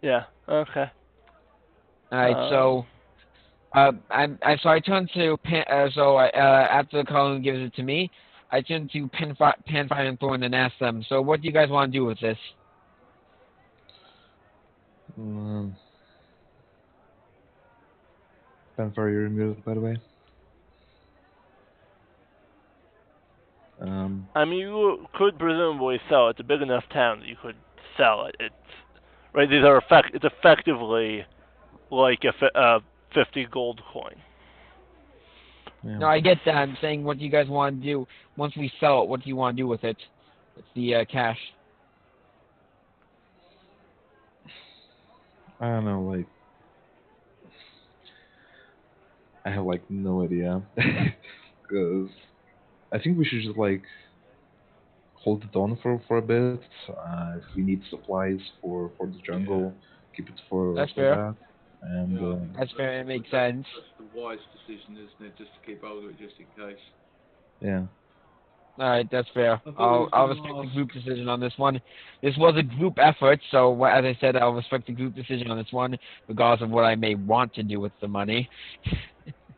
Yeah, okay. Alright, so... I turn to... after Colin gives it to me, I turn to Panfire and Thorn and ask them, so what do you guys want to do with this? Panfire, you're muted, by the way. I mean, you could presumably sell it. It's a big enough town that you could sell it. It's right. It's effectively like a 50 gold coin. Yeah. No, I get that. I'm saying, what do you guys want to do once we sell it? What do you want to do with it? With the cash. I don't know, like... I have, like, no idea. Because I think we should just like hold it on for a bit. If we need supplies for the jungle, keep it That's for fair. that. And Yeah, I think That's fair. It makes sense. that's the wise decision, isn't it? Just to keep hold of it, just in case. yeah, All right, that's fair. I thought we was I'll going to respect the ask. group decision on this one. This was a group effort, so as I said, I'll respect the group decision on this one, regardless of what I may want to do with the money.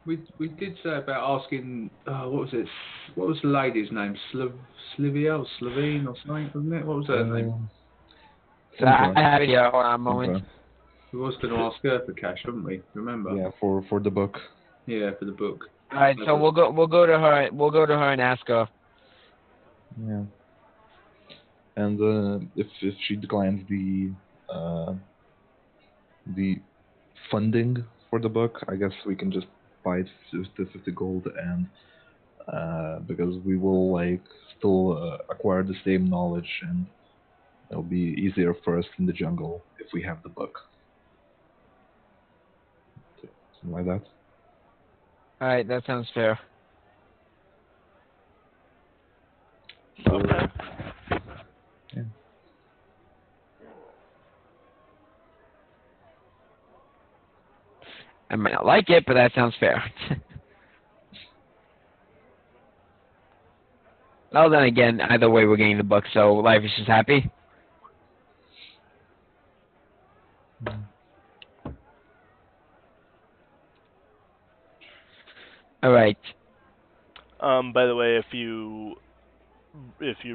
We did say about asking. What was it? What was the lady's name? Slivia or Slovene or something, wasn't it? What was her name? So I Sandra, have it here. Hold on a moment. Sandra. We was going to ask her for cash, wouldn't we? Remember? Yeah, for the book. Yeah, for the book. All right, so we'll go to her. We'll go to her and ask her. Yeah. And if she declines the funding for the book, I guess we can just buy it with the 50 gold, and because we will like still acquire the same knowledge, and it'll be easier for us in the jungle if we have the book. Something like that. All right, that sounds fair. So, Okay. yeah. I might not like it, but that sounds fair. Well, then again, either way, we're getting the book, so life is just happy. All right. By the way, if you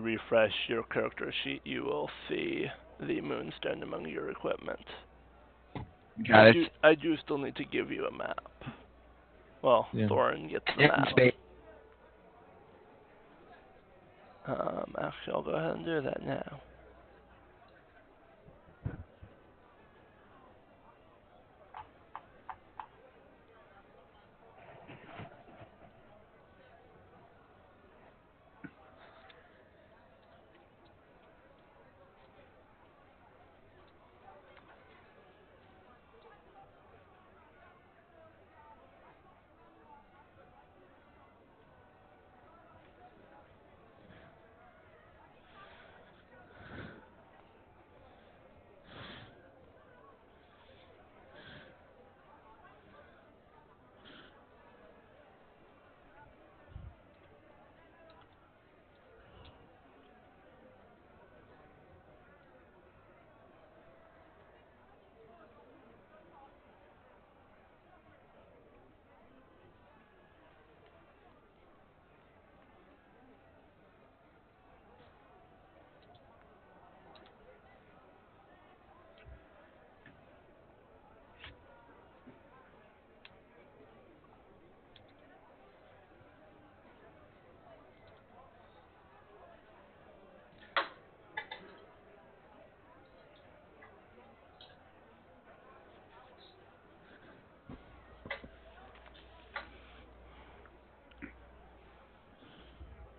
refresh your character sheet, you will see the moonstone among your equipment. Got it. I do still need to give you a map. Well, Yeah. Thorin gets the Yep, map. space. Actually, I'll go ahead and do that now.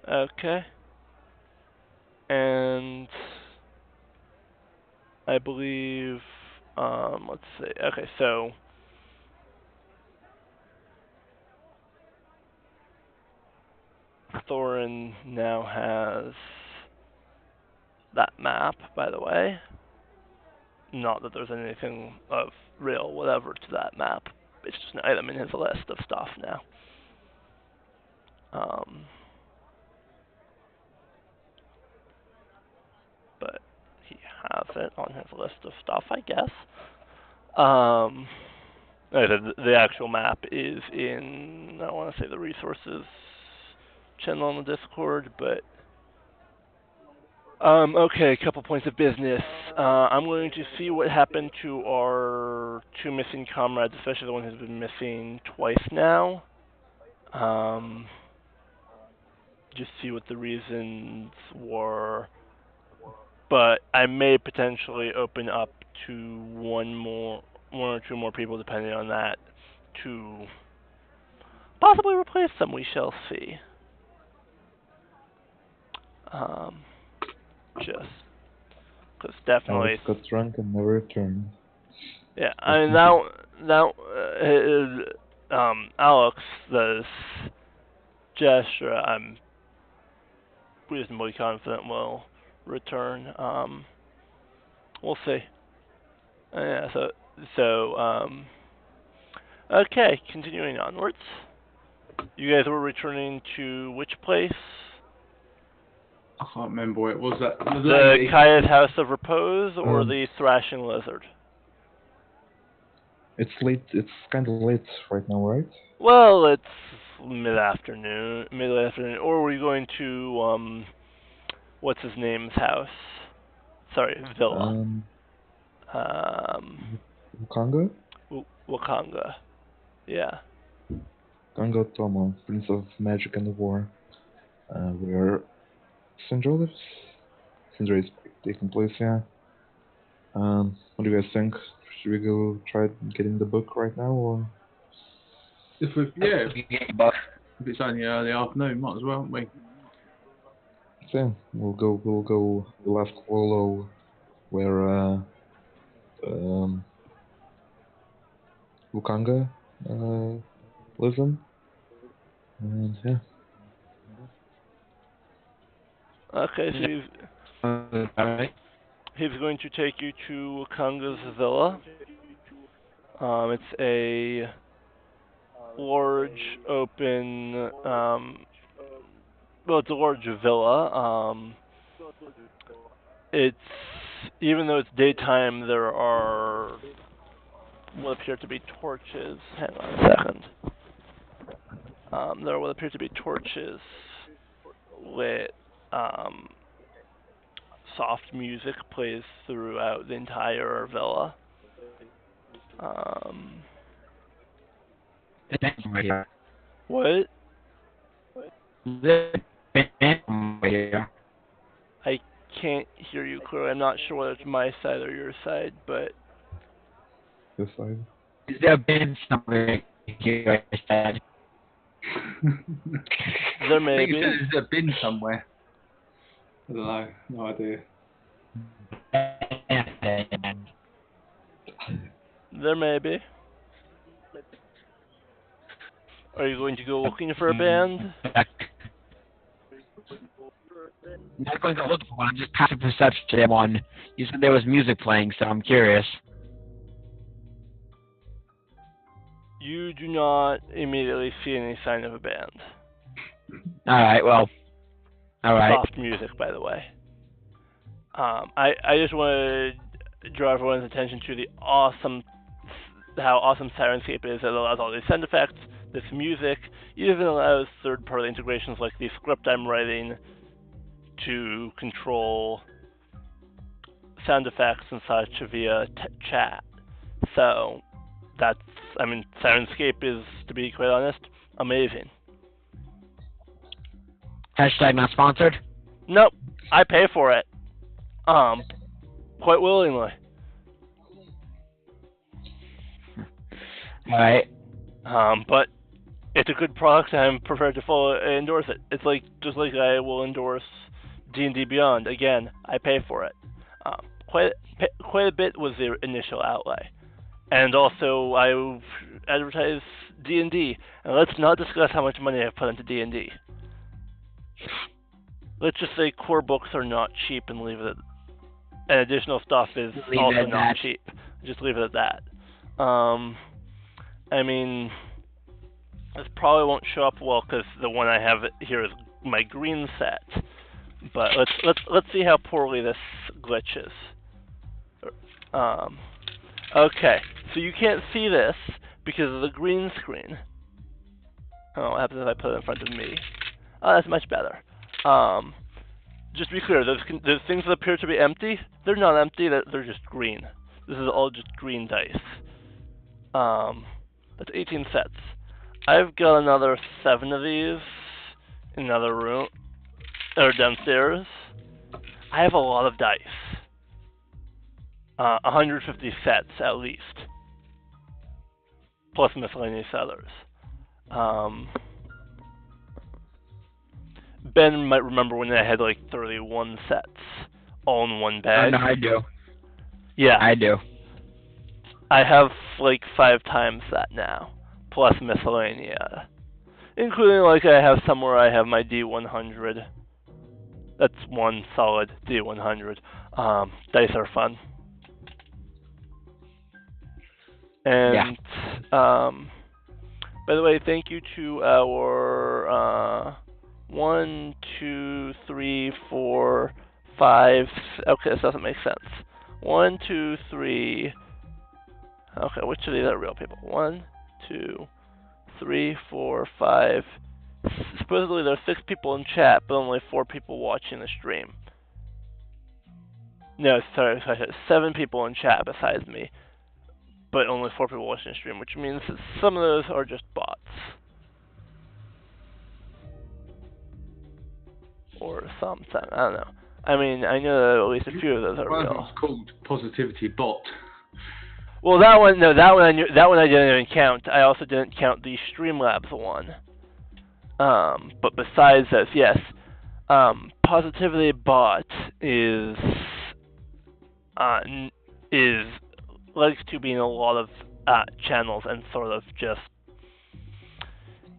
Okay. And I believe, let's see. Okay, so Thorin now has that map, by the way. Not that there's anything of real whatever to that map. It's just an item in his list of stuff now. But he has it on his list of stuff, I guess. The actual map is in, I want to say, the resources channel on the Discord, but okay, a couple points of business. I'm going to see what happened to our two missing comrades, especially the one who's been missing twice now. Just see what the reasons were. But I may potentially open up to one or two more people, depending on that, to possibly replace them. We shall see. Just because definitely. Alex got drunk and never returned. Yeah, I mean now Alex, the gesture I'm reasonably confident will return. We'll see. Yeah. Okay. Continuing onwards. You guys were returning to which place? I can't remember what it was. That the The lady. Kaya's House of Repose or Um, the Thrashing Lizard? It's late. It's kind of late right now, right? Well, it's mid-afternoon. Or were you going to, what's his name's house? Sorry, villa. Um, Um, Wakanga? Wakanga. Yeah. Wakanga Tomo, Prince of Magic and War, where Syndra lives. Syndra is taking place, yeah. What do you guys think? Should we go try getting the book right now, or? If it's only early afternoon, might as well, haven't we? Yeah, we'll ask Wallo where Wakanga lives in, and yeah. Okay, so he's going to take you to Wakanga's villa. It's a large, open, well, it's a large villa. It's, even though it's daytime, there are what appear to be torches. Hang on a second. There are what appear to be torches lit. Soft music plays throughout the entire villa. What? I can't hear you clearly. I'm not sure whether it's my side or your side, but This side. Is there been somewhere here? there may be. There's a bin somewhere. I don't know. No idea. There may be. Are you going to go looking for a band? I'm not going to go looking for one. I'm just passive perception one. You said there was music playing, so I'm curious. You do not immediately see any sign of a band. Alright, well. Alright. Soft music, by the way. I just want to draw everyone's attention to how awesome Sirenscape is. It allows all these sound effects, this music, even allows third-party integrations like the script I'm writing to control sound effects and such via chat. So Sirenscape is, to be quite honest, amazing. Hashtag not sponsored? Nope, I pay for it. Quite willingly. Alright. But it's a good product and I'm prepared to fully endorse it. It's just like I will endorse D&D Beyond. Again, I pay for it. Quite a bit was the initial outlay. And also, I advertise D&D. And let's not discuss how much money I've put into D&D. Let's just say core books are not cheap and leave it at, and additional stuff is also not cheap. Just leave it at that. This probably won't show up well because the one I have here is my green set. But let's see how poorly this glitches. Okay, so you can't see this because of the green screen. Oh, what happens if I put it in front of me? Oh, that's much better. Just to be clear, those things that appear to be empty, they're not empty, they're just green. This is all just green dice. That's 18 sets. I've got another 7 of these in another room, or downstairs. I have a lot of dice. 150 sets at least. Plus miscellaneous others. Ben might remember when I had 31 sets all in one bag. No, I do. Yeah. I do. I have 5 times that now, plus miscellanea. Including I have somewhere I have my D100 That's one solid D100. Dice are fun. And by the way, thank you to our 1, 2, 3, 4, 5. Okay, this doesn't make sense. 1, 2, 3. Okay, which of these are real people? 1, 2, 3, 4, 5. Supposedly there's 6 people in chat, but only 4 people watching the stream. No, sorry, 7 people in chat besides me, but only 4 people watching the stream, which means that some of those are just bots. Or something, I don't know. I mean, I know that at least a few of those are One of real. them's called Positivity Bot. Well, that one I knew. That one I didn't even count. I also didn't count the Streamlabs one. But besides this, yes, Positivity Bot is likes to be in a lot of channels and sort of just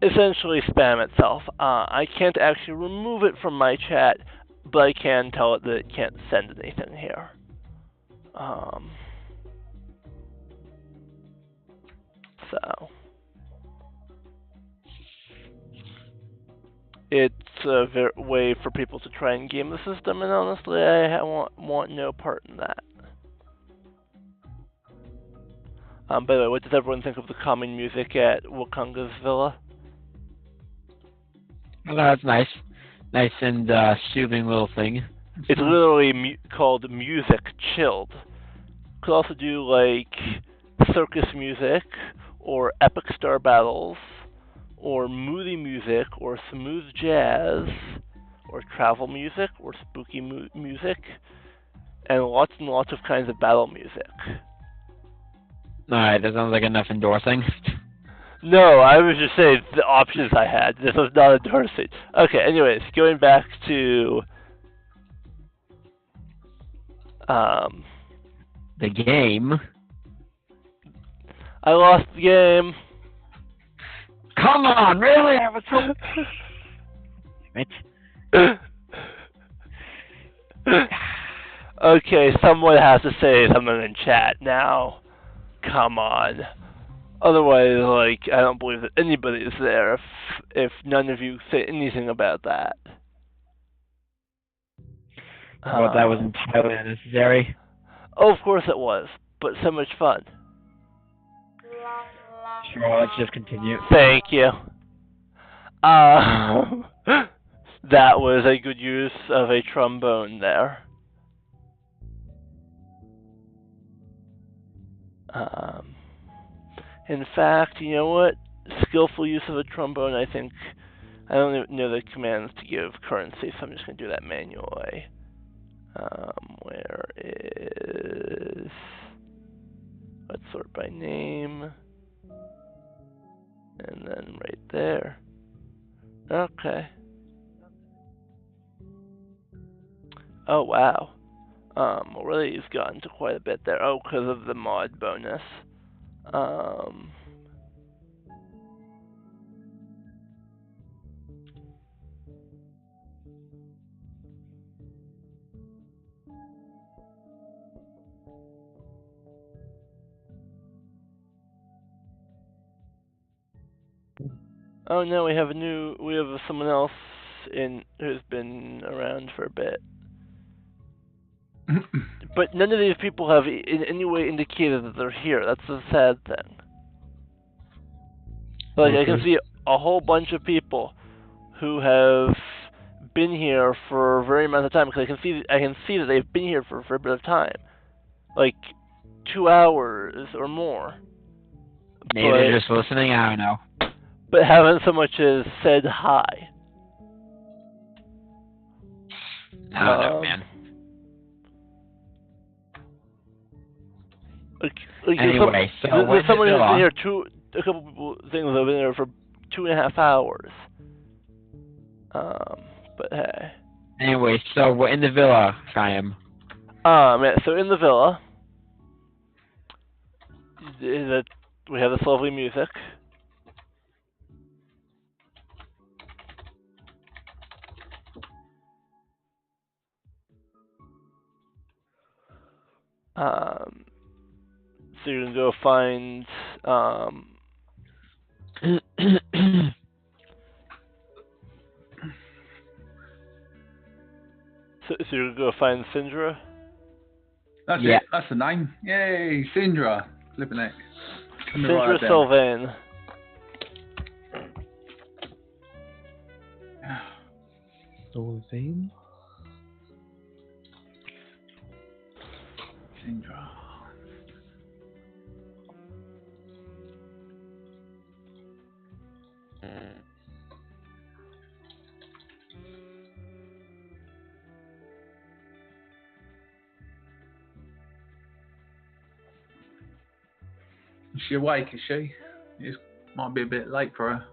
essentially spam itself. I can't actually remove it from my chat, but I can tell it that it can't send anything here. So it's a way for people to try and game the system, and honestly, I want no part in that. By the way, what does everyone think of the calming music at Wakanga's villa? Oh, that's nice. Nice and soothing little thing. It's literally called Music Chilled. Could also do like circus music, or epic star battles, or moody music, or smooth jazz, or travel music, or spooky music, and lots of kinds of battle music. Alright, that sounds like enough endorsing. No, I was just saying the options I had. This was not endorsing. Okay, anyways, going back to the game. I lost the game. Come on, really? I was so... Okay, someone has to say something in chat now. Come on. Otherwise, like, I don't believe that anybody is there if none of you say anything about that. Well, that was entirely unnecessary. Oh, of course it was, but so much fun. Sure, let's just continue. Thank you. That was a good use of a trombone there. In fact, you know what? Skillful use of a trombone, I think... I don't even know the commands to give currency, so I'm just going to do that manually. Where is... Let's sort by name. And then right there. Okay. Oh, wow. Already he's gotten to quite a bit there. Oh, because of the mod bonus. Oh no, we have someone else who's been around for a bit. But none of these people have in any way indicated that they're here. That's the sad thing. Like, I can see a whole bunch of people who have been here for a very amount of time, because I can see that they've been here for a bit of time. Like 2 hours or more. Maybe they're just listening, I don't know. But haven't so much as said hi. I don't know, man. Anyway, so there's someone who's been here a couple people things have been there for 2.5 hours. But hey. Anyway, so we're in the villa, Chaim. Yeah, so in the villa, we have this lovely music. So you can go find so you can go find Syndra. That's Yeah. it. That's the name. Yay, Syndra. Flipping it. Let me Syndra write that down. Sylvain. Sylvain? Syndra. Is she awake, is she? It might be a bit late for her.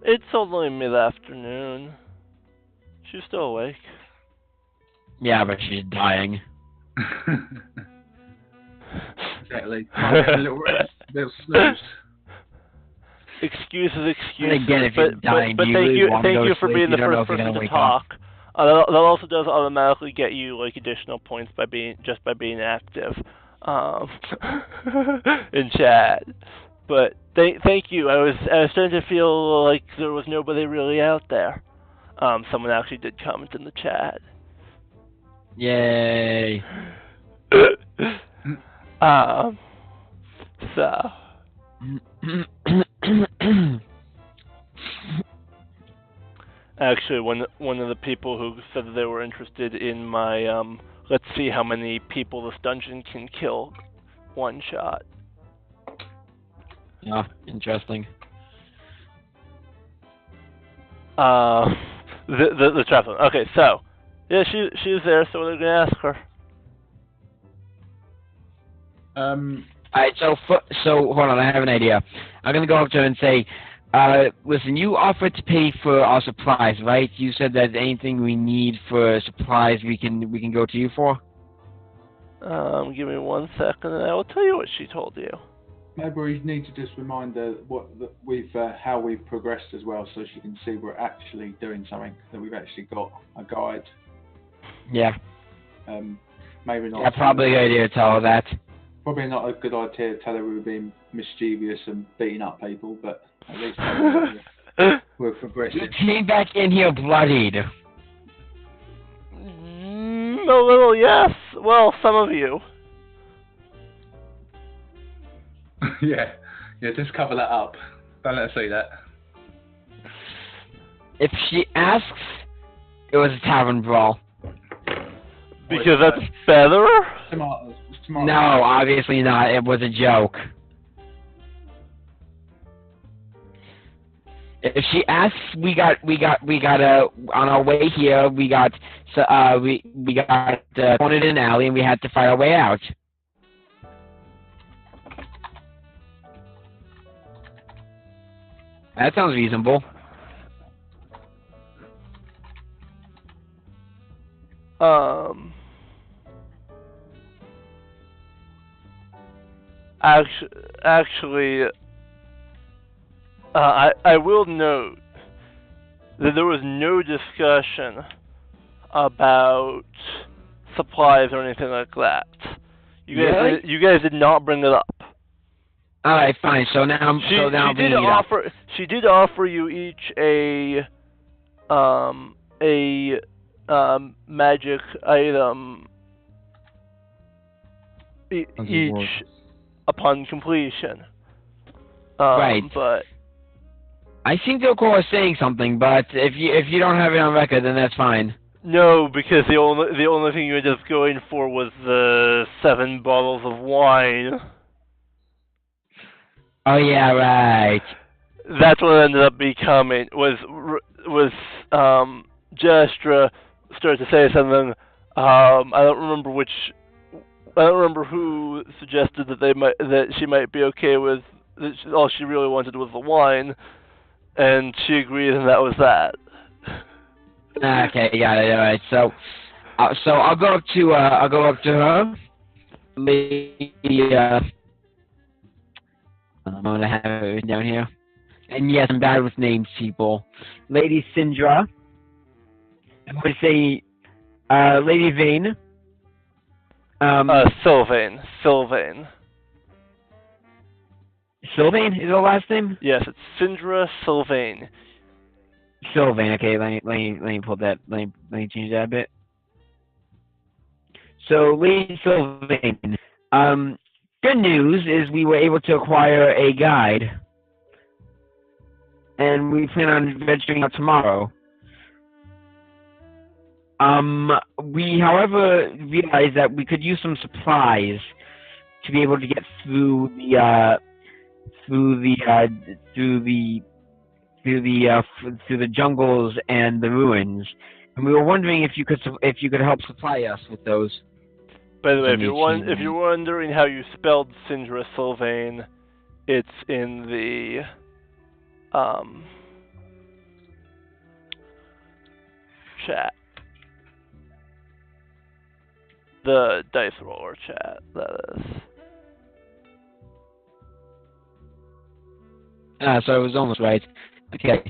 It's only mid-afternoon. She's still awake. Yeah, but she's dying. Exactly. Might get a little rest, a little snooze. Excuses. And again, if you're dying, but do you thank really you, want to thank go you to for sleep? being You the don't know first if you're person gonna to wake up. talk. That also does automatically get you like additional points by being active in chat. But thank you. I was starting to feel like there was nobody really out there. Someone actually did comment in the chat. Yay. So actually, one of the people who said that they were interested in my let's see how many people this dungeon can kill one shot. Yeah, interesting. The traveler. Okay, so yeah, she's there. So they're gonna ask her. Alright, so hold on, I have an idea. I'm gonna go up to her and say, listen, you offered to pay for our supplies, right? You said that anything we need for supplies, we can go to you for. Give me 1 second, and I will tell you what she told you. Maybe we need to just remind her how we've progressed as well, so she can see we're actually doing something, that we've actually got a guide. Yeah. Maybe not. Yeah, probably a good idea to tell her that. Probably not a good idea to tell her we were being mischievous and beating up people, but at least we're progressing. You came back in here bloodied. A little, yes. Well, some of you. yeah, just cover that up. Don't let her see that. If she asks, it was a tavern brawl. Because that's better? Tomatoes. No, obviously not. It was a joke. If she asks, we got on our way here, we got cornered in an alley and we had to fight our way out. That sounds reasonable. Actually, I will note that there was no discussion about supplies or anything like that. You guys did not bring it up. All right, fine. So now, she did offer you each a magic item each upon completion. Right. But I seem to recall her saying something, but if you don't have it on record, then that's fine. no, because the only thing you ended up going for was the 7 bottles of wine. Oh yeah, right. That's what it ended up becoming. Was Jastra started to say something. I don't remember who suggested that she might be okay with. All she really wanted was the wine, and she agreed, and that was that. Okay, got it. All right. So I'll go up to her. Lady, I'm gonna have it written down here. And yes, I'm bad with names, people. Lady Syndra. I'm gonna say, Lady Vane. Sylvain. Sylvain. Sylvain is the last name? Yes, it's Syndra Sylvain. Sylvain, okay, let me pull that, let me change that a bit. So, Lee Sylvain, good news is we were able to acquire a guide. And we plan on venturing out tomorrow. We, however, realized that we could use some supplies to be able to get through the jungles and the ruins, and we were wondering if you could help supply us with those. By the way, if you're wondering how you spelled Syndra Sylvain, it's in the chat. The dice roller chat, that is. So I was almost right. Okay.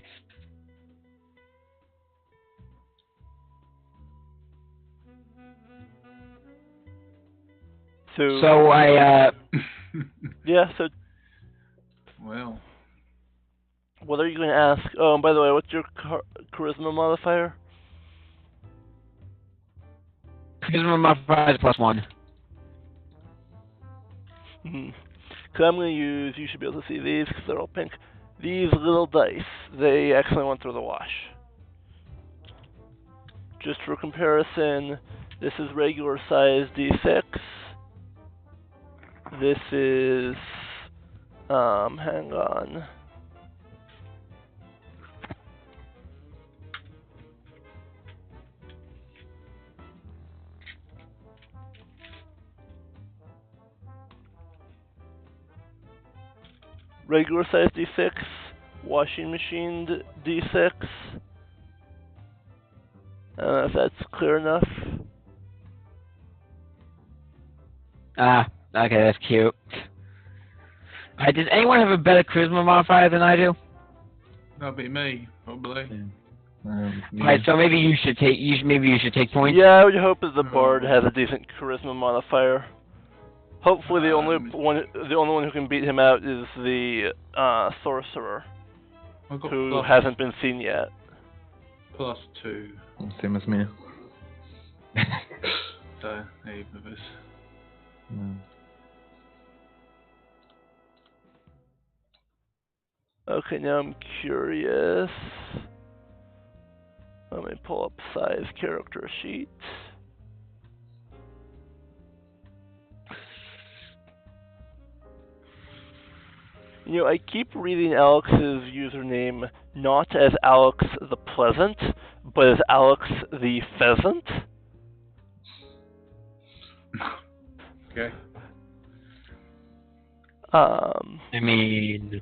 So I yeah, so Well, what are you going to ask? Oh, and by the way, what's your charisma modifier? Charisma modifier is +1. Because I'm going to use, you should be able to see these because they're all pink. These little dice, they actually went through the wash. Just for comparison, this is regular size D6. This is, hang on. Regular size D6, washing machine D6. I don't know if that's clear enough. Okay, that's cute. Does anyone have a better charisma modifier than I do? that'll be me, probably. Alright, so maybe you should take points. Yeah, I would hope that the bard has a decent charisma modifier. Hopefully, the only one who can beat him out is the sorcerer, who hasn't been seen yet. +2. Same as me. So either of us. Okay, now I'm curious. Let me pull up size character sheet. You know, I keep reading Alex's username not as Alex the Pleasant, but as Alex the Pheasant. Okay. I mean...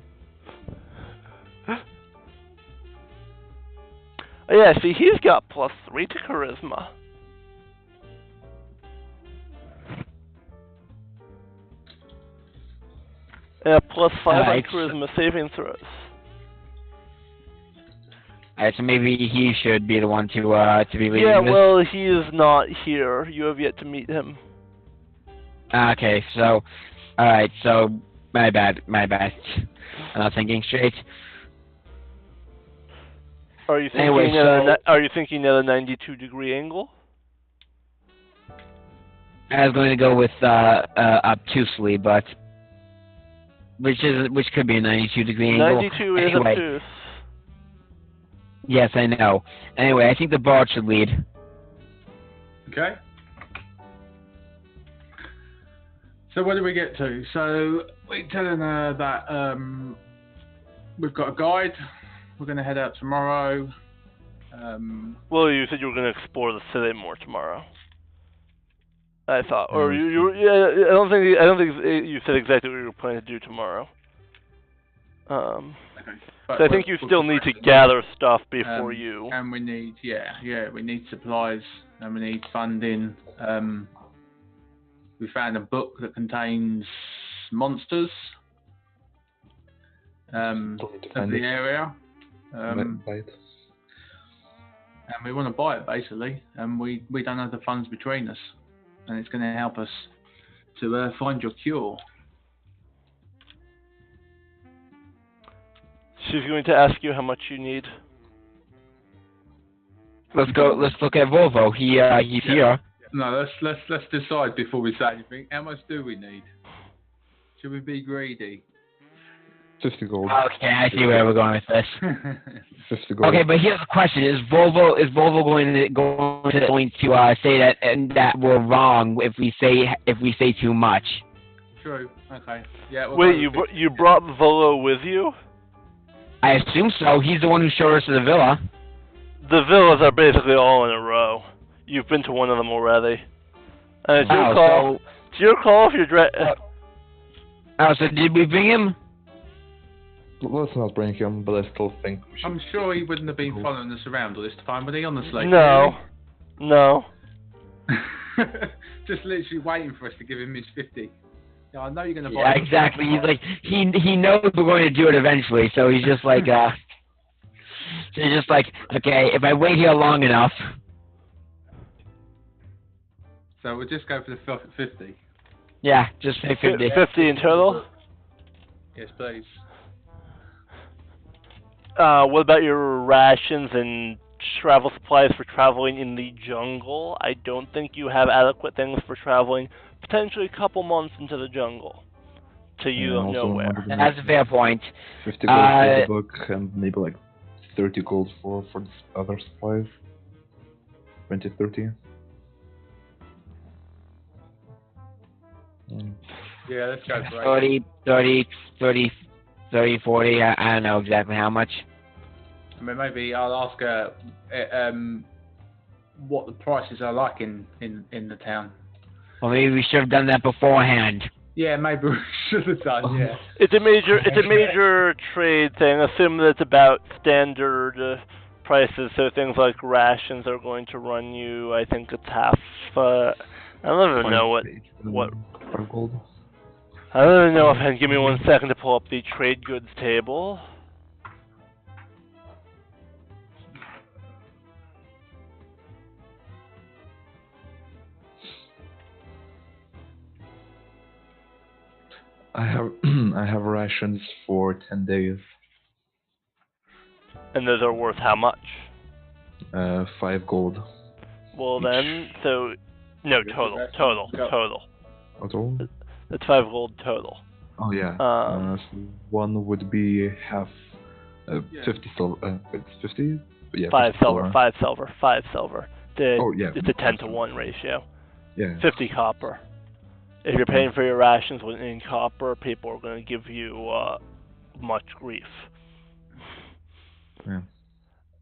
Oh yeah, see, he's got +3 to charisma. And a +5 on charisma saving throws. Alright, so maybe he should be the one to be leading Yeah, this. well, he is not here. You have yet to meet him. Okay, so... Alright, so... My bad. I'm not thinking straight. Are you thinking Anyway, are you thinking at a 92-degree angle? I was going to go with obtusely, but which could be a 92-degree angle. 92 is anyway, obtuse. Yes, I know. Anyway, I think the bard should lead. Okay. So what do we get to? So we're telling her that we've got a guide. We're going to head out tomorrow. Well, you said you were going to explore the city more tomorrow. I thought, or yeah. I don't think you said exactly what you were planning to do tomorrow. Okay. So I think you still need to gather stuff before you. And we need, we need supplies and we need funding. We found a book that contains monsters of the area. Buy it. And we want to buy it basically, and we don't have the funds between us. and it's going to help us to find your cure. She's going to ask you how much you need. Let's go. Let's look at Volvo. He's here. No, let's decide before we say anything. How much do we need? Should we be greedy? 50 gold. Okay, I see where we're going with this. 50 gold. Okay, but here's the question: Is Volvo going to say that that we're wrong if we say too much? True. Okay. Yeah. Wait, you brought Volo with you? I assume so. He's the one who showed us the villa. The villas are basically all in a row. You've been to one of them already. And it's your call. It's your call if you're So did we bring him? Let's not bring him, but I still think we should. I'm sure he wouldn't have been following us around all this time, would he? Honestly. No. No. Just literally waiting for us to give him his 50. Yeah, I know you're gonna. Yeah, exactly. He's like he knows we're going to do it eventually, so he's just like okay, if I wait here long enough. So we'll just go for the 50. Yeah, just say 50. 50 in total? Yes, please. What about your rations and travel supplies for traveling in the jungle? I don't think you have adequate things for traveling potentially a couple months into the jungle. So you don't know where. That's a fair point. 50 gold for the book and maybe like 30 gold for the other supplies. 20, 30. Yeah, let's go for it. 30, 40, I don't know exactly how much. I mean, maybe I'll ask her what the prices are like in the town. Well, maybe we should have done that beforehand. Yeah, maybe we should have done, yeah. It's a major trade thing. Assume that it's about standard prices, so things like rations are going to run you, I think it's half, I don't even know what 5 gold. I don't even know if give me 1 second to pull up the trade goods table. I have rations for 10 days. And those are worth how much? 5 gold. Well then, so no, total. Total? It's 5 gold total. Oh yeah. So one would be half 50 silver. It's 50? Yeah. 5 silver. 5 silver. 5 silver. It's a 10-to-1 ratio. Yeah. 50 copper. If you're paying for your rations in copper, people are going to give you much grief. Yeah.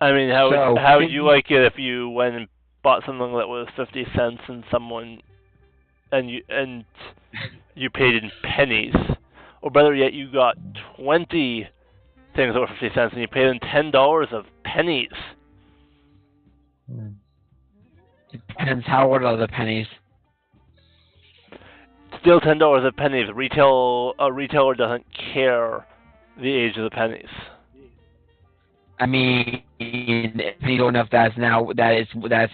I mean, how would you like it if you went and bought something that was 50 cents and you paid in pennies, or better yet, you got 20 things that were 50 cents and you paid in $10 of pennies? Depends how old are the pennies. Still $10 of pennies. A retailer doesn't care the age of the pennies. I mean, if you don't know if that's an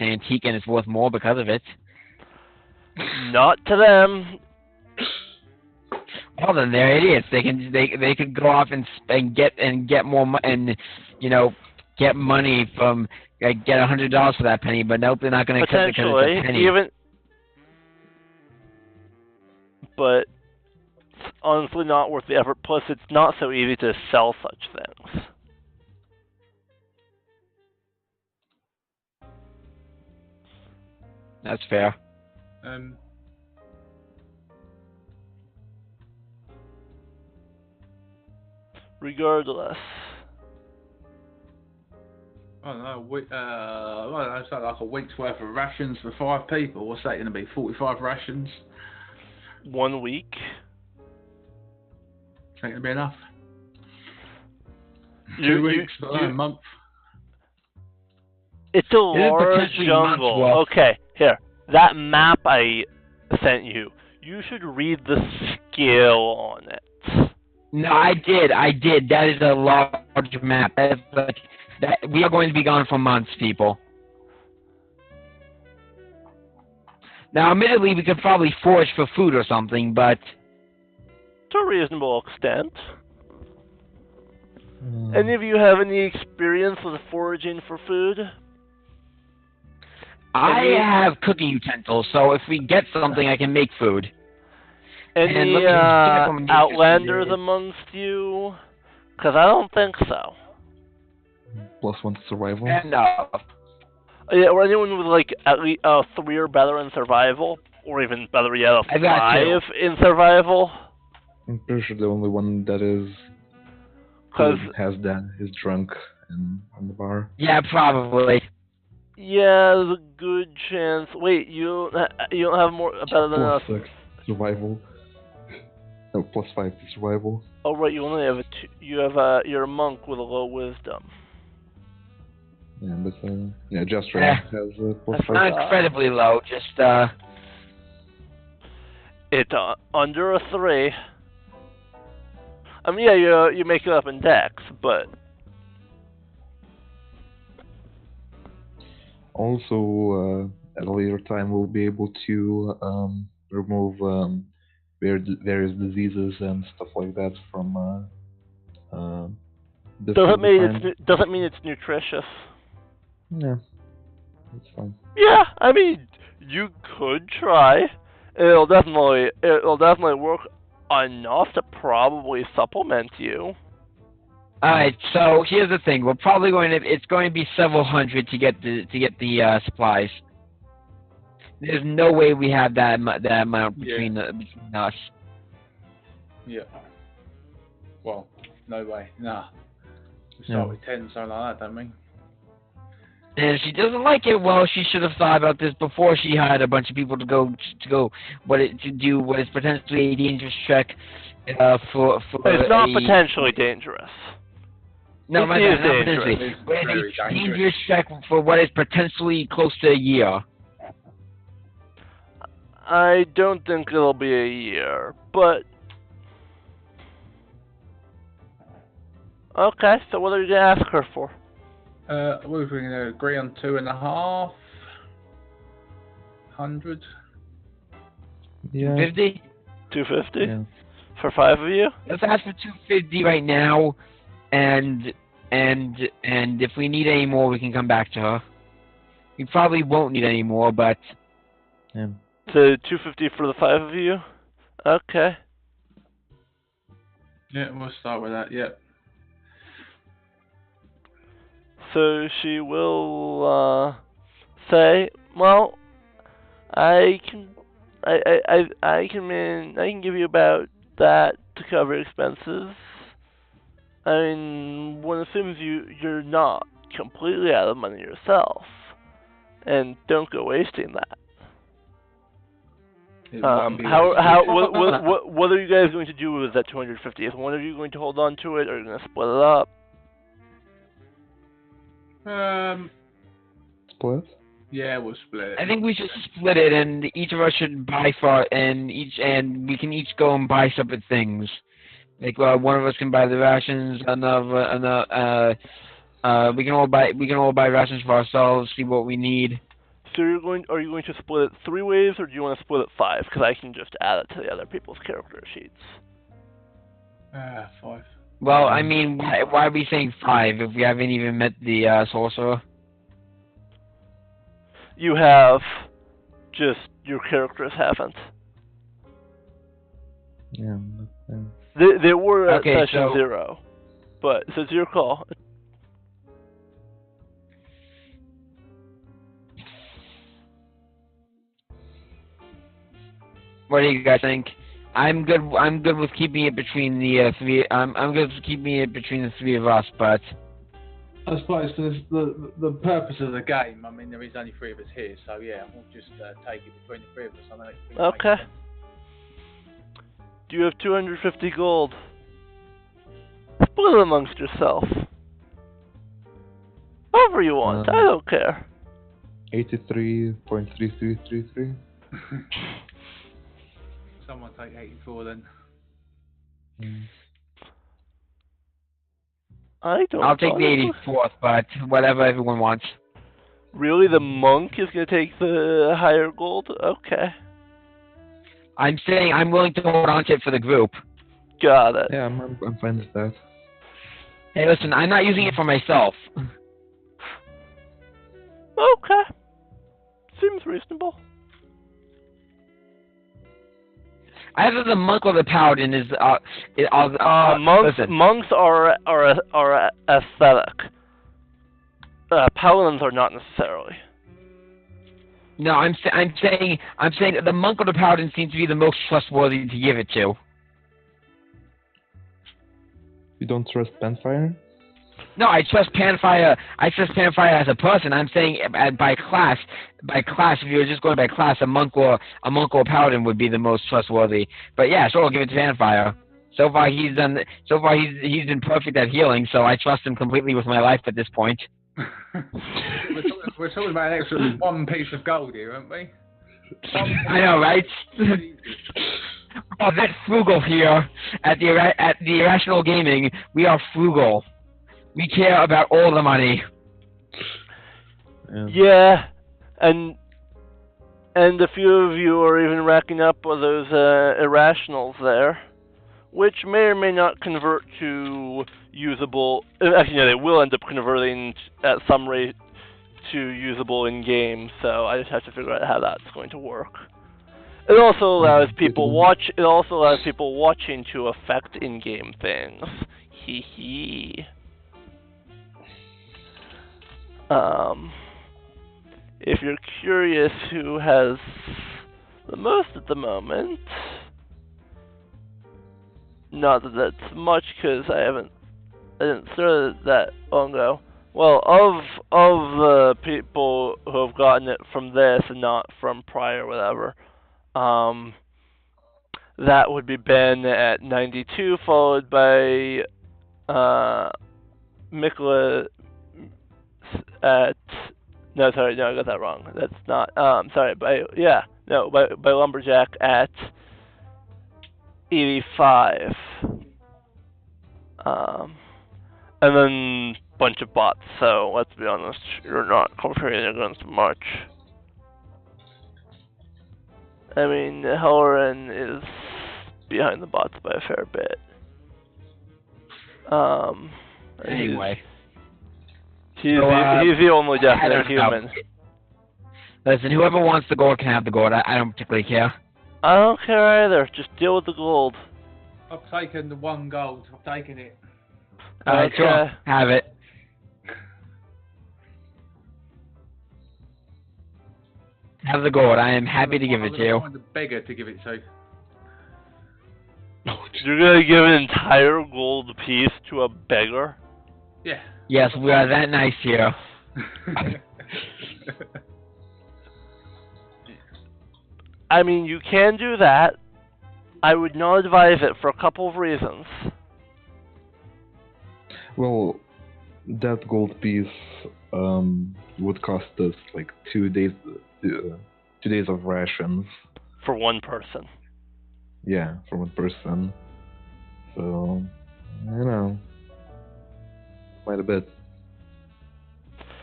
antique and it's worth more because of it. Not to them. Well, then they're idiots. They could go off and get more and get money from get $100 for that penny, but nope, they're not going to accept it because it's a penny. But it's honestly not worth the effort. Plus, it's not so easy to sell such things. That's fair. Regardless. I don't know. It's like a week's worth of rations for 5 people. What's that going to be? 45 rations? 1 week. Think it'll be enough? 2 weeks, a month. It's a large jungle. Okay, here. That map I sent you. You should read the scale on it. No, I did. That is a large map. We are going to be gone for months, people. Now, admittedly, we could probably forage for food or something, but To a reasonable extent. Any of you have any experience with foraging for food? I have cooking utensils, so if we get something, I can make food. And let Any me check on the outlanders history. amongst you? Because I don't think so. +1 to survival. No. Yeah, or anyone with like at least 3 or better in survival, or even better yet, a I got 5 in survival. I'm pretty sure the only one that is Because has that is drunk and on the bar. Yeah, probably. yeah, there's a good chance. Wait, you don't have more better than us. +6 survival. No, +5 to survival. Oh right, you only have you're a monk with a low wisdom. Yeah, but Just Yeah. has a That's +5. Not incredibly low, just It's under a 3. I mean, yeah, you make it up in dex, but Also, at a later time, we'll be able to remove various diseases and stuff like that from doesn't different mean it's nutritious. Yeah, that's fine. Yeah, I mean, you could try. It'll definitely work enough to probably supplement you. Alright, so here's the thing. We're probably it's going to be several hundred to get the supplies. There's no way we have that amount between us. Yeah. Well, no way. Nah. We start with 10, something like that, don't we? And if she doesn't like it, well, she should have thought about this before she hired a bunch of people to do what is potentially a dangerous check for. It's not potentially dangerous. No, It not is potentially. dangerous. But it's a dangerous check for what is potentially close to a year. I don't think it'll be a year, but okay. So what are you gonna ask her for? We're going to agree on 2.5 hundred. Yeah. 50? 250 Yeah. for 5 of you. Let's ask for 250 right now, and if we need any more, we can come back to her. We probably won't need any more, but Yeah. So 250 for the 5 of you. Okay. Yeah, we'll start with that. Yeah. So she will say, "Well, I can give you about that to cover expenses. I mean, one assumes you're not completely out of money yourself, and don't go wasting that. What are you guys going to do with that 250? Is one of you going to hold on to it, or are you going to split it up? Split? Yeah, we'll split it. I think we should split it, and each of us should buy and we can each go and buy separate things. Like one of us can buy the rations, we can all buy rations for ourselves, see what we need. So are you going to split it 3 ways, or do you want to split it 5? Because I can just add it to the other people's character sheets. 5. Well, I mean, why are we saying 5 if we haven't even met the sorcerer? You have, just your characters haven't. Yeah. They were at Okay, session so 0, but so it's your call. what do you guys think? I'm good with keeping it between the 3. I'm good with keeping it between the 3 of us, but I suppose for the purpose of the game, I mean, there is only 3 of us here, so yeah, we'll just take it between the 3 of us. I think it makes Okay. sense. Do you have 250 gold? Split it amongst yourself. However you want, I don't care. 83.3333. Someone take 84 then. I don't. I'll take the 84th, but whatever everyone wants. Really, the monk is going to take the higher gold? Okay. I'm saying I'm willing to hold on to it for the group. Got it. Yeah, I'm fine with that. Hey, listen, I'm not using it for myself. Okay. Seems reasonable. Either the monk or the paladin is listen. Monks are aesthetic. Paladins are not necessarily. No, I'm saying that the monk or the paladin seems to be the most trustworthy to give it to. You don't trust Panfire? No, I trust Panfire. I trust Panfire as a person. I'm saying by class. If you were just going by class, a monk or a paladin would be the most trustworthy. But yeah, sure, I'll give it to Panfire. So far he's been perfect at healing, so I trust him completely with my life at this point. we're talking about an extra 1 piece of gold here, aren't we? I know, right? Oh, that's frugal here at the Irrational Gaming. We are frugal. We care about all the money. Yeah, and a few of you are even racking up with those irrationals there, which may or may not convert to usable. Actually, no, they will end up converting at some rate to usable in game. So I just have to figure out how that's going to work. It also allows people watching to affect in-game things. Hee hee. If you're curious who has the most at the moment, not that that's much because I didn't start it that long ago. Well, of the people who have gotten it from this and not from prior, whatever, that would be Ben at 92, followed by Mikla at I got that wrong. That's not by Lumberjack at 85. And then bunch of bots, so let's be honest, you're not comparing against much. I mean, Hellerin is behind the bots by a fair bit. Anyway. He's the only definite human. Listen, whoever wants the gold can have the gold. I don't particularly care. I don't care either. Just deal with the gold. I've taken the 1 gold. I've taken it. Alright, sure. Have it. Have the gold. I am happy to give it to you. I want the beggar to give it to. You're gonna give an entire gold piece to a beggar? Yeah. Yes, we are that nice here. I mean, you can do that. I would not advise it for a couple of reasons. Well, that gold piece would cost us like 2 days of rations. For one person. Yeah, for one person. So, quite a bit.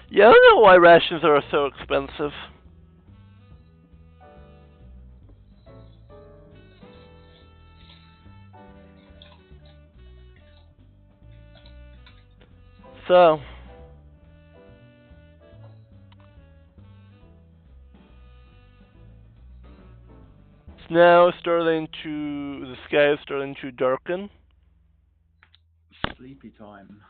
Yeah, I don't know why rations are so expensive. So, it's now the sky is starting to darken. Sleepy time.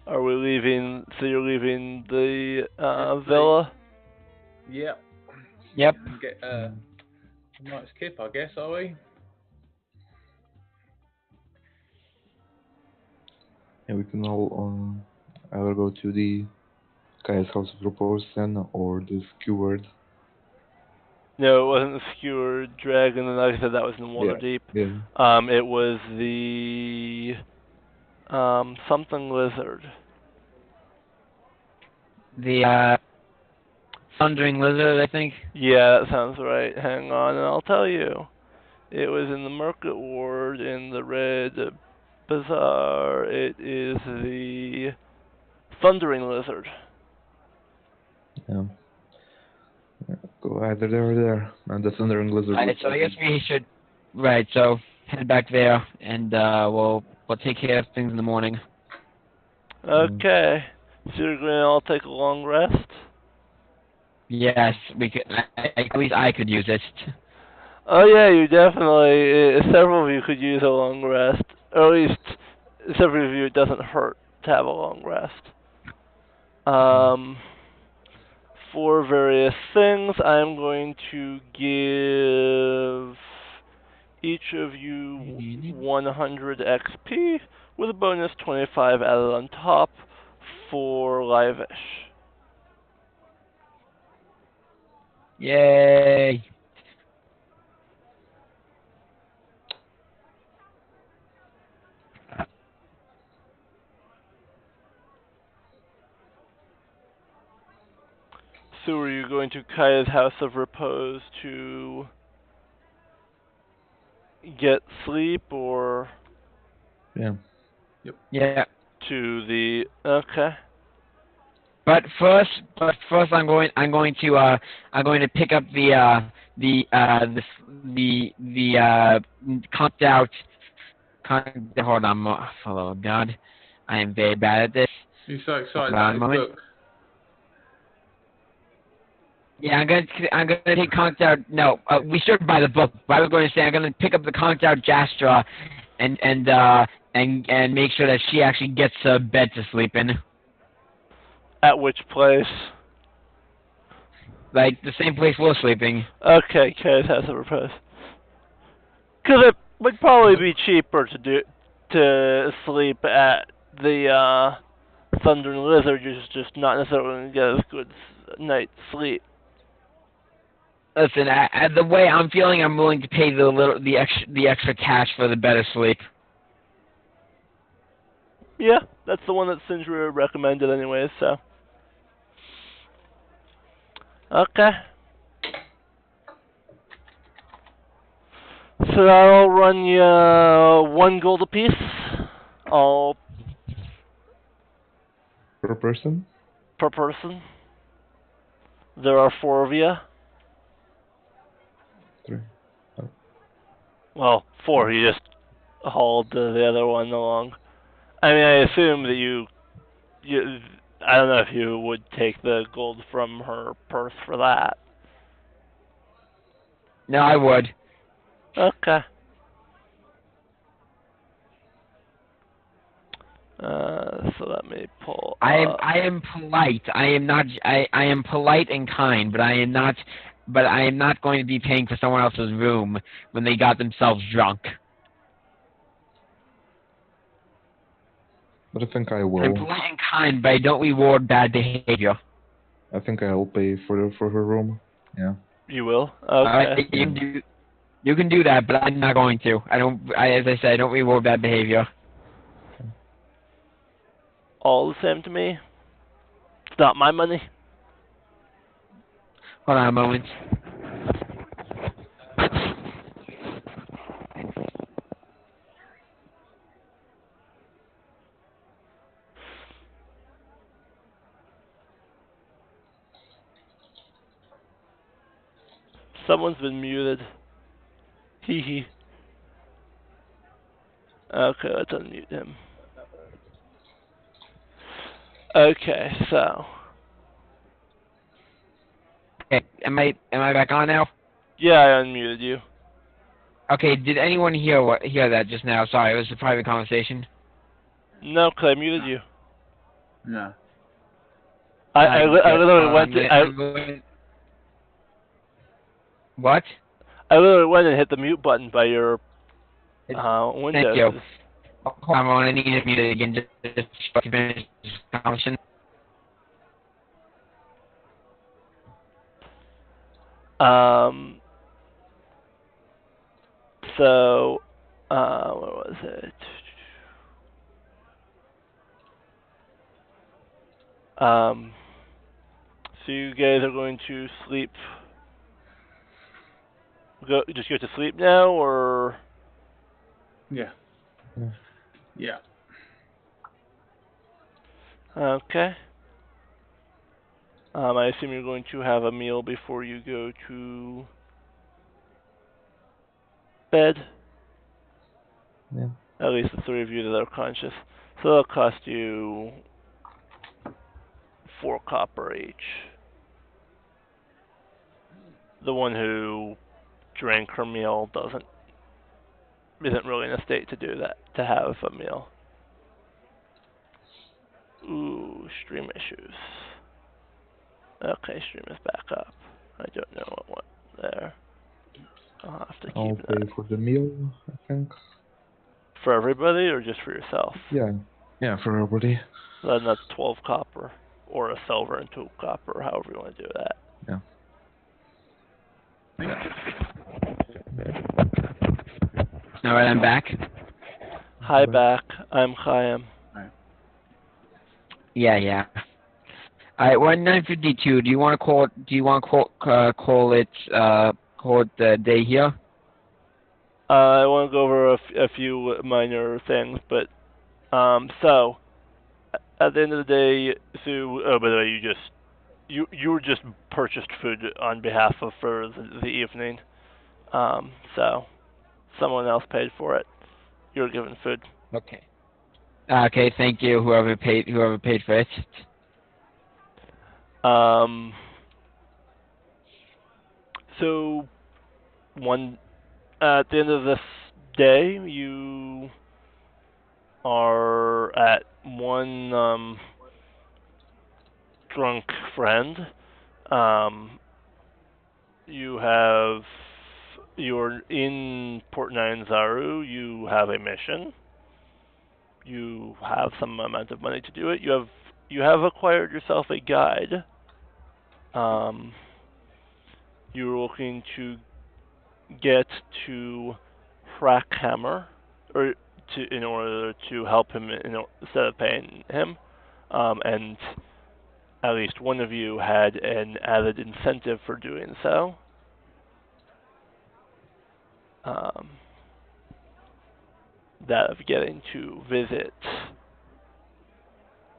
Are we leaving? So you're leaving the villa? Yep. Yep. Get a nice kip, I guess, are we? Yeah, we can all either go to the Guy's House of Repose then, or the Skewered. No, it wasn't the Skewered Dragon, and like I said, that was in Waterdeep. Yeah. It was the something lizard. The Thundering Lizard, I think. Yeah, that sounds right. Hang on, and I'll tell you. It was in the Market Ward in the red bizarre. It is the thundering lizard. Yeah. Go either there or there. And the thundering lizard. Right, so I guess we should. Right, so head back there, and we'll take care of things in the morning. Okay. So you're going to all take a long rest? Yes, we could. At least I could use it. Oh yeah, you definitely, several of you could use a long rest. Or at least, several of you it doesn't hurt to have a long rest. For various things, I'm going to give each of you 100 XP with a bonus 25 added on top for live-ish. Yay! So are you going to Kaya's House of Repose to get sleep, or Yeah. Yeah. to the... Okay. But first, I'm going to pick up the conked out. Hold on, oh God, I am very bad at this. You're so excited Hold on about a his moment. book. Yeah, I'm gonna take conked out. No, we should buy the book. But I was going to say I'm gonna pick up the conked out Jastra, and make sure that she actually gets a bed to sleep in. At which place? Like the same place we're sleeping. Okay, Kaya's House of Repose. Because it would probably be cheaper to sleep at the Thundering Lizard. You're just not necessarily going to get as good night's sleep. Listen, the way I'm feeling, I'm willing to pay the extra cash for the better sleep. Yeah, that's the one that Sindri recommended anyways, so. Okay. So that'll run you 1 gold apiece. All Per person? per person. There are 4 of you. 3. Well, 4. You just hauled the other one along. I mean, I assume that you. I don't know if you would take the gold from her purse for that. No, I would. Okay. So let me pull. I am polite. I am polite and kind, but I am not going to be paying for someone else's room when they got themselves drunk. But I think I I'm will. polite and kind, but I don't reward bad behavior. I think I'll pay for her room. Yeah. You will? Okay. You can do that, but I'm not going to. As I said, I don't reward bad behavior. All the same to me. It's not my money. Hold on a moment. Someone's been muted. Hee hee. Okay, let's unmute him. Okay, so. Okay, am I back on now? Yeah, I unmuted you. Okay, did anyone hear that just now? Sorry, it was a private conversation. No, because I muted you. No. I literally went to. What? I literally went and hit the mute button by your window. Thank you. I'm on. I need to mute it again just to finish this conversation. So, what was it? So you guys are going to sleep. Just go to sleep now, or? Yeah. Yeah. Okay. I assume you're going to have a meal before you go to bed. Yeah. At least the three of you that are conscious. So that'll cost you 4 copper each. The one who drank her meal isn't really in a state to do that, to have a meal. Ooh, stream issues. Okay, stream is back up. I don't know what went there. I'll have to I'll keep pay that. for the meal, I think. For everybody or just for yourself? Yeah. Yeah, for everybody. Then that's 12 copper, or a silver and 2 copper, however you want to do that. Yeah. Alright, I'm back. Hi, Back. back. I'm Chaim. Yeah. Alright, we're at 9:52. Do you want to call it? Do you want to call it the day here? I want to go over a few minor things, but so at the end of the day, Sue. Oh, by the way, you just purchased food on behalf of for the evening. So someone else paid for it. You're given food. Okay. Okay, thank you. Whoever paid for it. So at the end of this day, you are at one drunk friend. Um, you're in Port Nine Zaru. You have a mission. You have some amount of money to do it. You have acquired yourself a guide. You're looking to get to Frackhammer, or in order to help him instead of paying him, and at least one of you had an added incentive for doing so. Um, that of getting to visit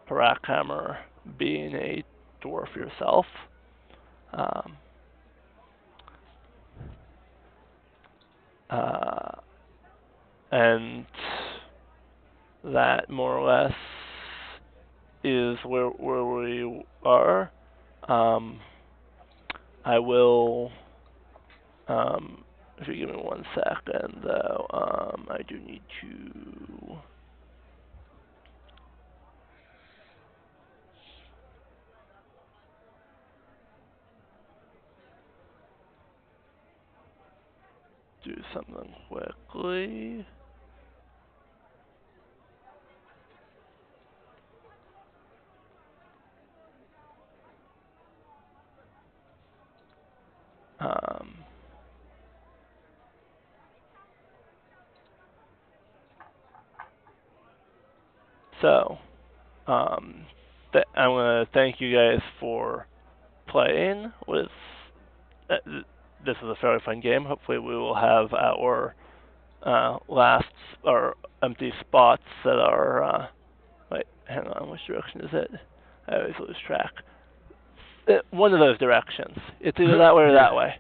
Frackhammer, being a dwarf yourself. Um, and that more or less is where we are. I will, if you give me 1 second, though, I do need to do something quickly. Um, so, I'm going to thank you guys for playing with. This is a fairly fun game. Hopefully, we will have our last or empty spots that are. Wait, hang on. Which direction is it? I always lose track. One of those directions. It's either that way or that way.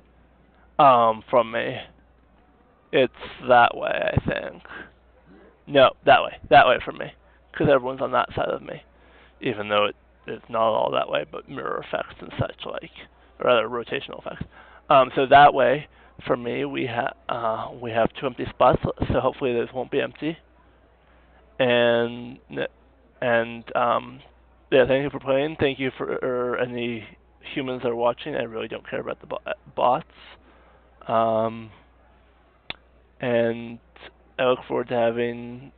From me, it's that way, I think. No, that way. That way from me, because everyone's on that side of me. Even though it's not all that way, but mirror effects and such like, or rather rotational effects. So that way, for me, we have 2 empty spots, so hopefully those won't be empty. And yeah, thank you for playing. Thank you for any humans that are watching. I really don't care about the bots. And I look forward to having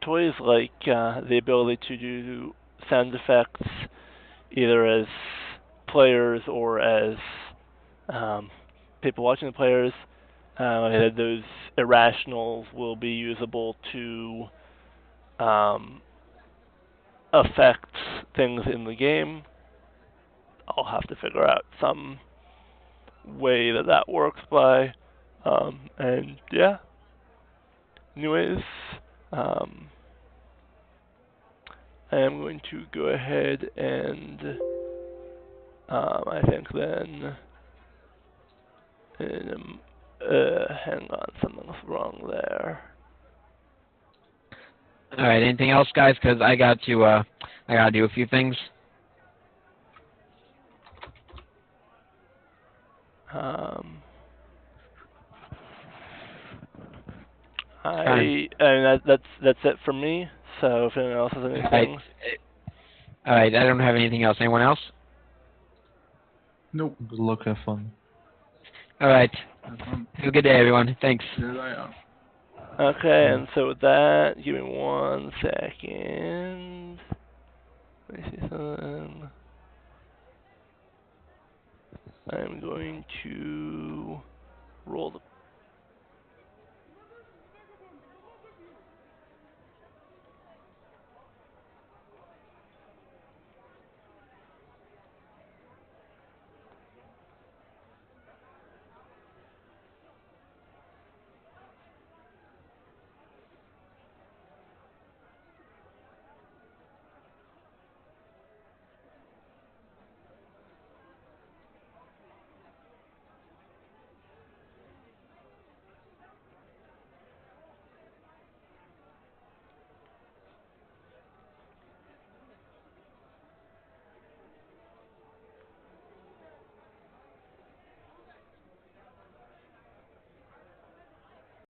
toys like the ability to do sound effects either as players or as people watching the players. Those irrationals will be usable to affect things in the game. I'll have to figure out some way that works by. And yeah. Anyways, I am going to go ahead and I think then hang on, something's wrong there. All right. Anything else, guys? Because I got to do a few things. And that's it for me. So if anyone else has anything, All right. I don't have anything else. Anyone else? Nope. Good luck, have fun. All right. Um, Have a good day, everyone. Thanks. See you later. okay. And so with that, give me 1 second. Let me see something. I'm going to roll the